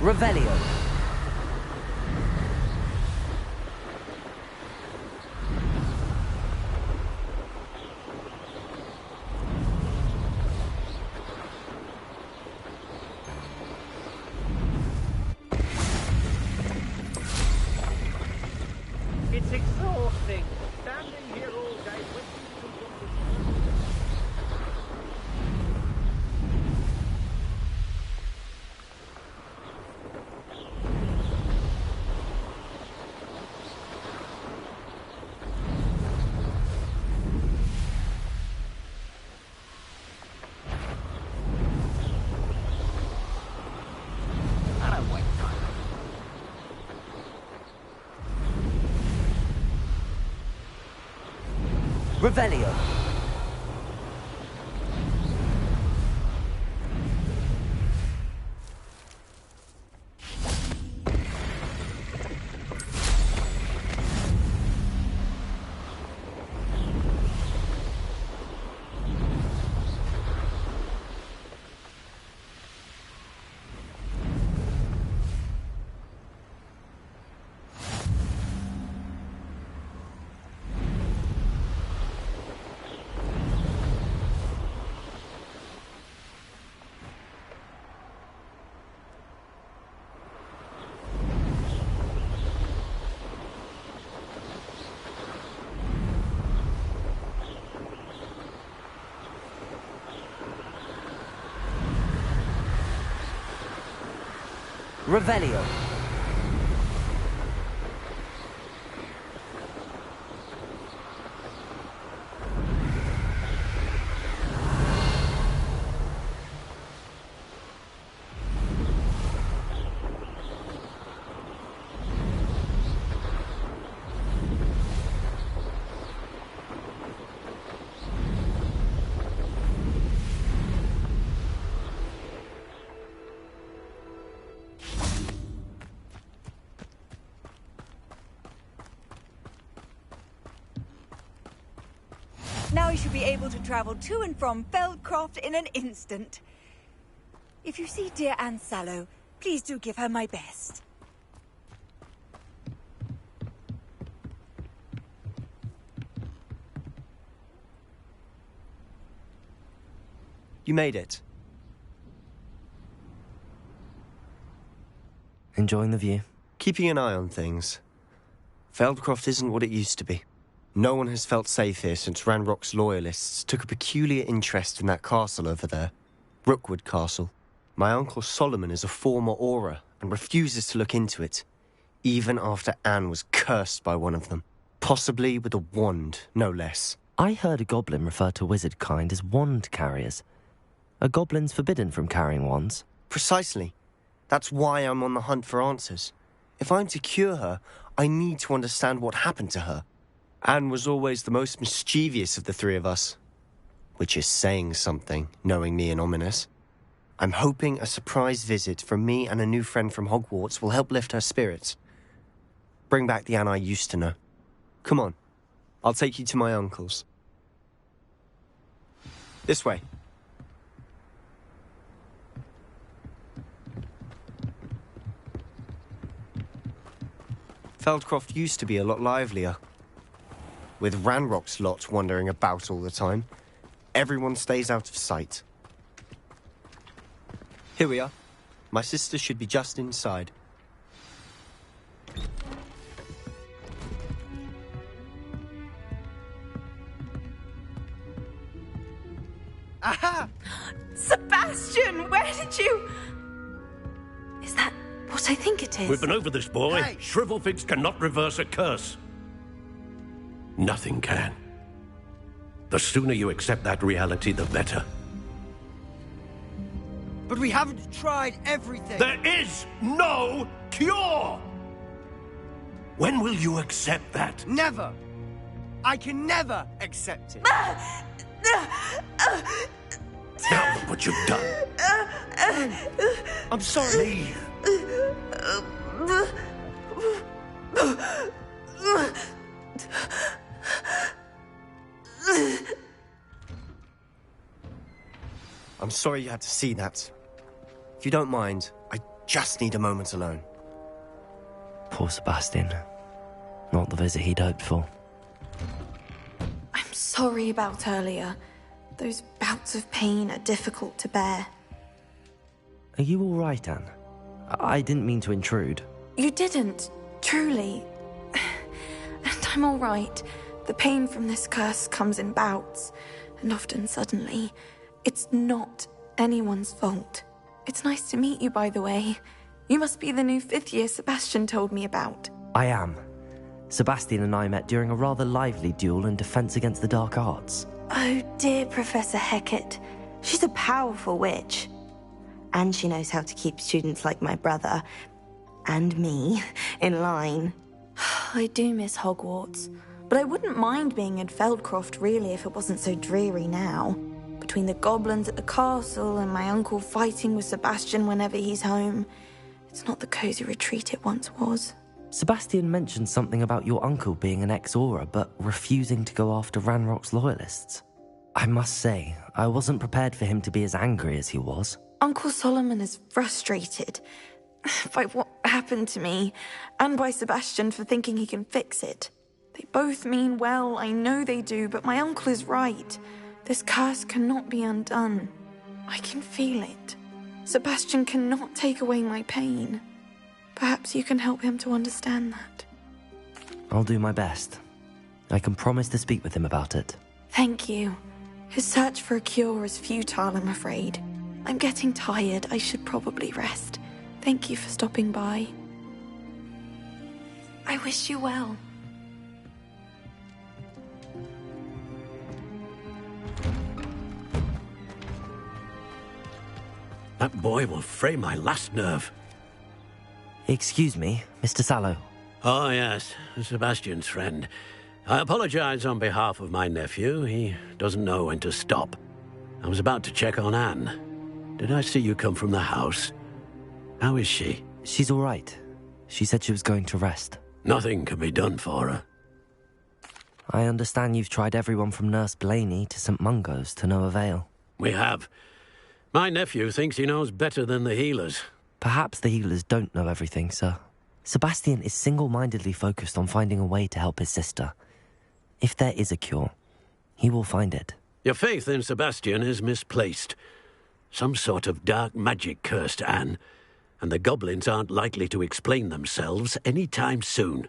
Revelio. It's exhausting. Standing here all day waiting for Revelio. Revelio. Now you should be able to travel to and from Feldcroft in an instant. If you see dear Anne Sallow, please do give her my best. You made it. Enjoying the view? Keeping an eye on things. Feldcroft isn't what it used to be. No one has felt safe here since Ranrock's loyalists took a peculiar interest in that castle over there. Rookwood Castle. My Uncle Solomon is a former Auror and refuses to look into it, even after Anne was cursed by one of them. Possibly with a wand, no less. I heard a goblin refer to wizard kind as wand carriers. Are goblins forbidden from carrying wands? Precisely. That's why I'm on the hunt for answers. If I'm to cure her, I need to understand what happened to her. Anne was always the most mischievous of the three of us. Which is saying something, knowing me and Ominous. I'm hoping a surprise visit from me and a new friend from Hogwarts will help lift her spirits. Bring back the Anne I used to know. Come on, I'll take you to my uncle's. This way. Feldcroft used to be a lot livelier. With Ranrock's lot wandering about all the time, everyone stays out of sight. Here we are. My sister should be just inside. Aha! Sebastian, where did you... Is that what I think it is? We've been over this, boy. Hey. Shrivelfigs cannot reverse a curse. Nothing can. The sooner you accept that reality, the better. But we haven't tried everything. There is no cure! When will you accept that? Never. I can never accept it. Now look what you've done. I'm sorry. I'm sorry you had to see that. If you don't mind, I just need a moment alone. Poor Sebastian. Not the visit he'd hoped for. I'm sorry about earlier. Those bouts of pain are difficult to bear. Are you all right, Anne? I didn't mean to intrude. You didn't, truly. And I'm all right. The pain from this curse comes in bouts, and often suddenly. It's not anyone's fault. It's nice to meet you, by the way. You must be the new 5th year Sebastian told me about. I am. Sebastian and I met during a rather lively duel in Defense Against the Dark Arts. Oh dear, Professor Hecat. She's a powerful witch. And she knows how to keep students like my brother, and me, in line. I do miss Hogwarts, but I wouldn't mind being in Feldcroft, really, if it wasn't so dreary now. Between the goblins at the castle and my uncle fighting with Sebastian whenever he's home, it's not the cozy retreat it once was. Sebastian mentioned something about your uncle being an ex-Auror, but refusing to go after Ranrock's loyalists. I must say, I wasn't prepared for him to be as angry as he was. Uncle Solomon is frustrated by what happened to me, and by Sebastian for thinking he can fix it. They both mean well, I know they do, but my uncle is right. This curse cannot be undone. I can feel it. Sebastian cannot take away my pain. Perhaps you can help him to understand that. I'll do my best. I can promise to speak with him about it. Thank you. His search for a cure is futile, I'm afraid. I'm getting tired. I should probably rest. Thank you for stopping by. I wish you well. That boy will fray my last nerve. Excuse me, Mr. Sallow. Oh, yes, Sebastian's friend. I apologize on behalf of my nephew. He doesn't know when to stop. I was about to check on Anne. Did I see you come from the house? How is she? She's all right. She said she was going to rest. Nothing can be done for her. I understand you've tried everyone from Nurse Blaney to St. Mungo's to no avail. We have. My nephew thinks he knows better than the healers. Perhaps the healers don't know everything, sir. Sebastian is single-mindedly focused on finding a way to help his sister. If there is a cure, he will find it. Your faith in Sebastian is misplaced. Some sort of dark magic cursed Anne, and the goblins aren't likely to explain themselves any time soon.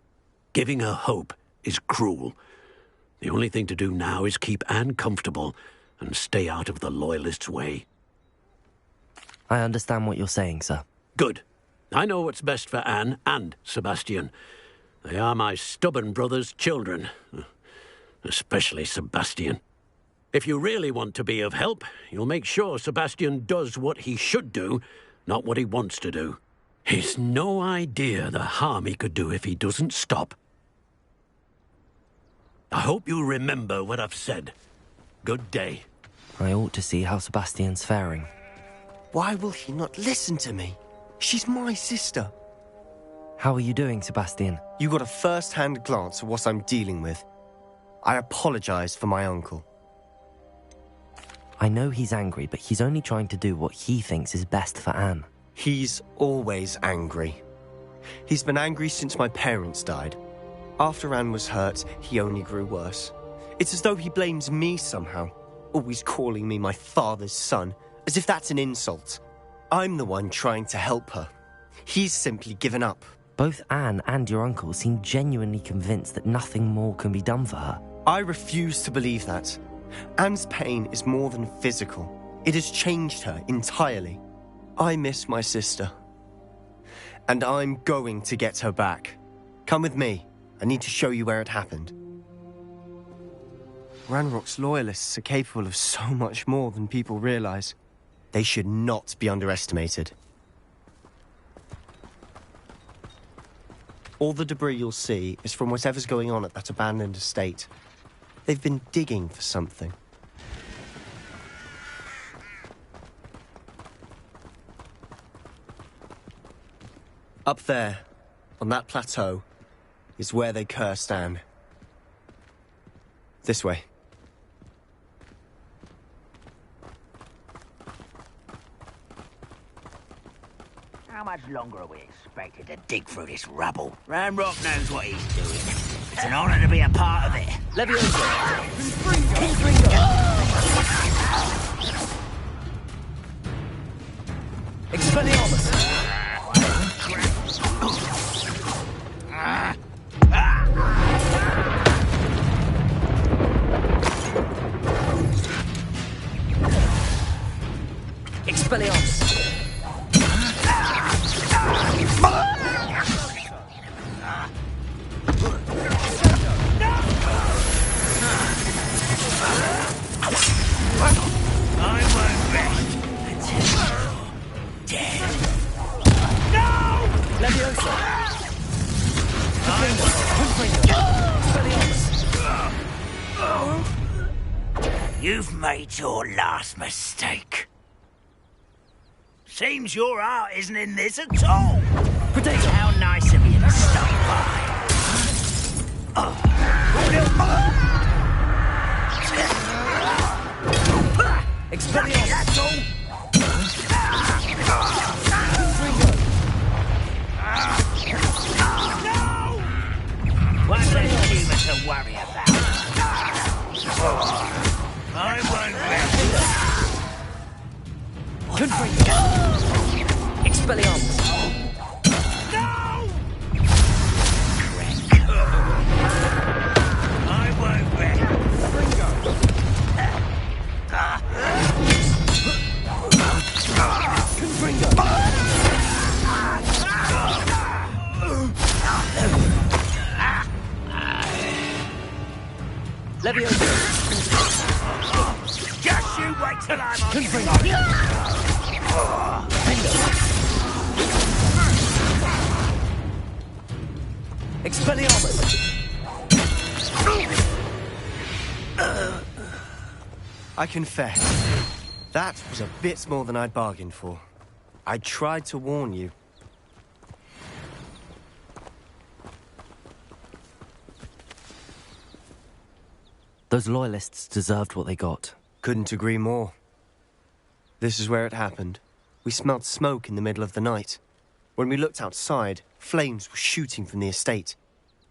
Giving her hope is cruel. The only thing to do now is keep Anne comfortable and stay out of the Loyalists' way. I understand what you're saying, sir. Good. I know what's best for Anne and Sebastian. They are my stubborn brother's children. Especially Sebastian. If you really want to be of help, you'll make sure Sebastian does what he should do, not what he wants to do. He's no idea the harm he could do if he doesn't stop. I hope you'll remember what I've said. Good day. I ought to see how Sebastian's faring. Why will he not listen to me? She's my sister. How are you doing, Sebastian? You got a first-hand glance at what I'm dealing with. I apologize for my uncle. I know he's angry, but he's only trying to do what he thinks is best for Anne. He's always angry. He's been angry since my parents died. After Anne was hurt, he only grew worse. It's as though he blames me somehow, always calling me my father's son, as if that's an insult. I'm the one trying to help her. He's simply given up. Both Anne and your uncle seem genuinely convinced that nothing more can be done for her. I refuse to believe that. Anne's pain is more than physical. It has changed her entirely. I miss my sister. And I'm going to get her back. Come with me. I need to show you where it happened. Ranrock's loyalists are capable of so much more than people realize. They should not be underestimated. All the debris you'll see is from whatever's going on at that abandoned estate. They've been digging for something. Up there, on that plateau, is where they cursed Anne. This way. How much longer are we expected to dig through this rubble? Ranrock knows what he's doing. It's an honor to be a part of it. Leviosa! Expelliarmus! Expelliarmus! You've made your last mistake. Seems your heart isn't in this at all. Potato! How nice of you to stop by. Expelliarmus! That's all. No! What's a human to worry about? I won't Confringo! Expelliarmus! No! I won't bet. Confringo! I confess, that was a bit more than I'd bargained for. I tried to warn you. Those loyalists deserved what they got. Couldn't agree more. This is where it happened. We smelled smoke in the middle of the night. When we looked outside, flames were shooting from the estate.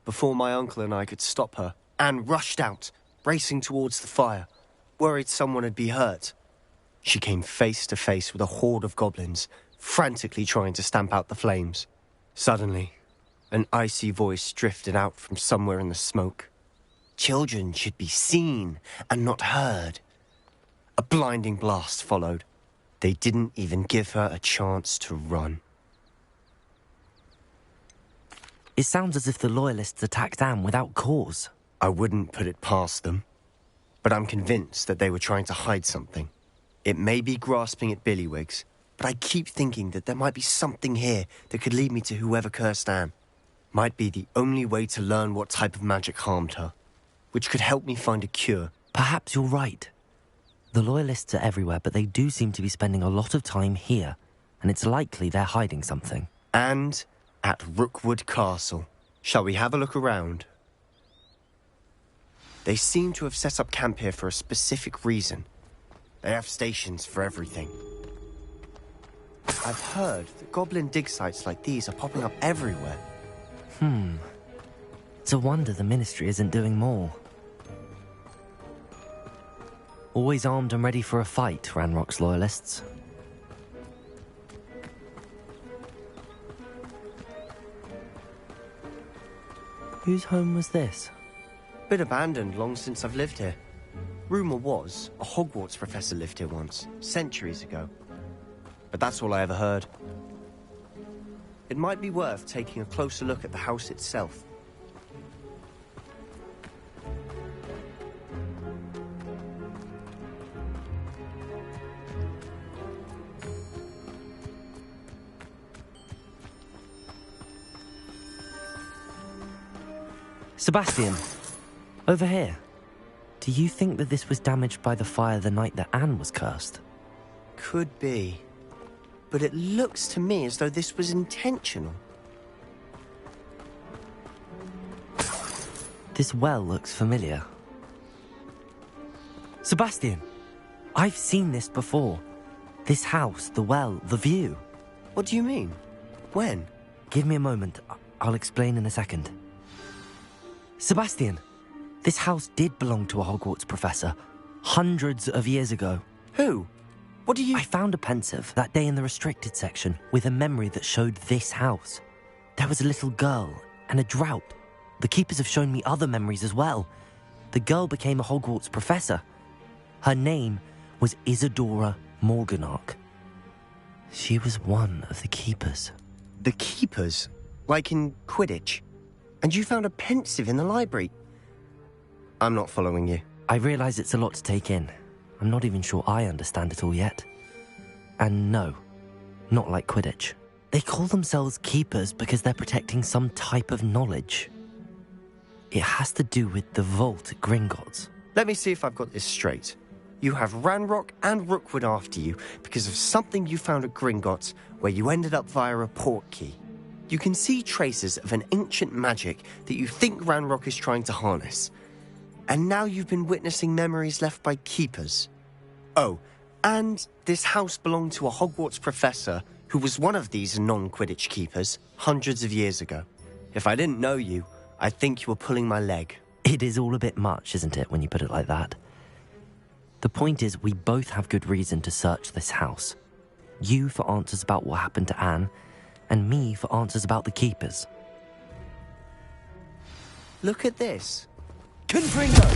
Before my uncle and I could stop her, Anne rushed out, racing towards the fire, worried someone had been hurt. She came face to face with a horde of goblins, frantically trying to stamp out the flames. Suddenly, an icy voice drifted out from somewhere in the smoke. Children should be seen and not heard. A blinding blast followed. They didn't even give her a chance to run. It sounds as if the Loyalists attacked Anne without cause. I wouldn't put it past them, but I'm convinced that they were trying to hide something. It may be grasping at Billywigs, but I keep thinking that there might be something here that could lead me to whoever cursed Anne. Might be the only way to learn what type of magic harmed her, which could help me find a cure. Perhaps you're right. The Loyalists are everywhere, but they do seem to be spending a lot of time here, and it's likely they're hiding something. And at Rookwood Castle. Shall we have a look around? They seem to have set up camp here for a specific reason. They have stations for everything. I've heard that goblin dig sites like these are popping up everywhere. It's a wonder the Ministry isn't doing more. Always armed and ready for a fight, Ranrock's Loyalists. Whose home was this? Been abandoned long since I've lived here. Rumour was a Hogwarts professor lived here once, centuries ago. But that's all I ever heard. It might be worth taking a closer look at the house itself. Sebastian, over here. Do you think that this was damaged by the fire the night that Anne was cursed? Could be. But it looks to me as though this was intentional. This well looks familiar. Sebastian, I've seen this before. This house, the well, the view. What do you mean? When? Give me a moment. I'll explain in a second. Sebastian, this house did belong to a Hogwarts professor, hundreds of years ago. Who? What do you... I found a pensive that day in the restricted section with a memory that showed this house. There was a little girl and a drought. The keepers have shown me other memories as well. The girl became a Hogwarts professor. Her name was Isadora Morganach. She was one of the keepers. The keepers? Like in Quidditch? And you found a pensive in the library? I'm not following you. I realise it's a lot to take in. I'm not even sure I understand it all yet. And no, not like Quidditch. They call themselves keepers because they're protecting some type of knowledge. It has to do with the vault at Gringotts. Let me see if I've got this straight. You have Ranrock and Rookwood after you because of something you found at Gringotts where you ended up via a portkey. You can see traces of an ancient magic that you think Ranrock is trying to harness. And now you've been witnessing memories left by keepers. Oh, and this house belonged to a Hogwarts professor who was one of these non-Quidditch keepers hundreds of years ago. If I didn't know you, I'd think you were pulling my leg. It is all a bit much, isn't it, when you put it like that? The point is, we both have good reason to search this house. You for answers about what happened to Anne, and me for answers about the keepers. Look at this. Confringo!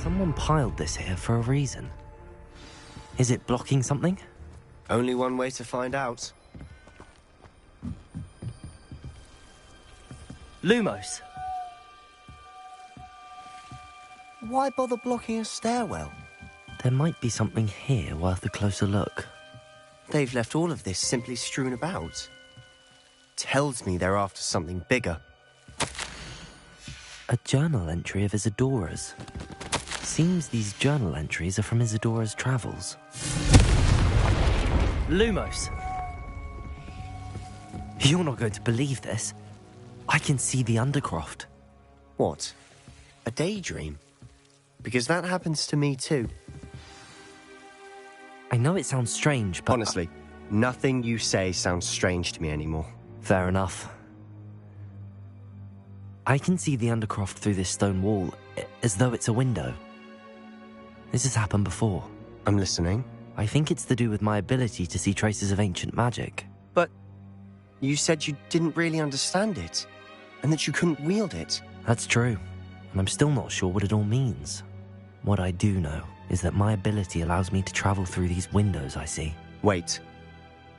Someone piled this here for a reason. Is it blocking something? Only one way to find out. Lumos! Why bother blocking a stairwell? There might be something here worth a closer look. They've left all of this simply strewn about. Tells me they're after something bigger. A journal entry of Isadora's. Seems these journal entries are from Isadora's travels. Lumos. You're not going to believe this. I can see the Undercroft. What? A daydream? Because that happens to me too. I know it sounds strange, but... Honestly, nothing you say sounds strange to me anymore. Fair enough. I can see the Undercroft through this stone wall, as though it's a window. This has happened before. I'm listening. I think it's to do with my ability to see traces of ancient magic. But you said you didn't really understand it, and that you couldn't wield it. That's true, and I'm still not sure what it all means. What I do know is that my ability allows me to travel through these windows I see. Wait.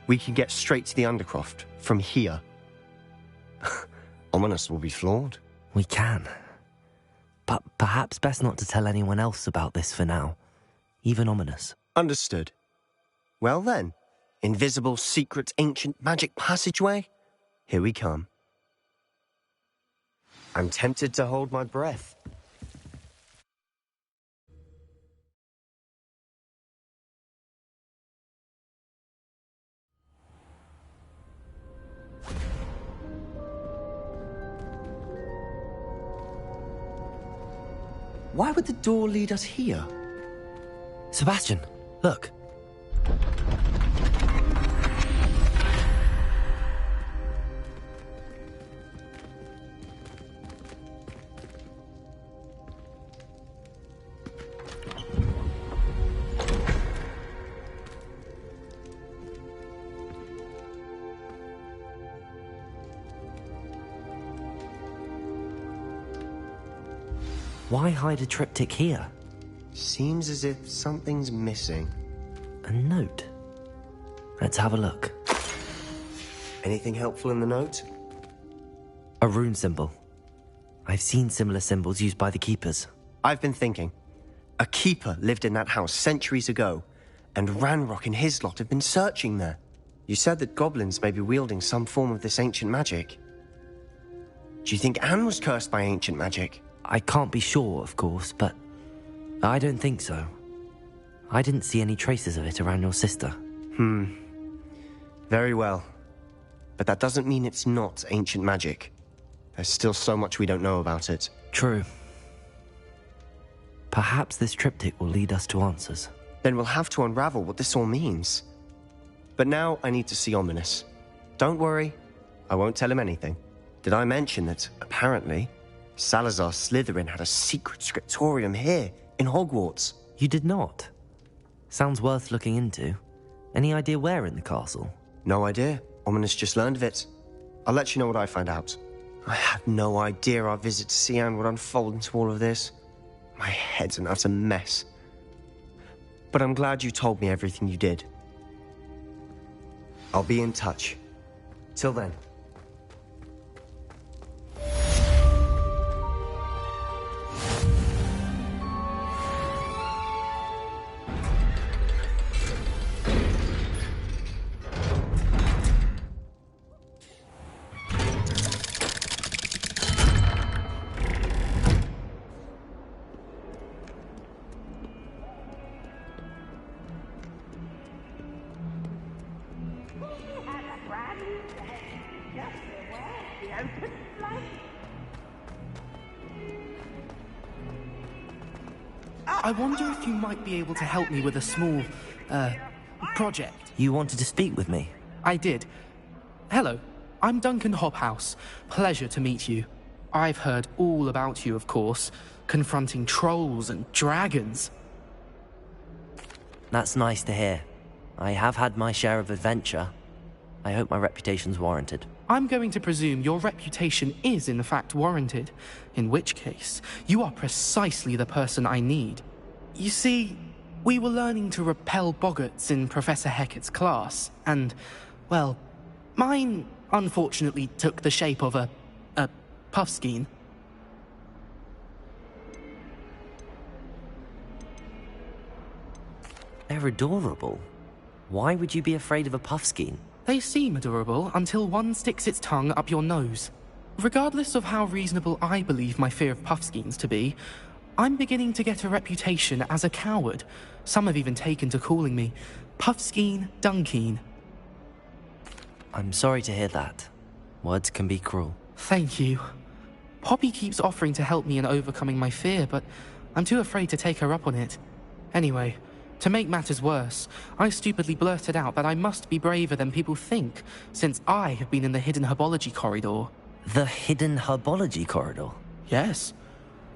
We can get straight to the Undercroft from here. Ominous will be floored. We can. But perhaps best not to tell anyone else about this for now. Even Ominous. Understood. Well then, invisible, secret, ancient magic passageway? Here we come. I'm tempted to hold my breath. Why would the door lead us here? Sebastian, look. Why hide a triptych here? Seems as if something's missing. A note. Let's have a look. Anything helpful in the note? A rune symbol. I've seen similar symbols used by the keepers. I've been thinking. A keeper lived in that house centuries ago, and Ranrock and his lot have been searching there. You said that goblins may be wielding some form of this ancient magic. Do you think Anne was cursed by ancient magic? I can't be sure, of course, but I don't think so. I didn't see any traces of it around your sister. Very well. But that doesn't mean it's not ancient magic. There's still so much we don't know about it. True. Perhaps this triptych will lead us to answers. Then we'll have to unravel what this all means. But now I need to see Ominous. Don't worry, I won't tell him anything. Did I mention that, apparently, Salazar Slytherin had a secret scriptorium here, in Hogwarts? You did not? Sounds worth looking into. Any idea where in the castle? No idea. Ominous just learned of it. I'll let you know what I find out. I had no idea our visit to Cian would unfold into all of this. My head's an utter mess. But I'm glad you told me everything you did. I'll be in touch. Till then. I wonder if you might be able to help me with a small, project. You wanted to speak with me? I did. Hello, I'm Duncan Hobhouse. Pleasure to meet you. I've heard all about you, of course, confronting trolls and dragons. That's nice to hear. I have had my share of adventure. I hope my reputation's warranted. I'm going to presume your reputation is in fact warranted, in which case, you are precisely the person I need. You see, we were learning to repel boggarts in Professor Hecat's class, and, well, mine unfortunately took the shape of a puffskein. They're adorable. Why would you be afraid of a puffskein? They seem adorable until one sticks its tongue up your nose. Regardless of how reasonable I believe my fear of puffskeins to be, I'm beginning to get a reputation as a coward. Some have even taken to calling me Puffskein Dunkeen. I'm sorry to hear that. Words can be cruel. Thank you. Poppy keeps offering to help me in overcoming my fear, but I'm too afraid to take her up on it. Anyway, to make matters worse, I stupidly blurted out that I must be braver than people think, since I have been in the hidden herbology corridor. The hidden herbology corridor? Yes.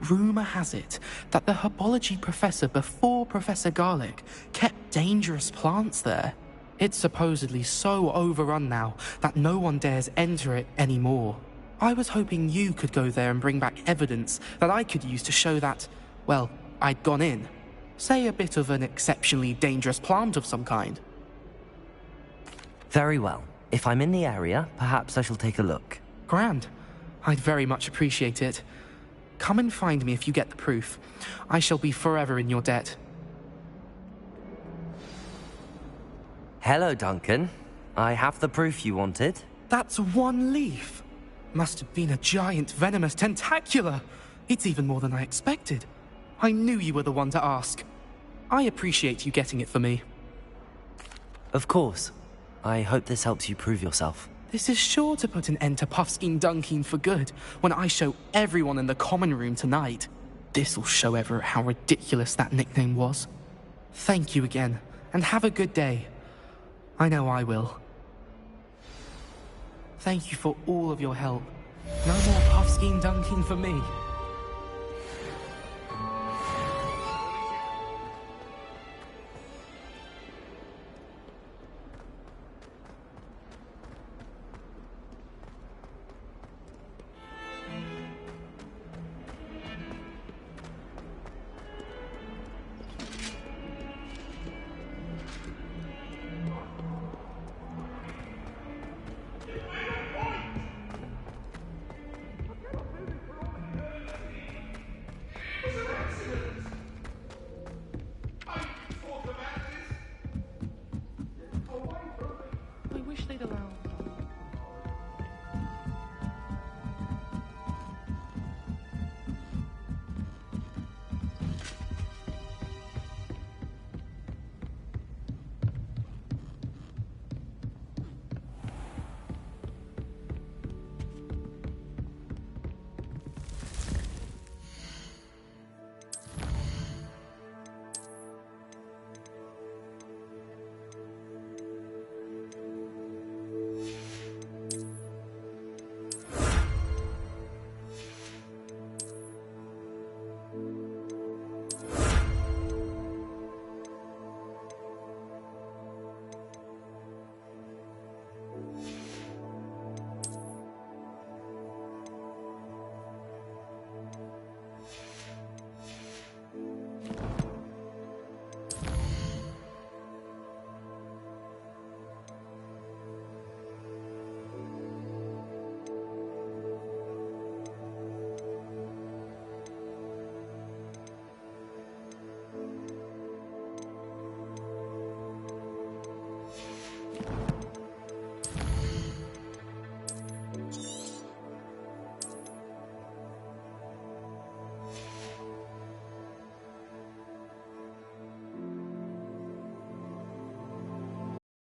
Rumour has it that the herbology professor before Professor Garlic kept dangerous plants there. It's supposedly so overrun now that no one dares enter it anymore. I was hoping you could go there and bring back evidence that I could use to show that, well, I'd gone in. Say a bit of an exceptionally dangerous plant of some kind. Very well. If I'm in the area, perhaps I shall take a look. Grand. I'd very much appreciate it. Come and find me if you get the proof. I shall be forever in your debt. Hello, Duncan. I have the proof you wanted. That's one leaf. Must have been a giant venomous tentacula. It's even more than I expected. I knew you were the one to ask. I appreciate you getting it for me. Of course. I hope this helps you prove yourself. This is sure to put an end to Puffskein Dunkeen for good when I show everyone in the common room tonight. This'll show Everett how ridiculous that nickname was. Thank you again, and have a good day. I know I will. Thank you for all of your help. No more Puffskein Dunkeen for me. I wish they'd allow